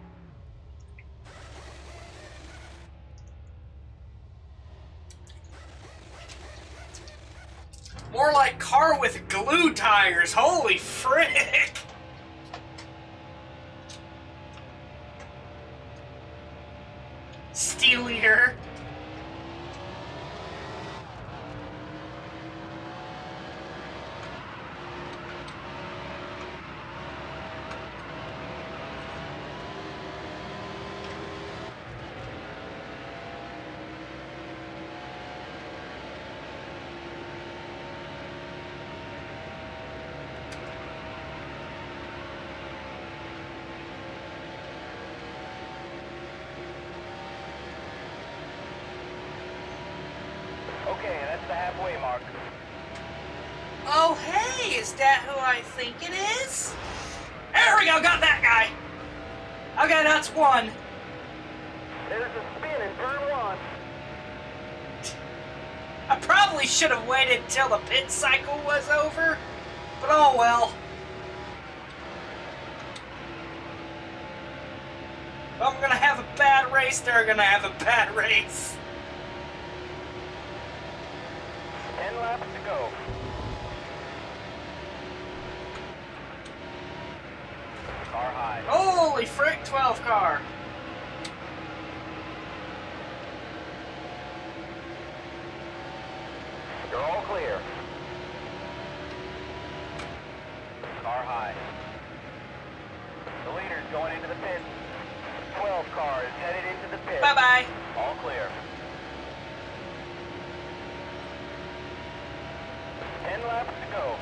More like car with glue tires. Holy frick! Okay, that's the halfway mark. Oh, hey, is that who I think it is? There we go, got that guy. Okay, that's one. There's a spin in turn one. I probably should have waited till the pit cycle was over, but oh well. If I'm gonna have a bad race, they're gonna have a bad race. 10 laps to go. Car high. Holy frick, 12 car. You're all clear. Car high. The leader's going into the pit. 12 car is headed into the pit. Bye-bye. All clear. 10 laps to go.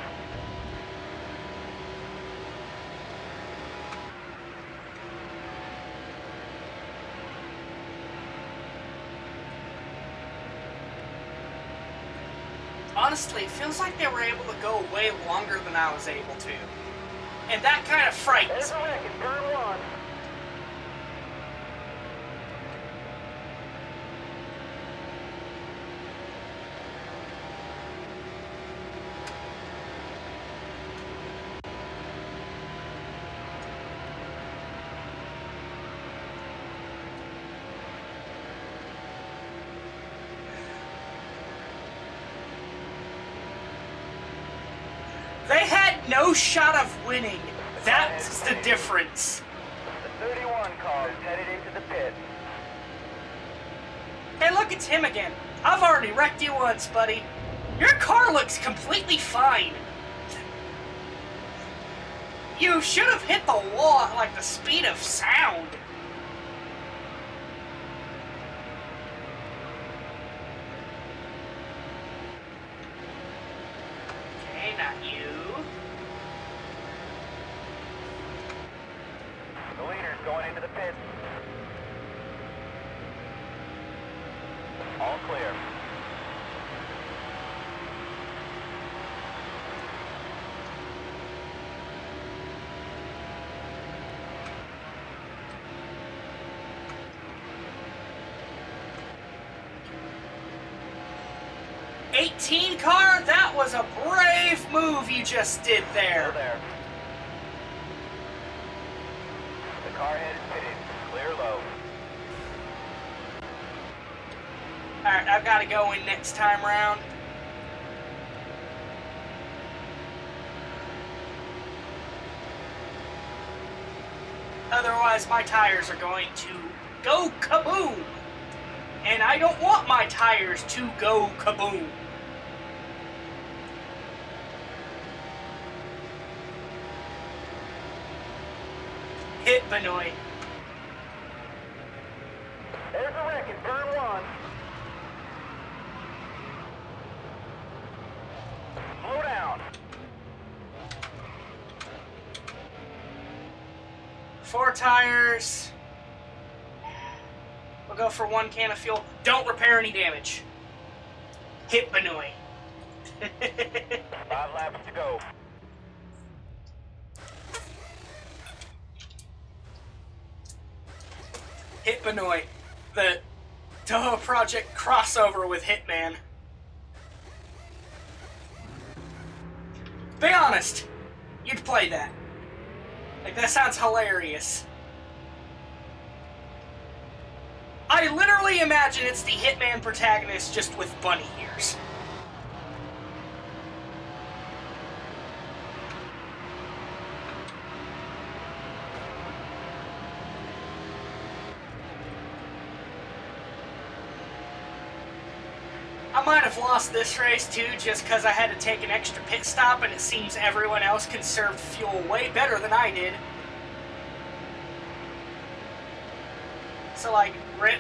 Honestly, it feels like they were able to go way longer than I was able to. And that kind of frightens There's a me. wreck in turn one. They had no shot of winning. That's the difference. The 31 car is headed into the pit. Hey, look, it's him again. I've already wrecked you once, buddy. Your car looks completely fine. You should have hit the wall at like the speed of sound. Okay, not you. The leader's going into the pit. All clear. '18 car, that was a brave move you just did Still there. there. The car head is pitted. Clear low. Alright, I've got to go in next time round. Otherwise, my tires are going to go kaboom. And I don't want my tires to go kaboom. Hit Benoit. There's a wreck in turn one. Slow down. 4 tires. We'll go for 1 can of fuel. Don't repair any damage. Hit Benoit. 5 laps to go. Hit Benoit. The Toho Project crossover with Hitman. Be honest. You'd play that. Like, that sounds hilarious. I literally imagine it's the Hitman protagonist just with bunny ears. I might have lost this race too just because I had to take an extra pit stop and it seems everyone else conserved fuel way better than I did. So, like, rip.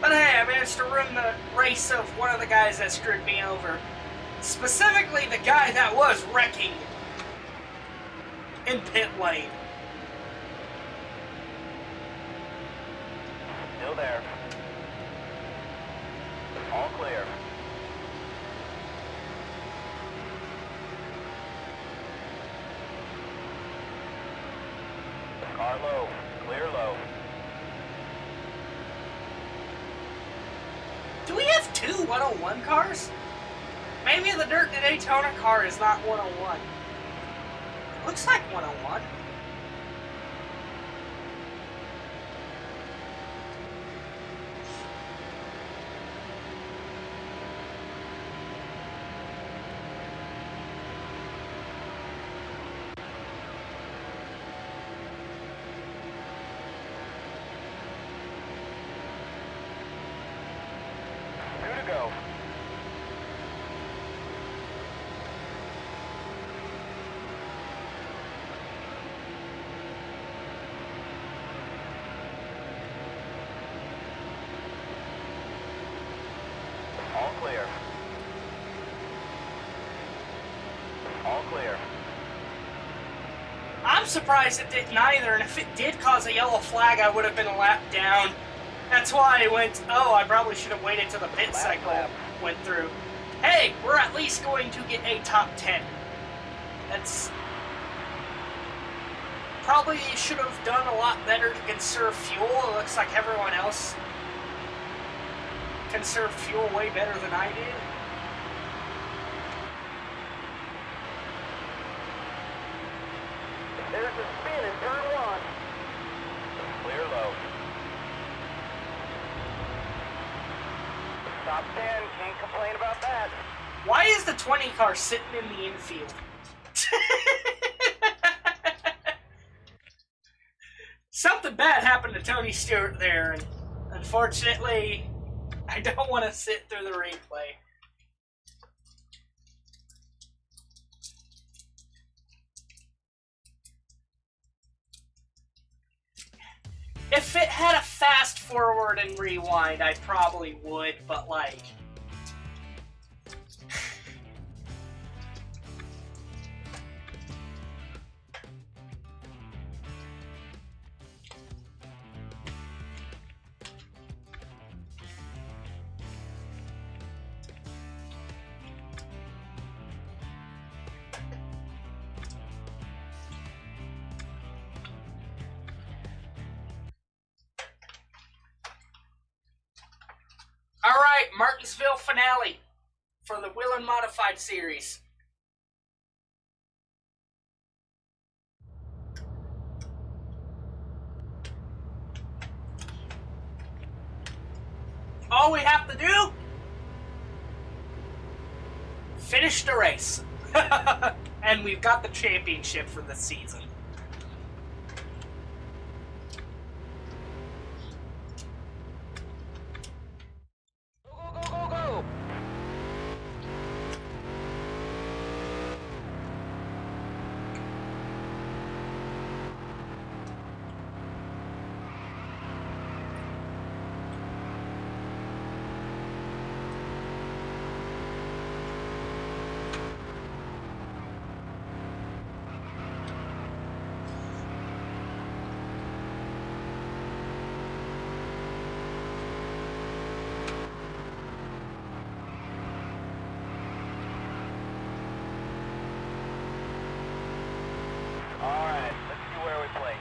But hey, I managed to ruin the race of one of the guys that screwed me over. Specifically, the guy that was wrecking in pit lane. Still there. All clear. Car low. Clear low. Do we have two 101 cars? Maybe the Dirt to Daytona car is not 101. Looks like 101. Two to go. All clear. All clear. I'm surprised it didn't either, and if it did cause a yellow flag, I would have been a lap down. That's why I went, oh, I probably should have waited till the pit cycle went through. Hey, we're at least going to get a top 10. That's... Probably should have done a lot better to conserve fuel. It looks like everyone else conserved fuel way better than I did. There's a spin in turn one. Clear low. Top 10, can't complain about that. Why is the 20 car sitting in the infield? Something bad happened to Tony Stewart there, and unfortunately, I don't want to sit through the replay. If it had a fast forward and rewind, I probably would, but like... Alright, Martinsville finale for the Whelen Modified Series. All we have to do, finish the race. And we've got the championship for the season. Alright, let's see where we play.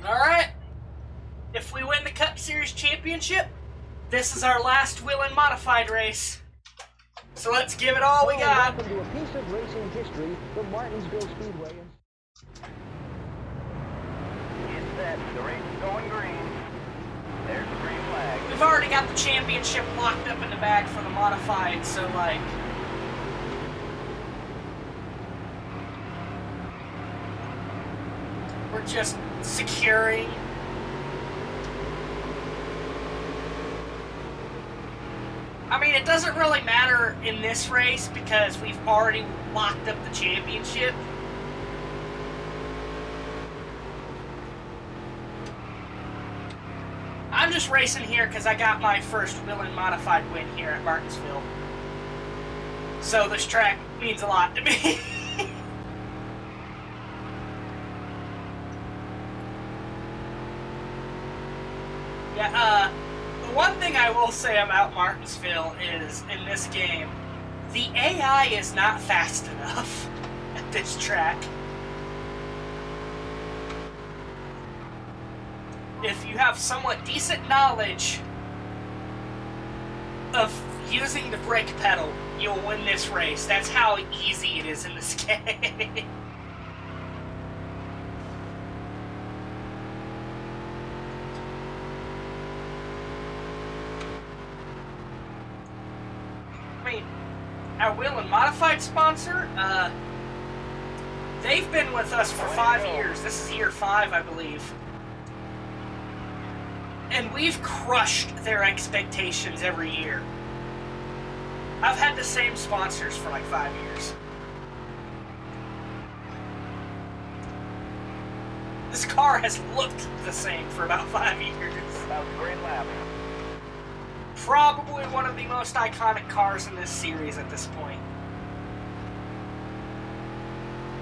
Alright, if we win the Cup Series championship, this is our last Whelen Modified race. So let's give it all we got. Welcome to a piece of racing history, the Martinsville Speedway. Get set, the race is going green. There's the green flag. We've already got the championship locked up in the bag for the Modified, so like... We're just securing... I mean, it doesn't really matter in this race because we've already locked up the championship. I'm just racing here because I got my first Whelen Modified win here at Martinsville. So this track means a lot to me. Yeah, the one thing I will say about Martinsville is, in this game, the AI is not fast enough at this track. If you have somewhat decent knowledge of using the brake pedal, you'll win this race. That's how easy it is in this game. I mean, our Wheel and Modified sponsor, they've been with us for 5 years. This is year 5, I believe. And we've crushed their expectations every year. I've had the same sponsors for like 5 years. This car has looked the same for about 5 years. That was a great lap. Probably one of the most iconic cars in this series at this point.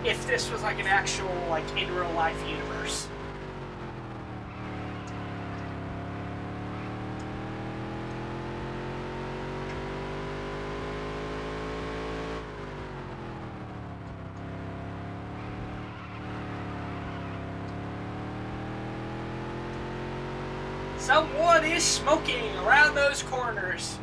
If this was like an actual, like, in real life universe. Someone is smoking around those corners.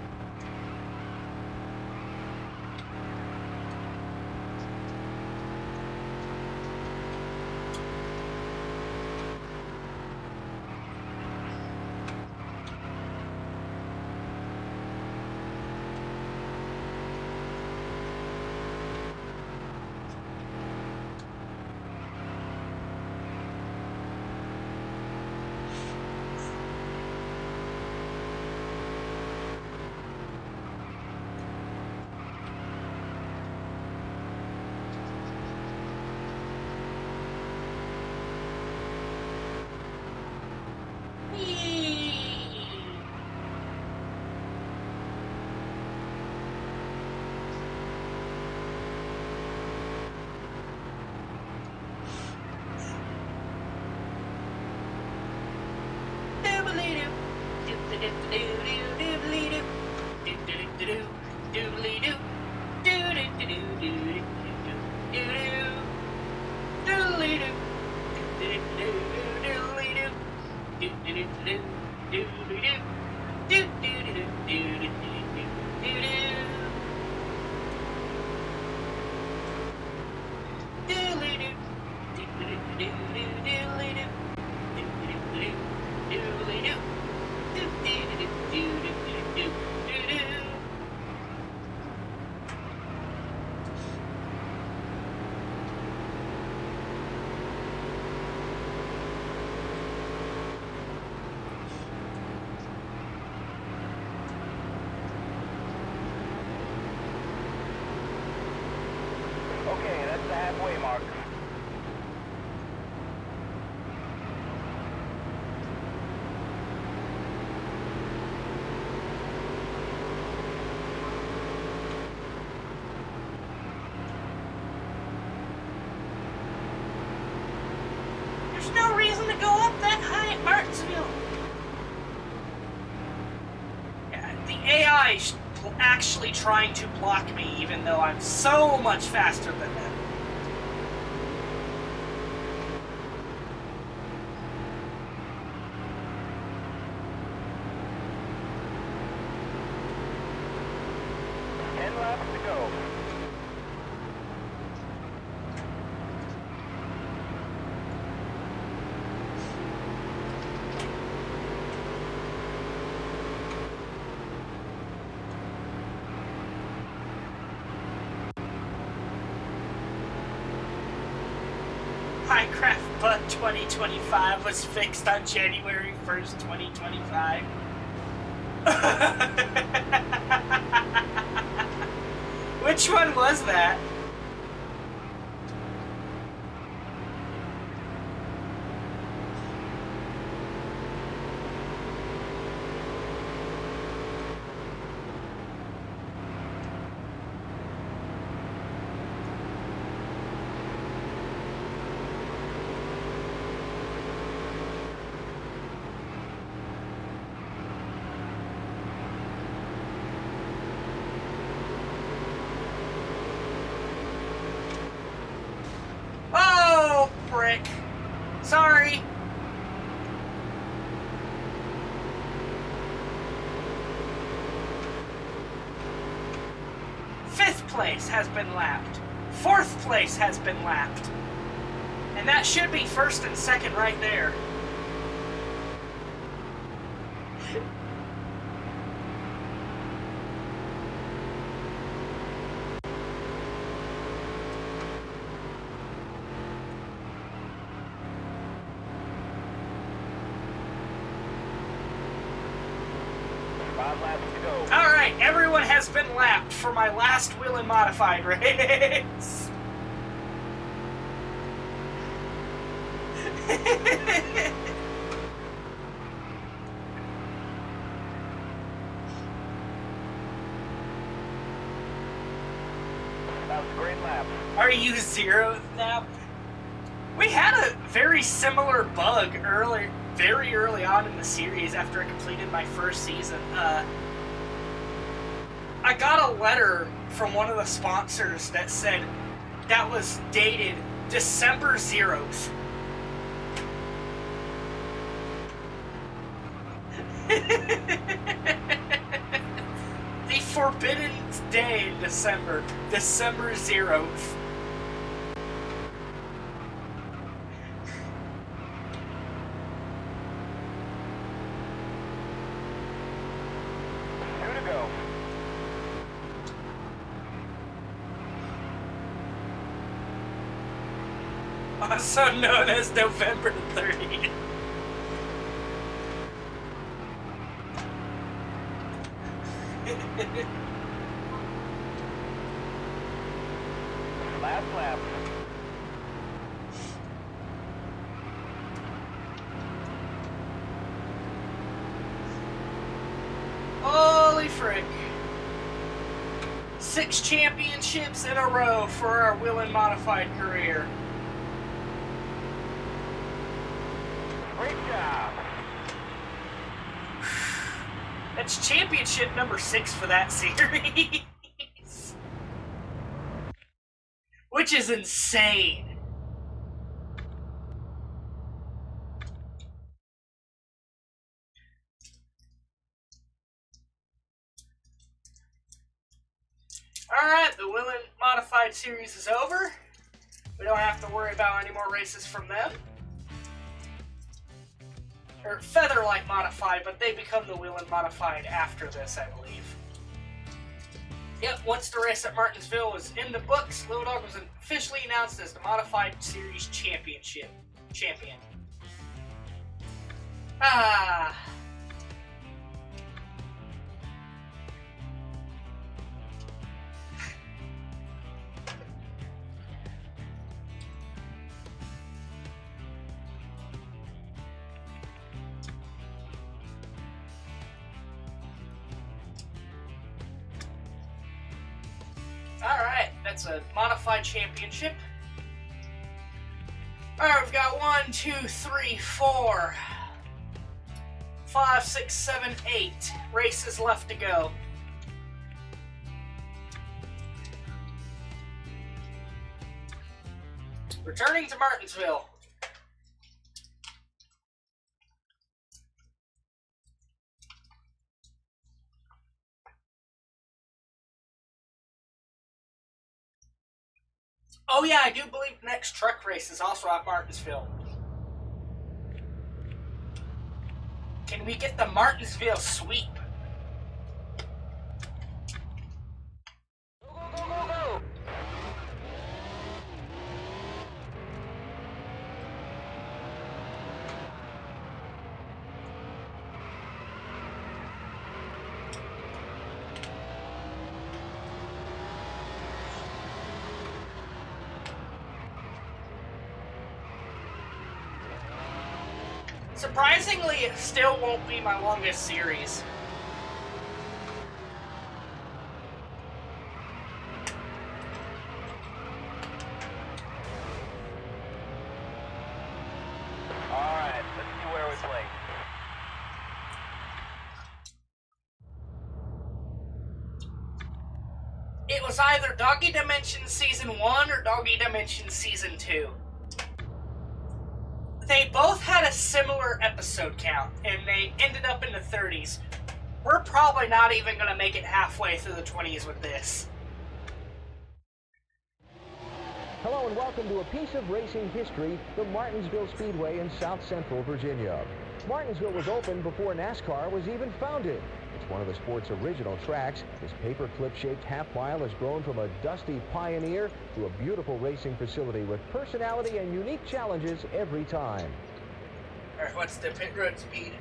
Okay, that's the halfway mark. There's no reason to go up that high at Martinsville. Yeah, the AI is actually trying to block me, even though I'm so much faster than them. Laps to go. Minecraft Bug 2025 was fixed on January 1st, 2025. Which one was that? 5th place has been lapped. 4th place has been lapped. And that should be 1st and 2nd right there. Alright, everyone has been lapped for my last wheel and modified race. That was a great lap. Are you 0th now? We had a very similar bug very early on in the series after I completed my first season. I got a letter from one of the sponsors that said that was dated December 0th. The forbidden day in December, December 0th. Also known as November 30th. Last lap. Holy frick. 6 championships in a row for our wheel and modified career. Great job. That's championship number 6 for that series. Which is insane. Alright, the Wheel and Modified series is over. We don't have to worry about any more races from them. Or Featherlight Modified, but they become the Wheel and Modified after this, I believe. Yep, once the race at Martinsville was in the books, Little Dog was officially announced as the Modified Series champion. Ah. Alright, that's a modified championship. Alright, we've got 1, 2, 3, 4, 5, 6, 7, 8 races left to go. Returning to Martinsville. Oh yeah, I do believe the next truck race is also at Martinsville. Can we get the Martinsville sweep? Go, go, go, go, go! Surprisingly, it still won't be my longest series. Alright, let's see where we play. It was either Doggy Dimension Season 1 or Doggy Dimension Season 2. They both had a similar episode count, and they ended up in the 30s. We're probably not even going to make it halfway through the 20s with this. Hello and welcome to a piece of racing history, the Martinsville Speedway in South Central Virginia. Martinsville was opened before NASCAR was even founded. It's one of the sport's original tracks. This paperclip-shaped half-mile has grown from a dusty pioneer to a beautiful racing facility with personality and unique challenges every time. All right, what's the pit road speed?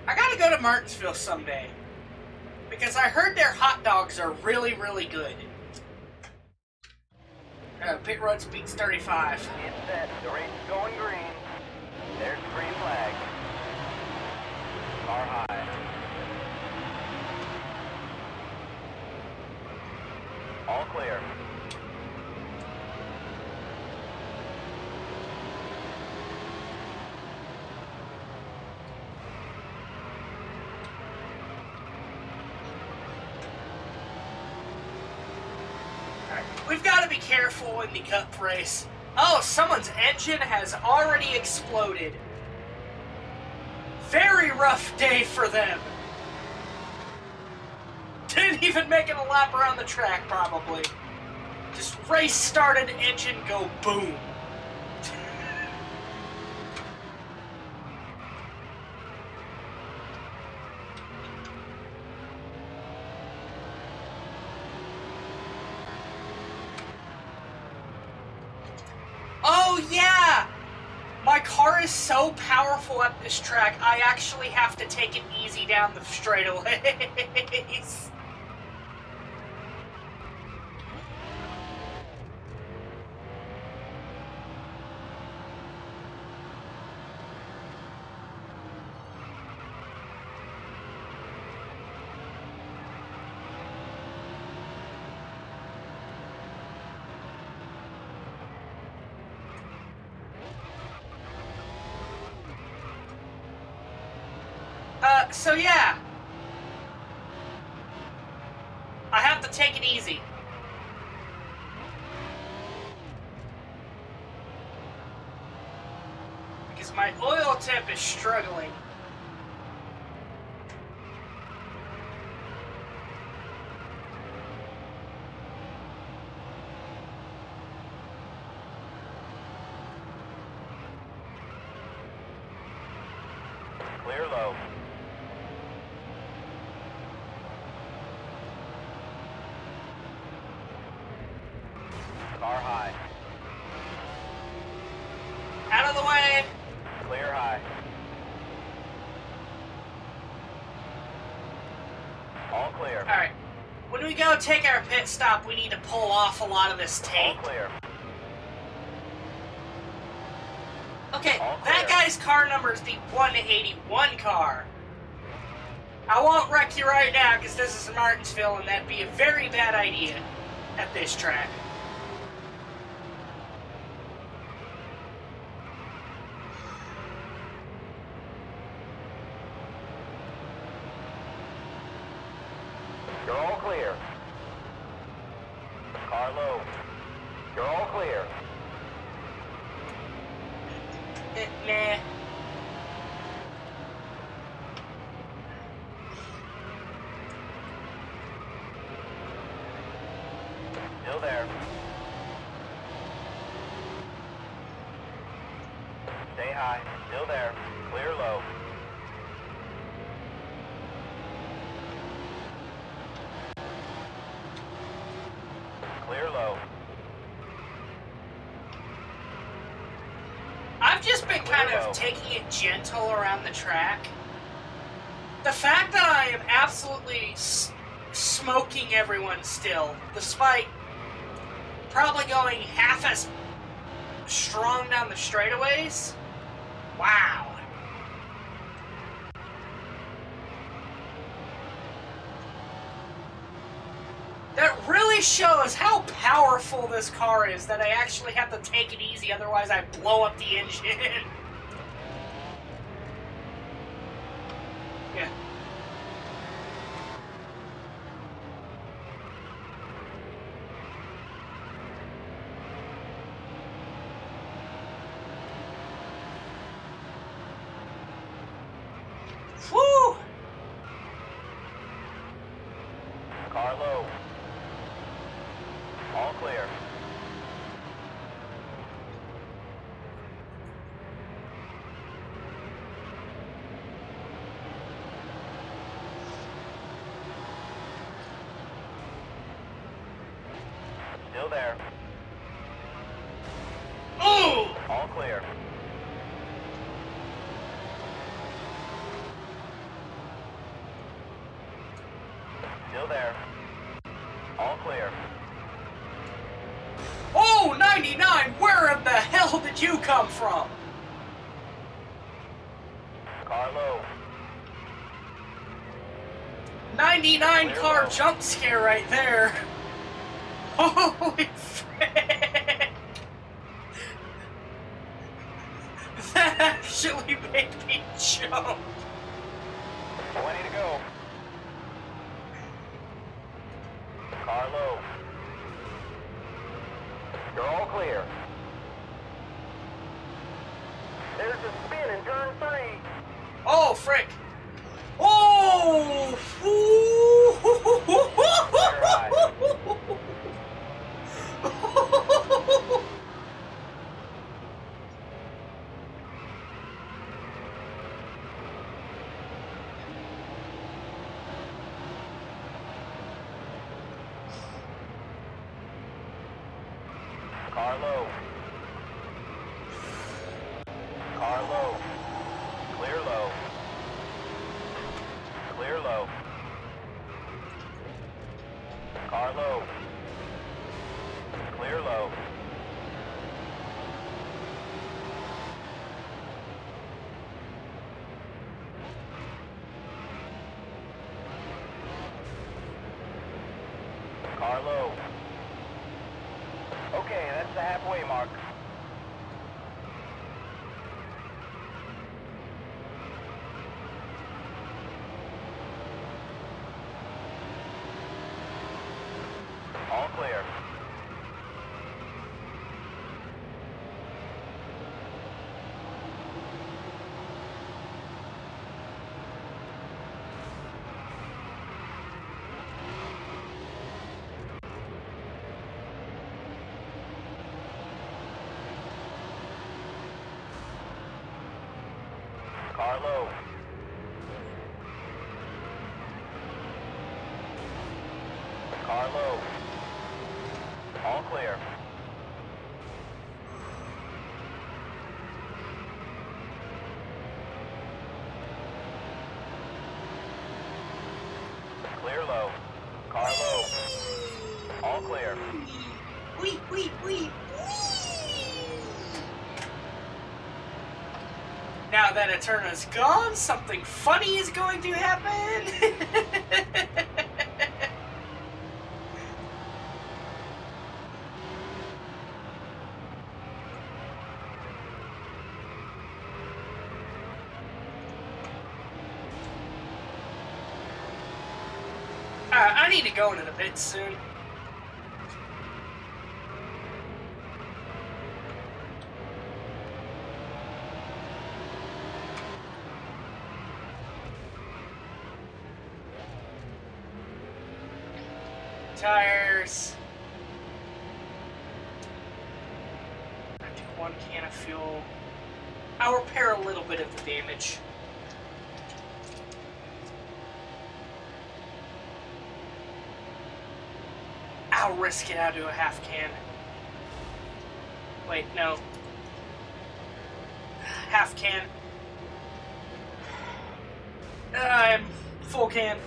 I gotta go to Martinsville someday because I heard their hot dogs are really, really good. Pit road speed's 35. Get set. The race is going green. There's the green flag. Car high. All clear. We've got to be careful in the cup race. Oh, someone's engine has already exploded. Very rough day for them. Didn't even make it a lap around the track, probably. Just race started, engine go boom. Oh, yeah! My car is so powerful at this track, I actually have to take it easy down the straightaways. So yeah. I have to take it easy. Because my oil temp is struggling. Clear low. Car high. Out of the way. Clear high. All clear. Alright. When we go take our pit stop, we need to pull off a lot of this All tape. clear. Okay, All that clear. guy's car number is the 181 car. I won't wreck you right now because this is Martinsville and that'd be a very bad idea at this track. You're all clear. Car low. You're all clear. Nah. Still there. Stay high. Still there. Clear low. Clear low. I've just been kind Clear of low. taking it gentle around the track. The fact that I am absolutely smoking everyone still, despite probably going half as strong down the straightaways. Wow. That really shows how powerful this car is that I actually have to take it easy, otherwise I blow up the engine. Yeah. Woo! Car low. All clear. Still there. Ooh! All clear. Still there. All clear. Oh, 99! Where in the hell did you come from? Car low. 99 Clear car low. jump scare right there. Holy frick! That actually made me jump. 20 to go. Car low. You're all clear. There's a spin in turn 3. Oh, frick! Oh! Car low. Car low. Clear low. Clear low. Car low. Clear low. Car low. Okay, that's the halfway mark. All clear. Car low. Car low. All clear. Clear low. Car low. All clear. Wee, wee, wee. Now that Eterna's gone, something funny is going to happen. I need to go into the pits soon. Tires. I do 1 can of fuel. I'll repair a little bit of the damage. I'll risk it. I'll do a half can. Wait, no. Half can. Full can.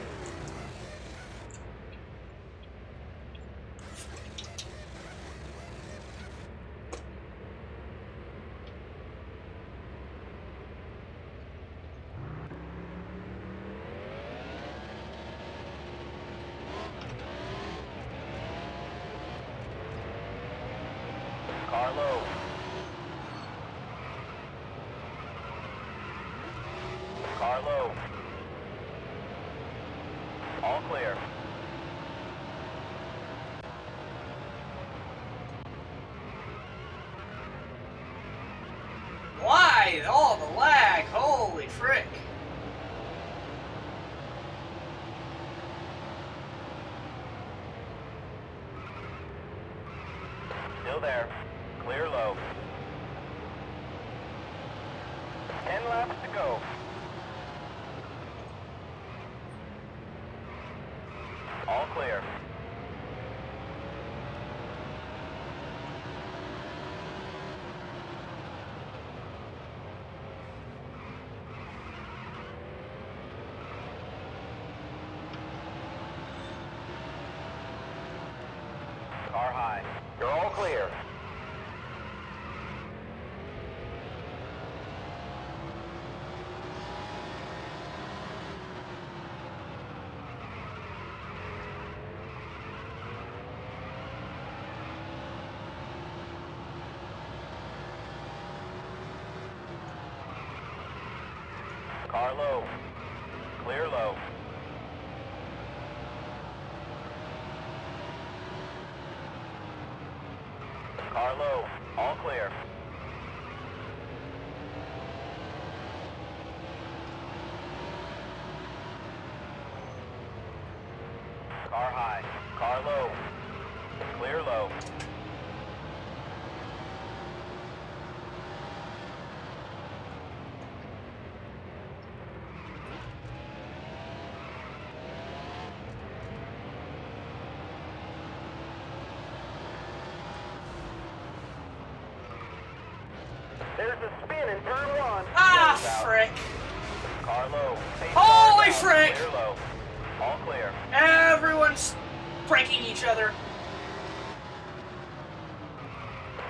Car low. Car low. All clear. Why? All the lag. Holy frick. Still there. Clear low. 10 laps to go. All clear. Car high. You're all clear. Car low. Clear low. Car low. All clear. Car high. Car low. Clear low. There's a spin in turn 1. Ah, Goes out. frick. Car low. Pace Holy cars out. frick. Clear low. All clear. Everyone's breaking each other.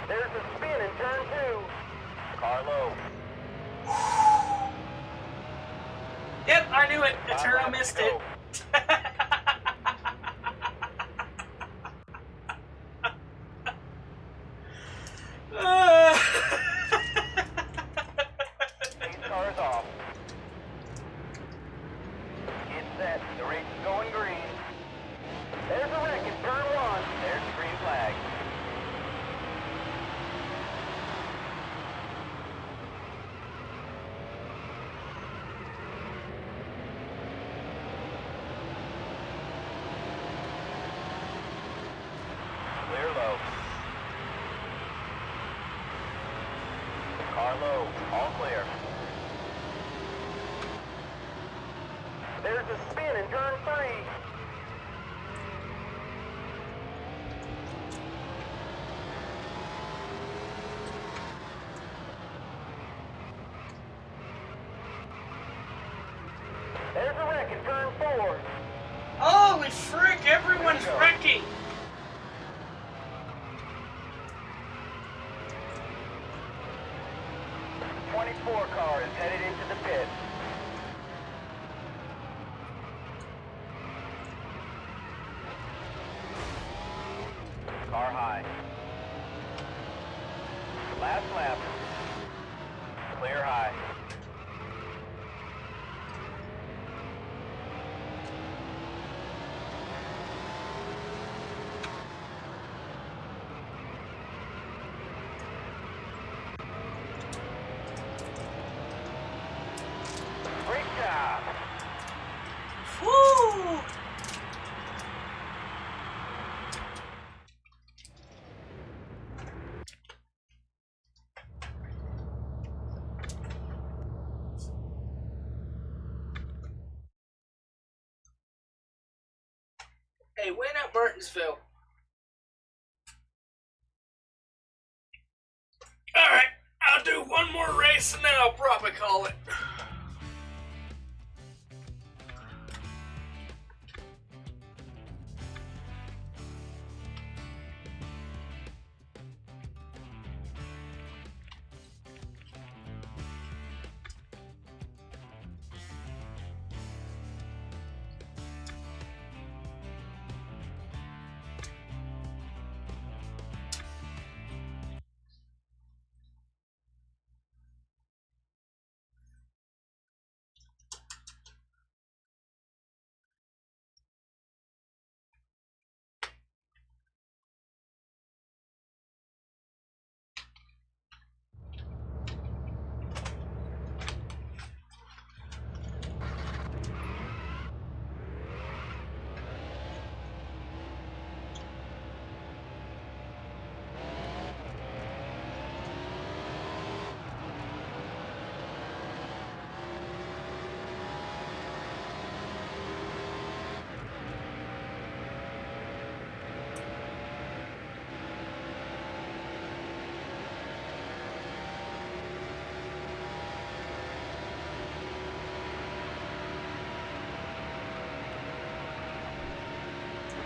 There's a spin in turn 2. Car low. Yep, I knew it. 5 Eternal laps missed to it. go. Pace cars off. Get set. The race is going green. There's a wreck in turn 1. There's the green flag. Clear low. Car low. All clear. There's a spin in turn 3. There's a wreck in turn 4. Holy frick, everyone's There you go. wrecking. The 24 car is headed into the pit. Car high. Last lap. Clear high. Great job. Woo! Hey, win at Martinsville. Alright, I'll do one more race and then I'll probably call it.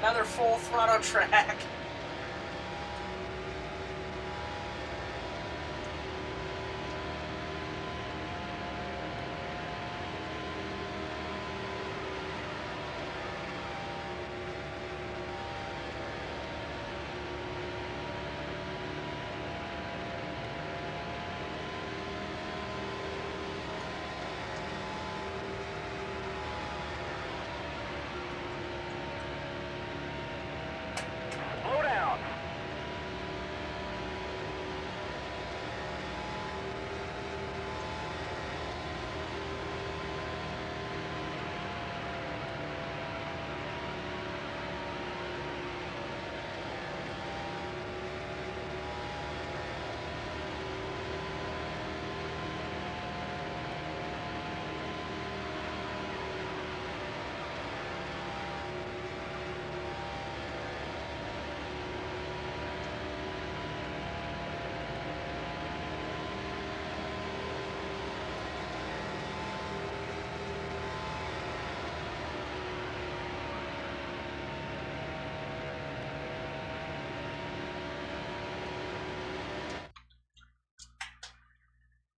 another full throttle track. Slow down.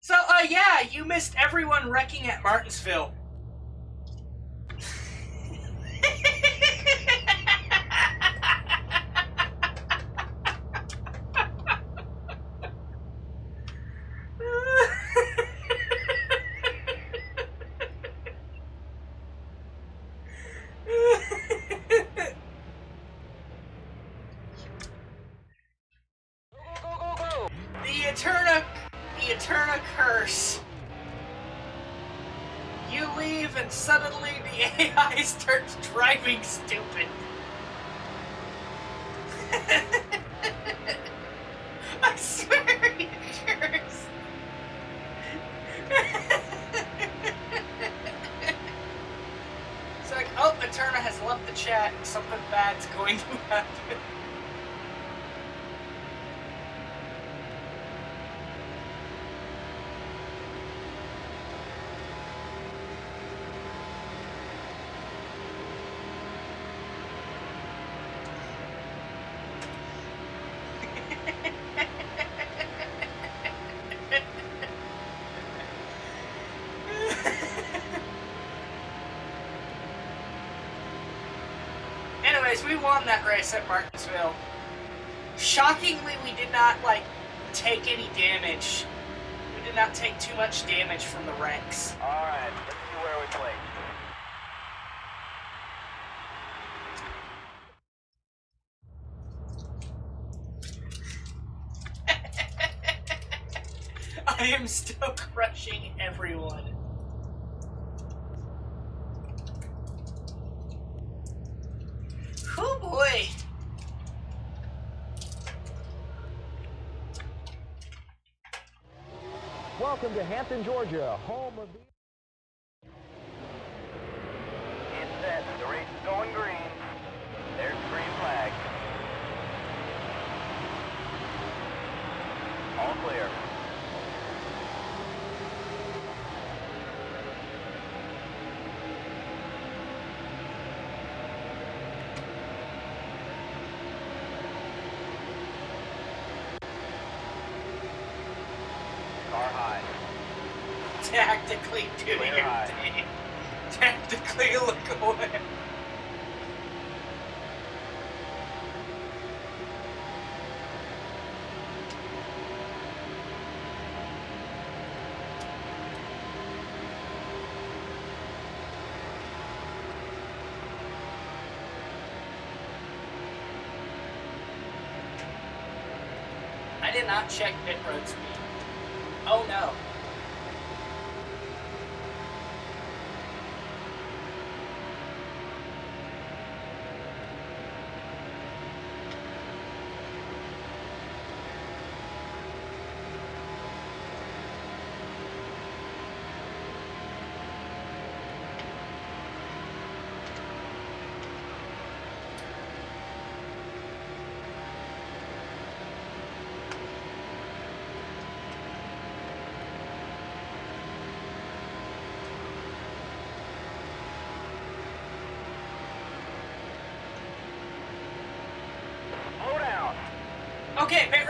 So, yeah, you missed everyone wrecking at Martinsville. Go. The Eterna curse. You leave and suddenly the AI starts driving stupid. I swear you curse. It's like, oh, Eterna has left the chat. Something bad's going to happen. Anyways, we won that race at Martinsville. Shockingly, we did not, take any damage. We did not take too much damage from the wrecks. Alright, let's see where we place. I am still crushing everyone. Oh boy. Welcome to Hampton, Georgia, home of the... It's set. The race is going green. There's the green flag. All clear. Car high. Tactically doing Clear your high. thing. Tactically look away. I did not check pit road speed. Oh no.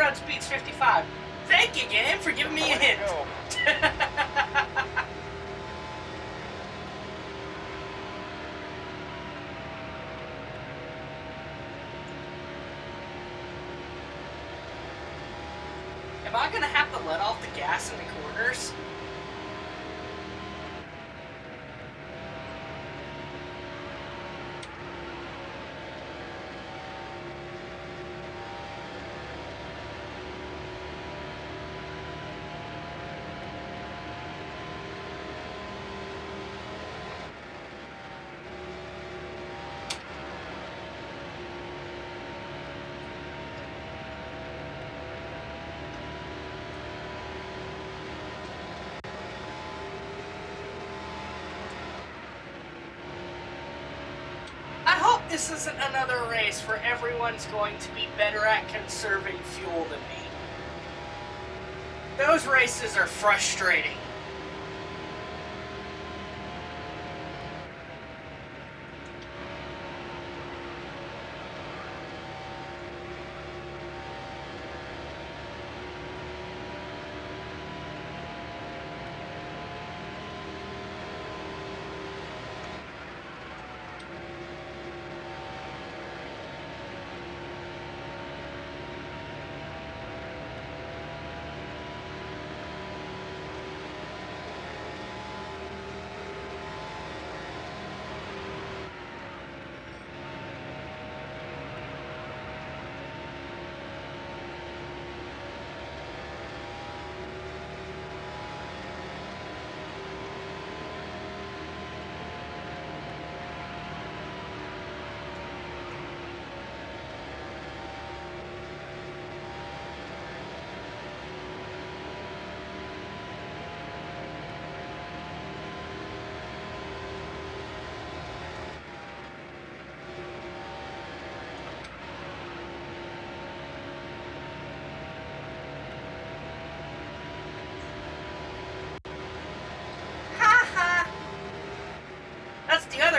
road speed's 55. Thank you, game, for giving me a hint. Go. Am I gonna have to let off the gas in the corners? This isn't another race where everyone's going to be better at conserving fuel than me. Those races are frustrating.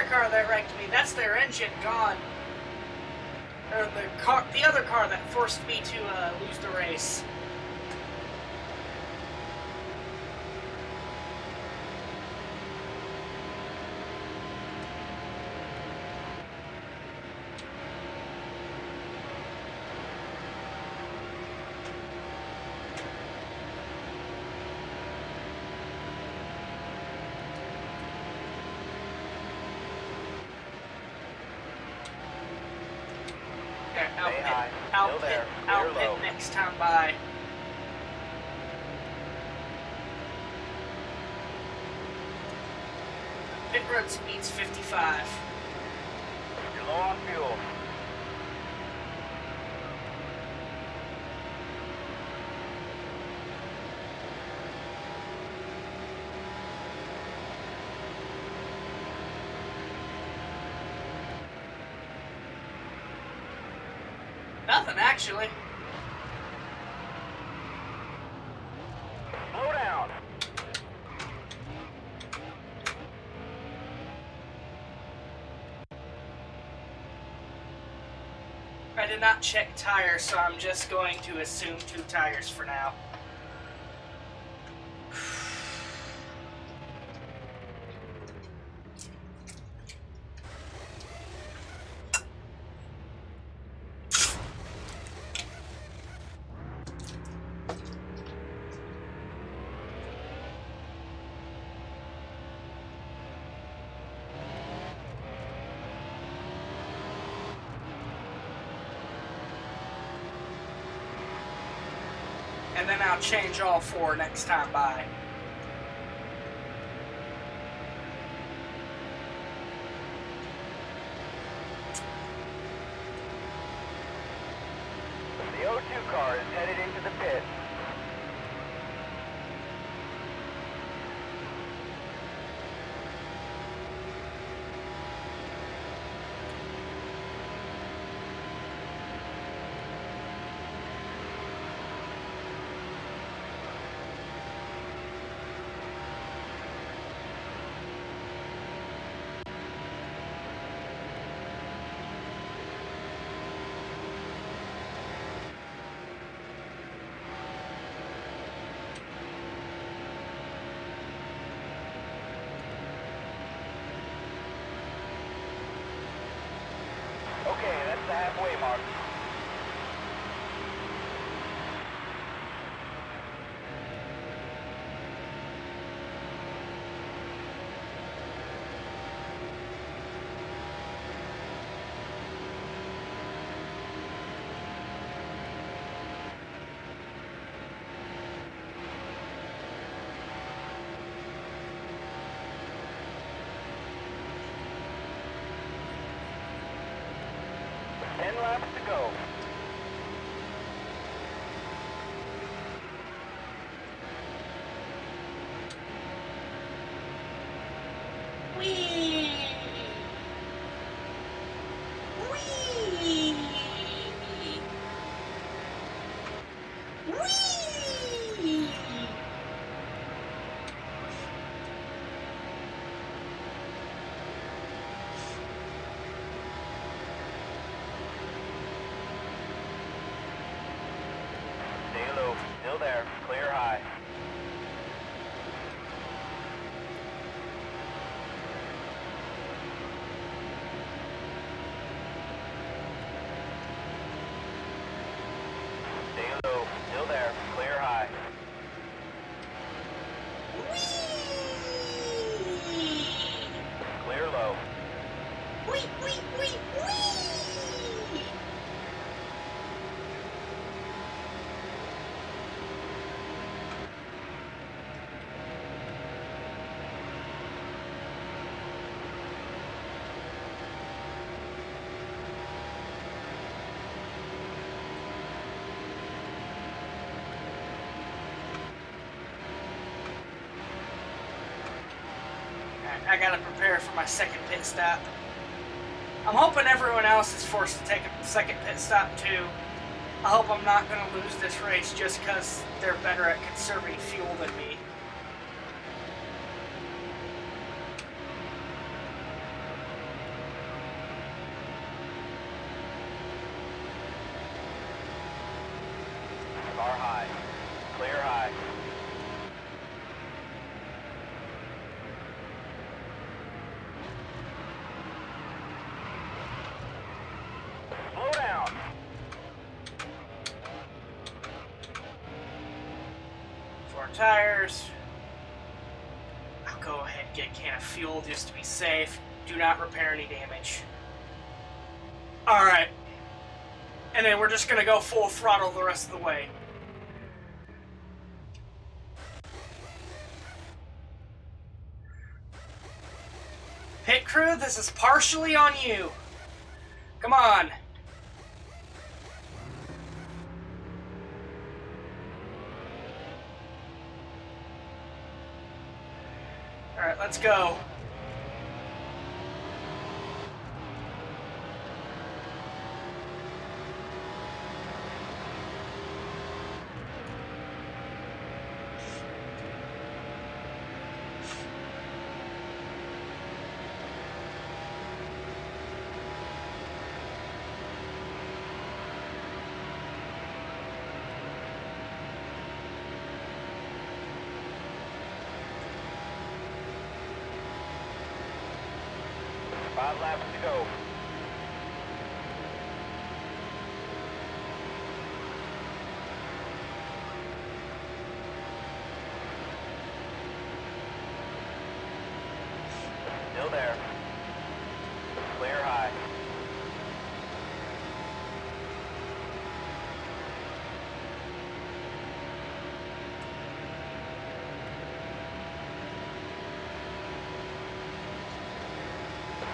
Car that wrecked me. That's their engine gone. Or the other car that forced me to lose the race. Outpit next time by. Pit road speed's 55. You're low on fuel. Nothing, actually. Slow down. I did not check tires, so I'm just going to assume 2 tires for now. And then I'll change all 4 next time by. The O2 car is headed into the pit. Okay, that's the halfway mark. Ten laps to go. Whee! Whee! Whee! Stay low. Still there. Clear high. Stay low. Still there. Clear high. Clear low. Whee! Whee! Whee! Whee! I gotta prepare for my second pit stop. I'm hoping everyone else is forced to take a second pit stop too. I hope I'm not gonna lose this race just because they're better at conserving fuel than me. Car high. Clear high. Slow down. Four tires. I'll go ahead and get a can of fuel just to be safe. Do not repair any damage. Alright. And then we're just gonna go full throttle the rest of the way. Pit crew, this is partially on you. Come on. Alright, let's go. Five laps to go. Still there. Clear high.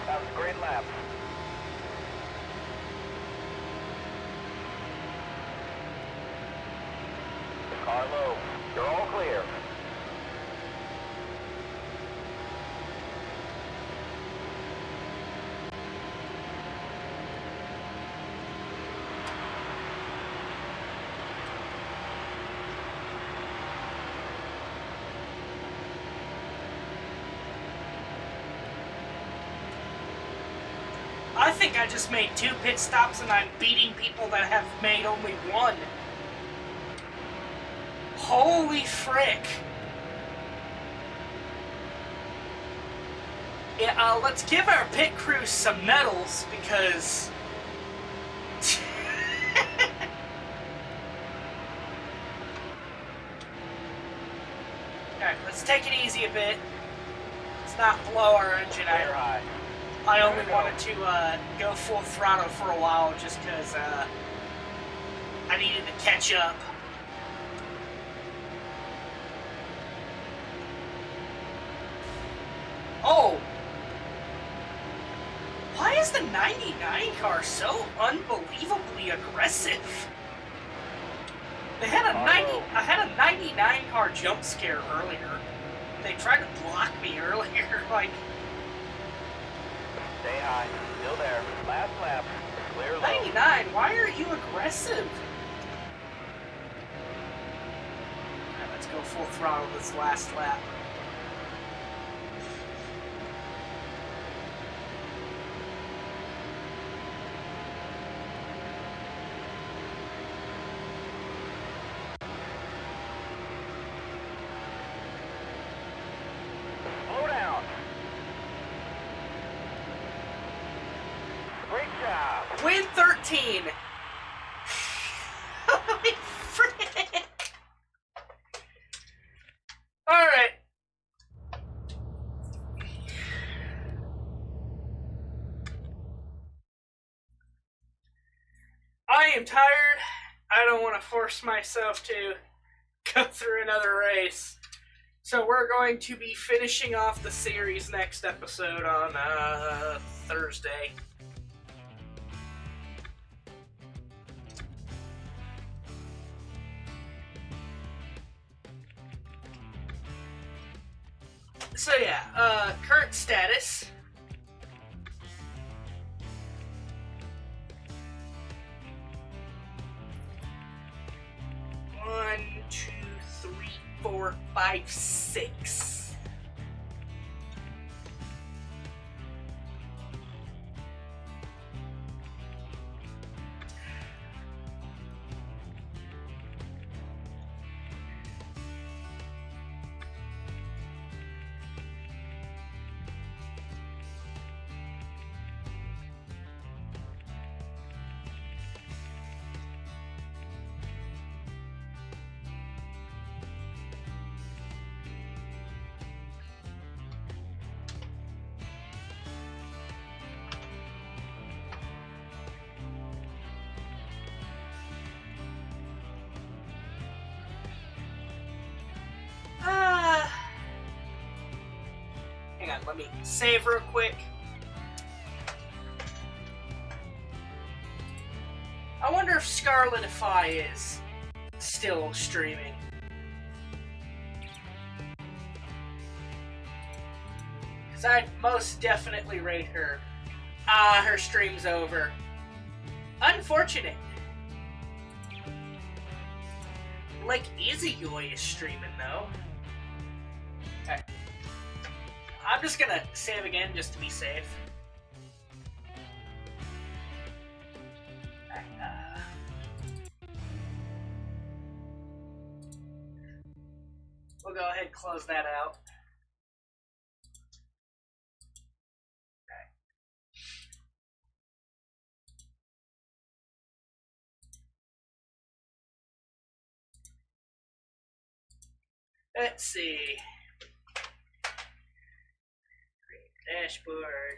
That was a great lap. Car low. You're all clear. I think I just made 2 pit stops and I'm beating people that have made only 1. Holy frick. Yeah, let's give our pit crew some medals because let's take it easy a bit. Let's not blow our engine Clear out. high. I only wanted to go full throttle for a while just because I needed to catch up. Oh! Why is the 99 car so unbelievably aggressive? They had a I had a 99 car jump scare earlier. They tried to block me earlier, like... Stay high. Still there. Last lap. Clear low. 99, why are you aggressive? Alright, let's go full throttle this last lap. Slow down. Great job. Win 13! Holy frick! Alright. I am tired. I don't want to force myself to go through another race. So we're going to be finishing off the series next episode on Thursday. So yeah, current status. One, two, three, 4, 5, 6. Hang on, let me save real quick. I wonder if Scarletify is still streaming. Because I'd most definitely rate her. Ah, her stream's over. Unfortunate. Like Izuyoi is streaming though. Okay. I'm just gonna save again just to be safe. We'll go ahead and close that out. Let's see. Dashboard.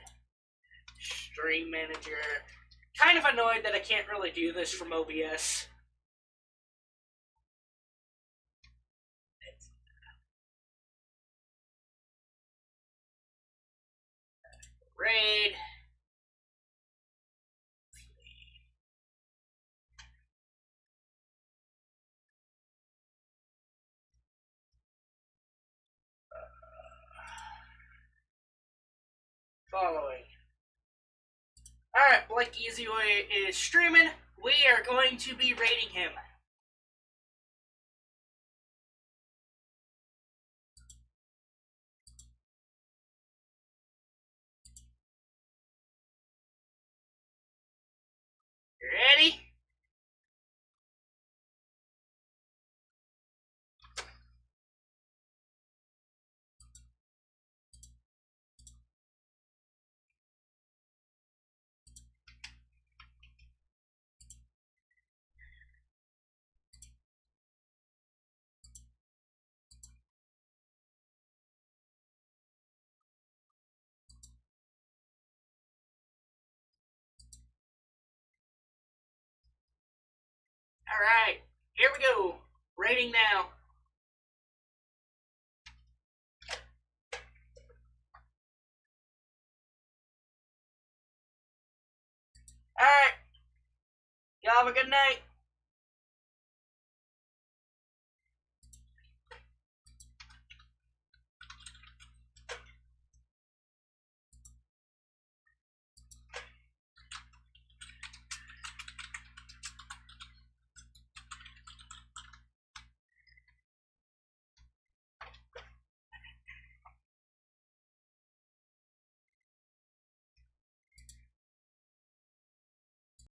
Stream manager. Kind of annoyed that I can't really do this from OBS. Raid. Following. Alright, Blake Easyway is streaming. We are going to be rating him. Ready? Alright, here we go. Rating now. Alright. Y'all have a good night.